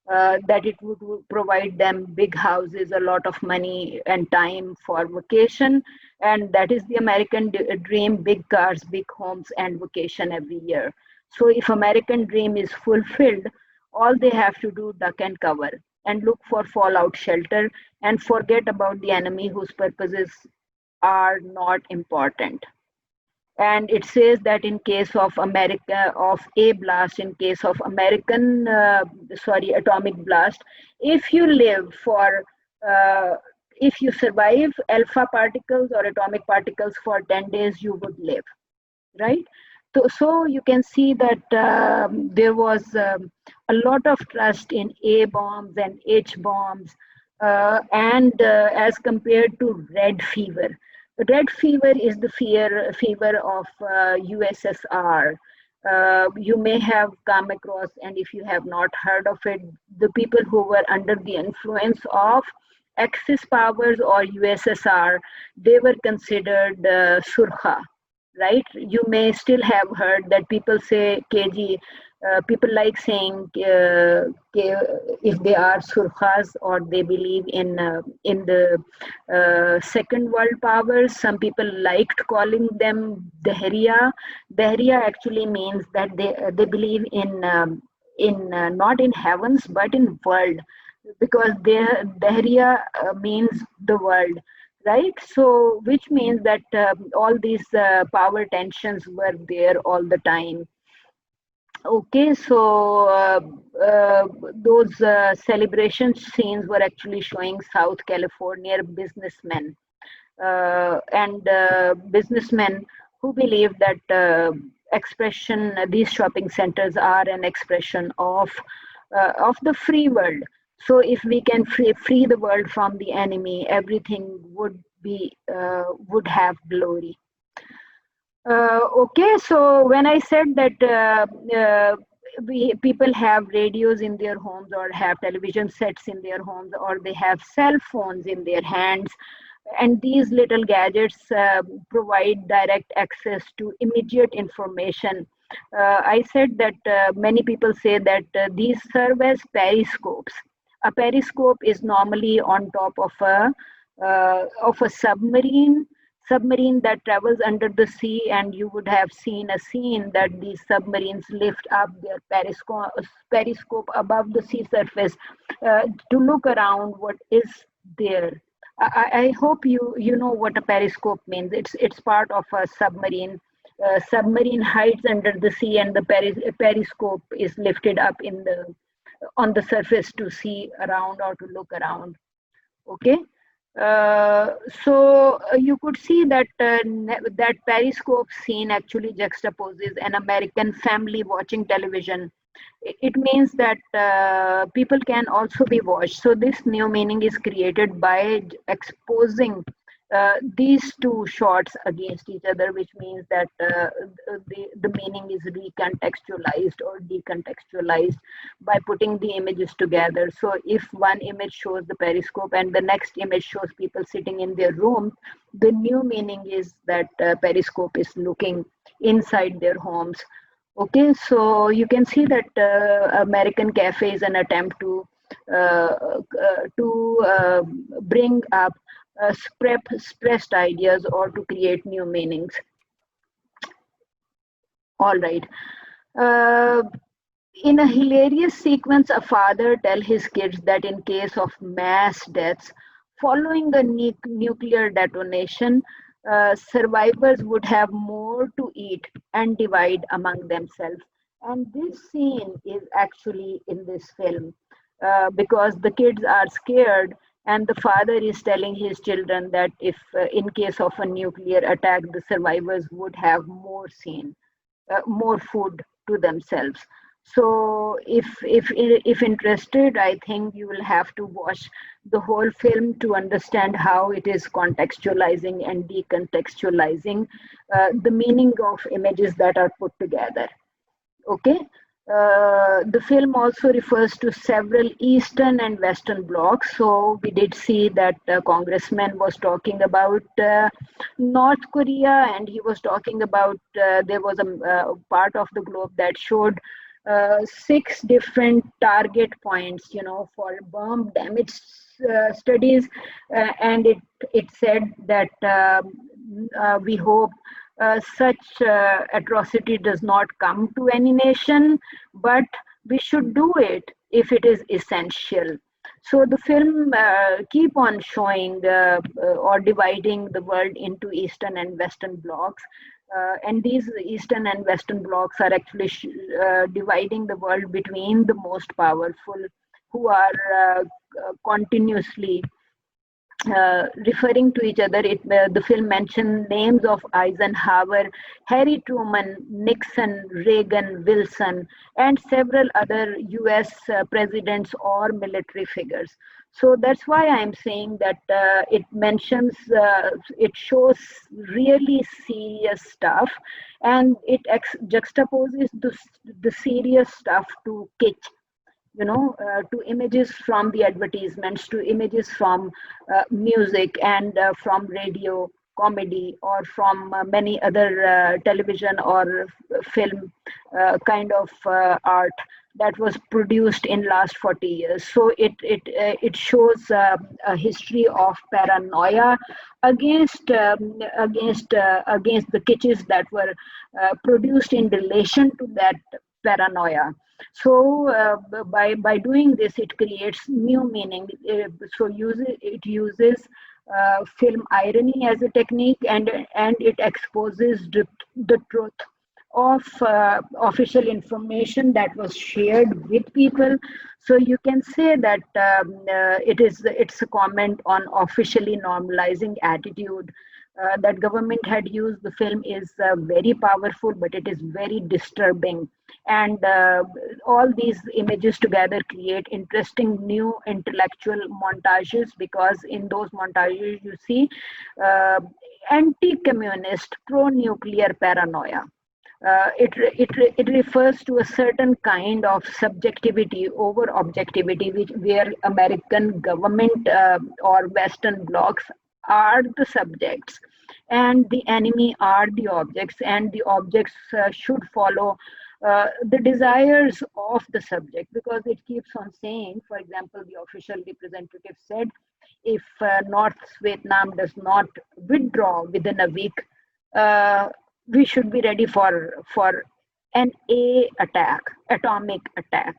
that it would provide them big houses, a lot of money and time for vacation. And that is the American dream, big cars, big homes, and vacation every year. So if American dream is fulfilled, all they have to do duck and cover and look for fallout shelter and forget about the enemy whose purposes are not important. And it says that in case of America, of a blast, in case of atomic blast, if you live for if you survive alpha particles or atomic particles for 10 days, you would live, right? So you can see that there was a lot of trust in A bombs and H bombs, and as compared to red fever. Red fever is the fever of USSR. You may have come across, and if you have not heard of it, the people who were under the influence of Axis powers or USSR, they were considered surkha, right? You may still have heard that people say KG. People like saying if they are surkhas or they believe in the second world powers. Some people liked calling them dahriya. Dahriya actually means that they believe in not in heavens but in world, because dahriya means the world, right? So which means that all these power tensions were there all the time. Okay, so those celebration scenes were actually showing South California businessmen and businessmen who believe that these shopping centers are an expression of the free world. So if we can free the world from the enemy, everything would have glory. Okay, so when I said that people have radios in their homes or have television sets in their homes or they have cell phones in their hands, and these little gadgets provide direct access to immediate information. I said that many people say that these serve as periscopes. A periscope is normally on top of a submarine that travels under the sea, and you would have seen a scene that these submarines lift up their periscope above the sea surface to look around what is there. I hope you know what a periscope means. It's part of a submarine. Submarine hides under the sea, and the periscope is lifted up on the surface to see around or to look around. Okay. So you could see that that periscope scene actually juxtaposes an American family watching television. It means that people can also be watched. So this new meaning is created by exposing these two shots against each other, which means that the meaning is recontextualized or decontextualized by putting the images together. So if one image shows the periscope and the next image shows people sitting in their room, the new meaning is that periscope is looking inside their homes. Okay, so you can see that American Cafe is an attempt to bring up suppressed ideas or to create new meanings. All right. In a hilarious sequence, a father tells his kids that in case of mass deaths following a nuclear detonation, survivors would have more to eat and divide among themselves. And this scene is actually in this film because the kids are scared, and the father is telling his children that if in case of a nuclear attack, the survivors would have more food to themselves. So if interested, I think you will have to watch the whole film to understand how it is contextualizing and decontextualizing the meaning of images that are put together. Okay. The film also refers to several Eastern and Western blocs. So we did see that Congressman was talking about North Korea, and he was talking about there was a part of the globe that showed 6 different target points, for bomb damage studies, and it said that we hope such atrocity does not come to any nation, but we should do it if it is essential. So the film keep on showing or dividing the world into Eastern and Western blocs. And these Eastern and Western blocs are actually dividing the world between the most powerful, who are continuously referring to each other. The film mentioned names of Eisenhower, Harry Truman, Nixon, Reagan, Wilson, and several other US presidents or military figures. So that's why I'm saying that it shows really serious stuff, and it juxtaposes the serious stuff to kitsch, to images from the advertisements, to images from music and from radio, comedy, or from many other television or film kind of art that was produced in last 40 years. So it shows a history of paranoia against the kitschs that were produced in relation to that paranoia. So by doing this, it creates new meaning. It uses film irony as a technique, and it exposes the truth of official information that was shared with people. So you can say that it's a comment on officially normalizing attitude. That government had used the film is very powerful, but it is very disturbing. And all these images together create interesting new intellectual montages, because in those montages you see anti-communist, pro-nuclear paranoia. It refers to a certain kind of subjectivity over objectivity, where American government or Western blocs are the subjects and the enemy are the objects, and the objects should follow the desires of the subject, because it keeps on saying, for example, the official representative said, if North Vietnam does not withdraw within a week, we should be ready for an atomic attack,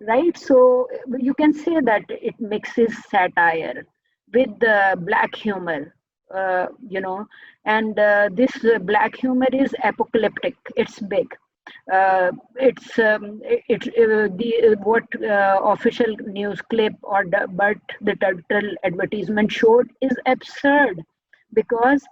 right? So you can say that it mixes satire with black humor, and this black humor is apocalyptic. It's big. What official news clip but the turtle advertisement showed is absurd, because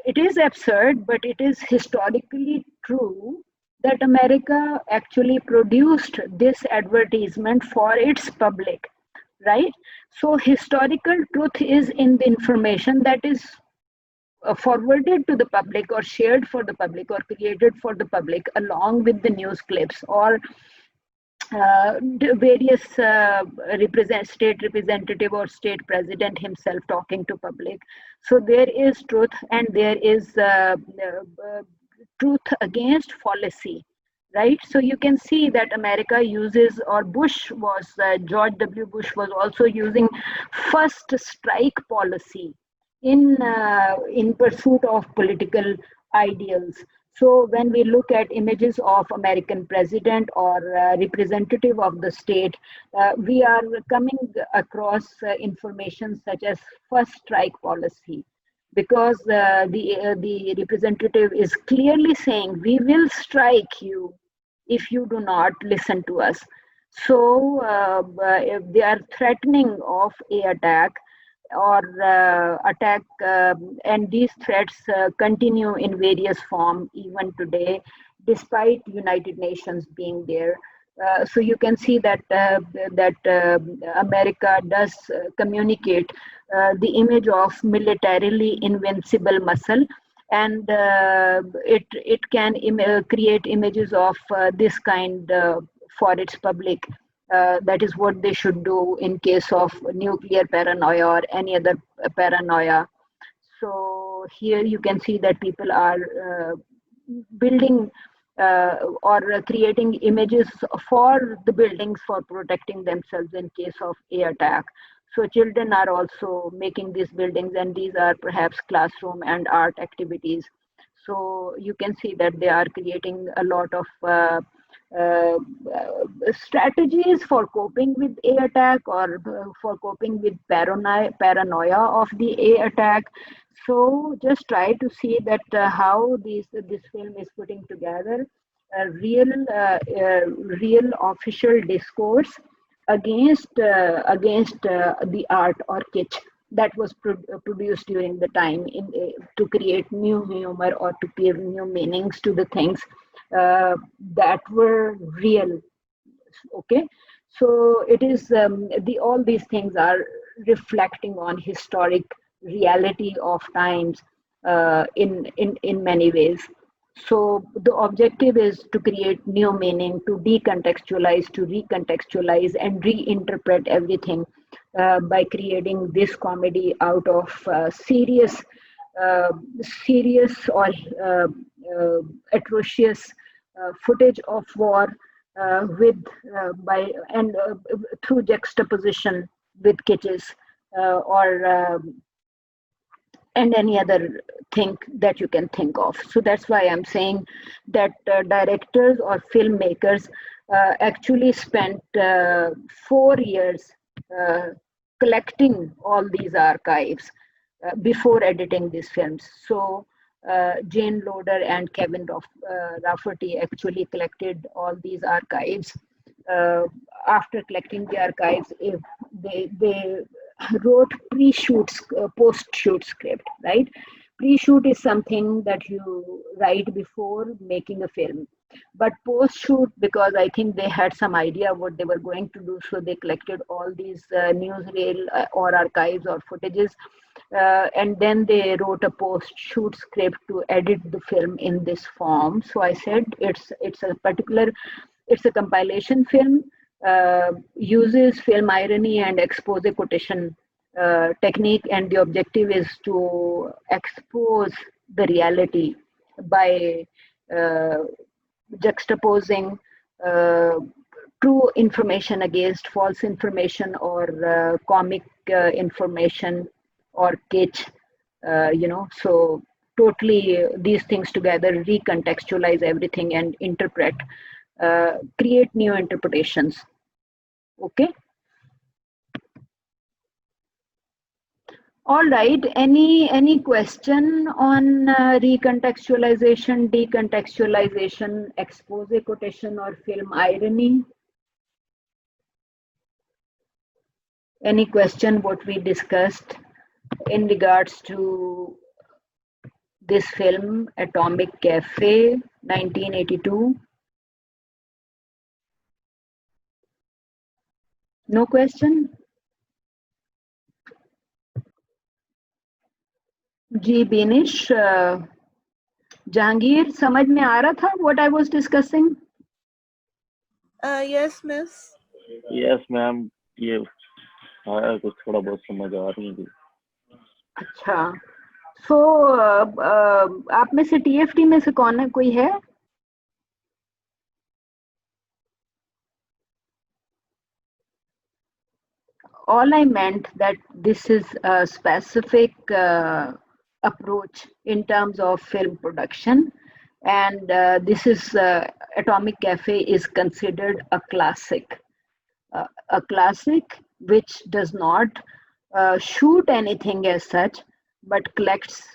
it is absurd, but it is historically true that America actually produced this advertisement for its public, right? So historical truth is in the information that is forwarded to the public or shared for the public or created for the public, along with the news clips or various state representative or state president himself talking to public. So there is truth, and there is truth against fallacy, right? So you can see that America uses, or George W. Bush was also using first strike policy in pursuit of political ideals. So when we look at images of American president or representative of the state, we are coming across information such as first strike policy, because the representative is clearly saying, we will strike you if you do not listen to us. So they are threatening of a attack and these threats continue in various forms even today, despite United Nations being there. So you can see that America does communicate the image of militarily invincible muscle, and it can create images of this kind for its public. That is what they should do in case of nuclear paranoia or any other paranoia. So here you can see that people are building or creating images for the buildings for protecting themselves in case of a attack. So children are also making these buildings, and these are perhaps classroom and art activities. So you can see that they are creating a lot of strategies for coping with a attack, or for coping with paranoia of the a attack. So just try to see that how this film is putting together a real official discourse against the art or kitsch that was produced during the time to create new humor or to give new meanings to the things that were real. Okay, so it is all these things are reflecting on historic reality of times in many ways. So the objective is to create new meaning, to decontextualize, to recontextualize, and reinterpret everything by creating this comedy out of serious or atrocious footage of war with by and through juxtaposition with kitschs or and any other thing that you can think of. So that's why I'm saying that directors or filmmakers actually spent 4 years collecting all these archives before editing these films. So Jane Loder and Kevin Rafferty actually collected all these archives. After collecting the archives, they wrote post-shoot script, right? Pre-shoot is something that you write before making a film. But post-shoot, because I think they had some idea what they were going to do, so they collected all these newsreel or archives or footages, and then they wrote a post-shoot script to edit the film in this form. So I said it's a compilation film, uses film irony and expose quotation technique, and the objective is to expose the reality by juxtaposing true information against false information or comic information or kitsch, so totally these things together recontextualize everything and interpret, create new interpretations. Okay. All right. Any question on recontextualization, decontextualization, expose quotation, or film irony? Any question what we discussed in regards to this film, Atomic Cafe, 1982? No question? जी बीनिश, जहांगीर समझ में आ रहा था what I was discussing? Yes, miss. Yes, ma'am. ये आया कुछ थोड़ा बहुत समझ आ रही थी. अच्छा, so आप में से TFT में से कौन है, कोई है? All I meant that this is a specific approach in terms of film production, and this is Atomic Cafe is considered a classic which does not shoot anything as such, but collects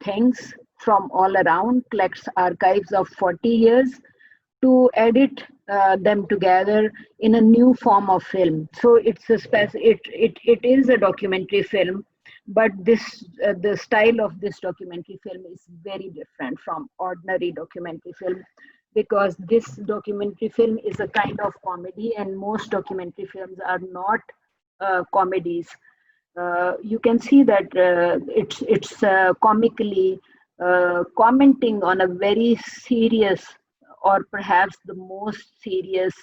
things from all around, collects archives of 40 years to edit them together in a new form of film. So it's it is a documentary film, but the style of this documentary film is very different from ordinary documentary film, because this documentary film is a kind of comedy, and most documentary films are not comedies. You can see that it's comically commenting on a very serious, or perhaps the most serious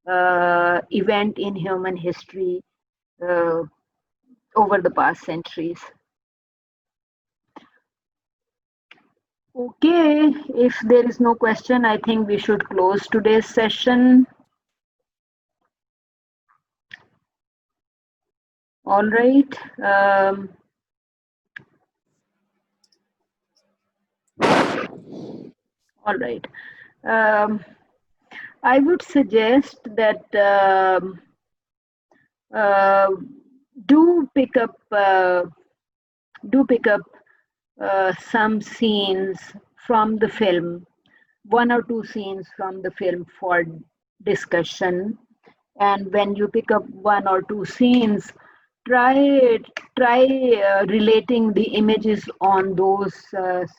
event in human history over the past centuries. Okay, if there is no question, I think we should close today's session. All right. All right. I would suggest that do pick up some scenes from the film, one or two scenes from the film for discussion. And when you pick up one or two scenes, try relating the images on those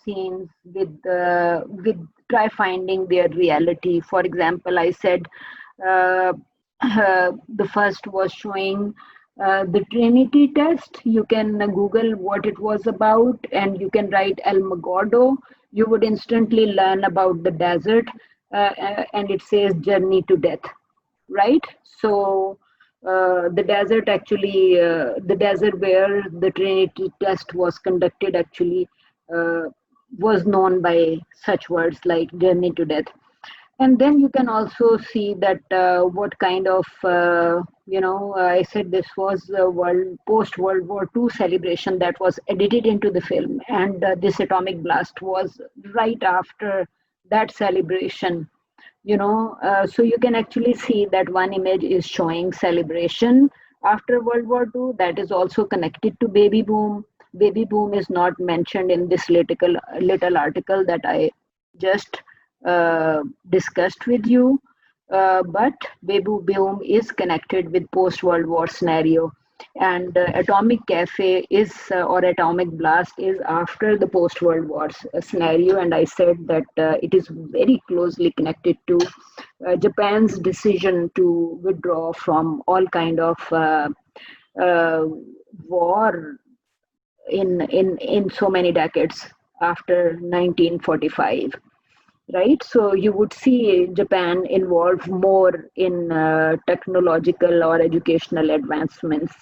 scenes with try finding their reality. For example, I said the first was showing the Trinity test. You can Google what it was about, and you can write El Magordo. You would instantly learn about the desert, and it says journey to death, right? So the desert actually, the desert where the Trinity test was conducted actually was known by such words like journey to death. And then you can also see that what kind of, I said this was a post-World War II celebration that was edited into the film. And this atomic blast was right after that celebration. So you can actually see that one image is showing celebration after World War II. That is also connected to baby boom. Baby boom is not mentioned in this little article that I just discussed with you, but baby boom is connected with post-World War scenario, and atomic cafe is or atomic blast is after the post-World War scenario. And I said that it is very closely connected to Japan's decision to withdraw from all kind of war in so many decades after 1945. Right, so you would see Japan involved more in technological or educational advancements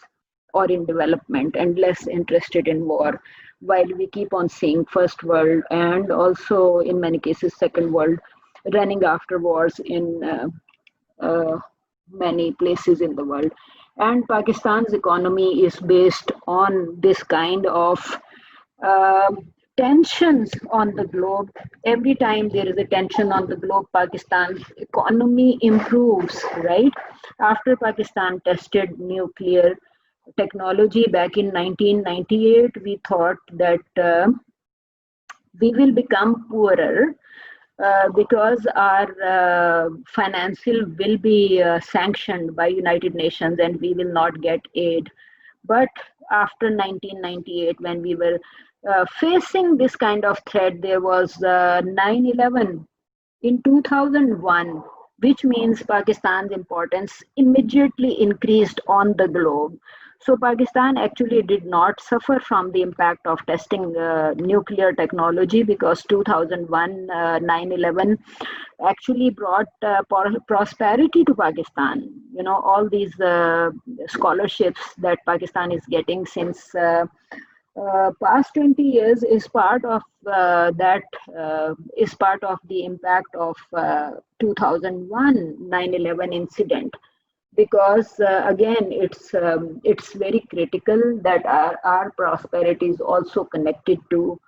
or in development, and less interested in war, while we keep on seeing First World and also in many cases Second World running after wars in many places in the world. And Pakistan's economy is based on this kind of tensions on the globe. Every time there is a tension on the globe, Pakistan's economy improves, right? After Pakistan tested nuclear technology back in 1998, we thought that we will become poorer because our financial will be sanctioned by United Nations and we will not get aid. But after 1998, when we were facing this kind of threat, there was 9/11 in 2001, which means Pakistan's importance immediately increased on the globe. So Pakistan actually did not suffer from the impact of testing nuclear technology, because 2001 9/11 actually brought prosperity to Pakistan. All these scholarships that Pakistan is getting since past 20 years is part of is part of the impact of 2001 9/11 incident, because again it's very critical that our prosperity is also connected to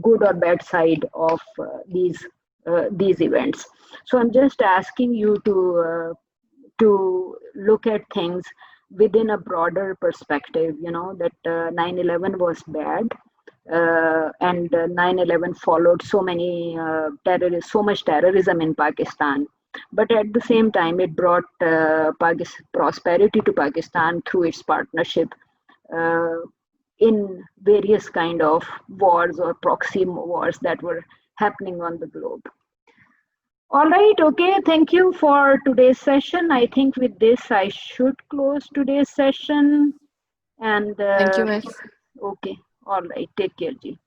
good or bad side of these events. So I'm just asking you to look at things within a broader perspective, that 9/11 was bad, and 9/11 followed so much terrorism in Pakistan. But at the same time, it brought prosperity to Pakistan through its partnership in various kind of wars or proxy wars that were happening on the globe. All right, okay, thank you for today's session. I think with this, I should close today's session. And Thank you, Miss. okay, all right, take care, Ji.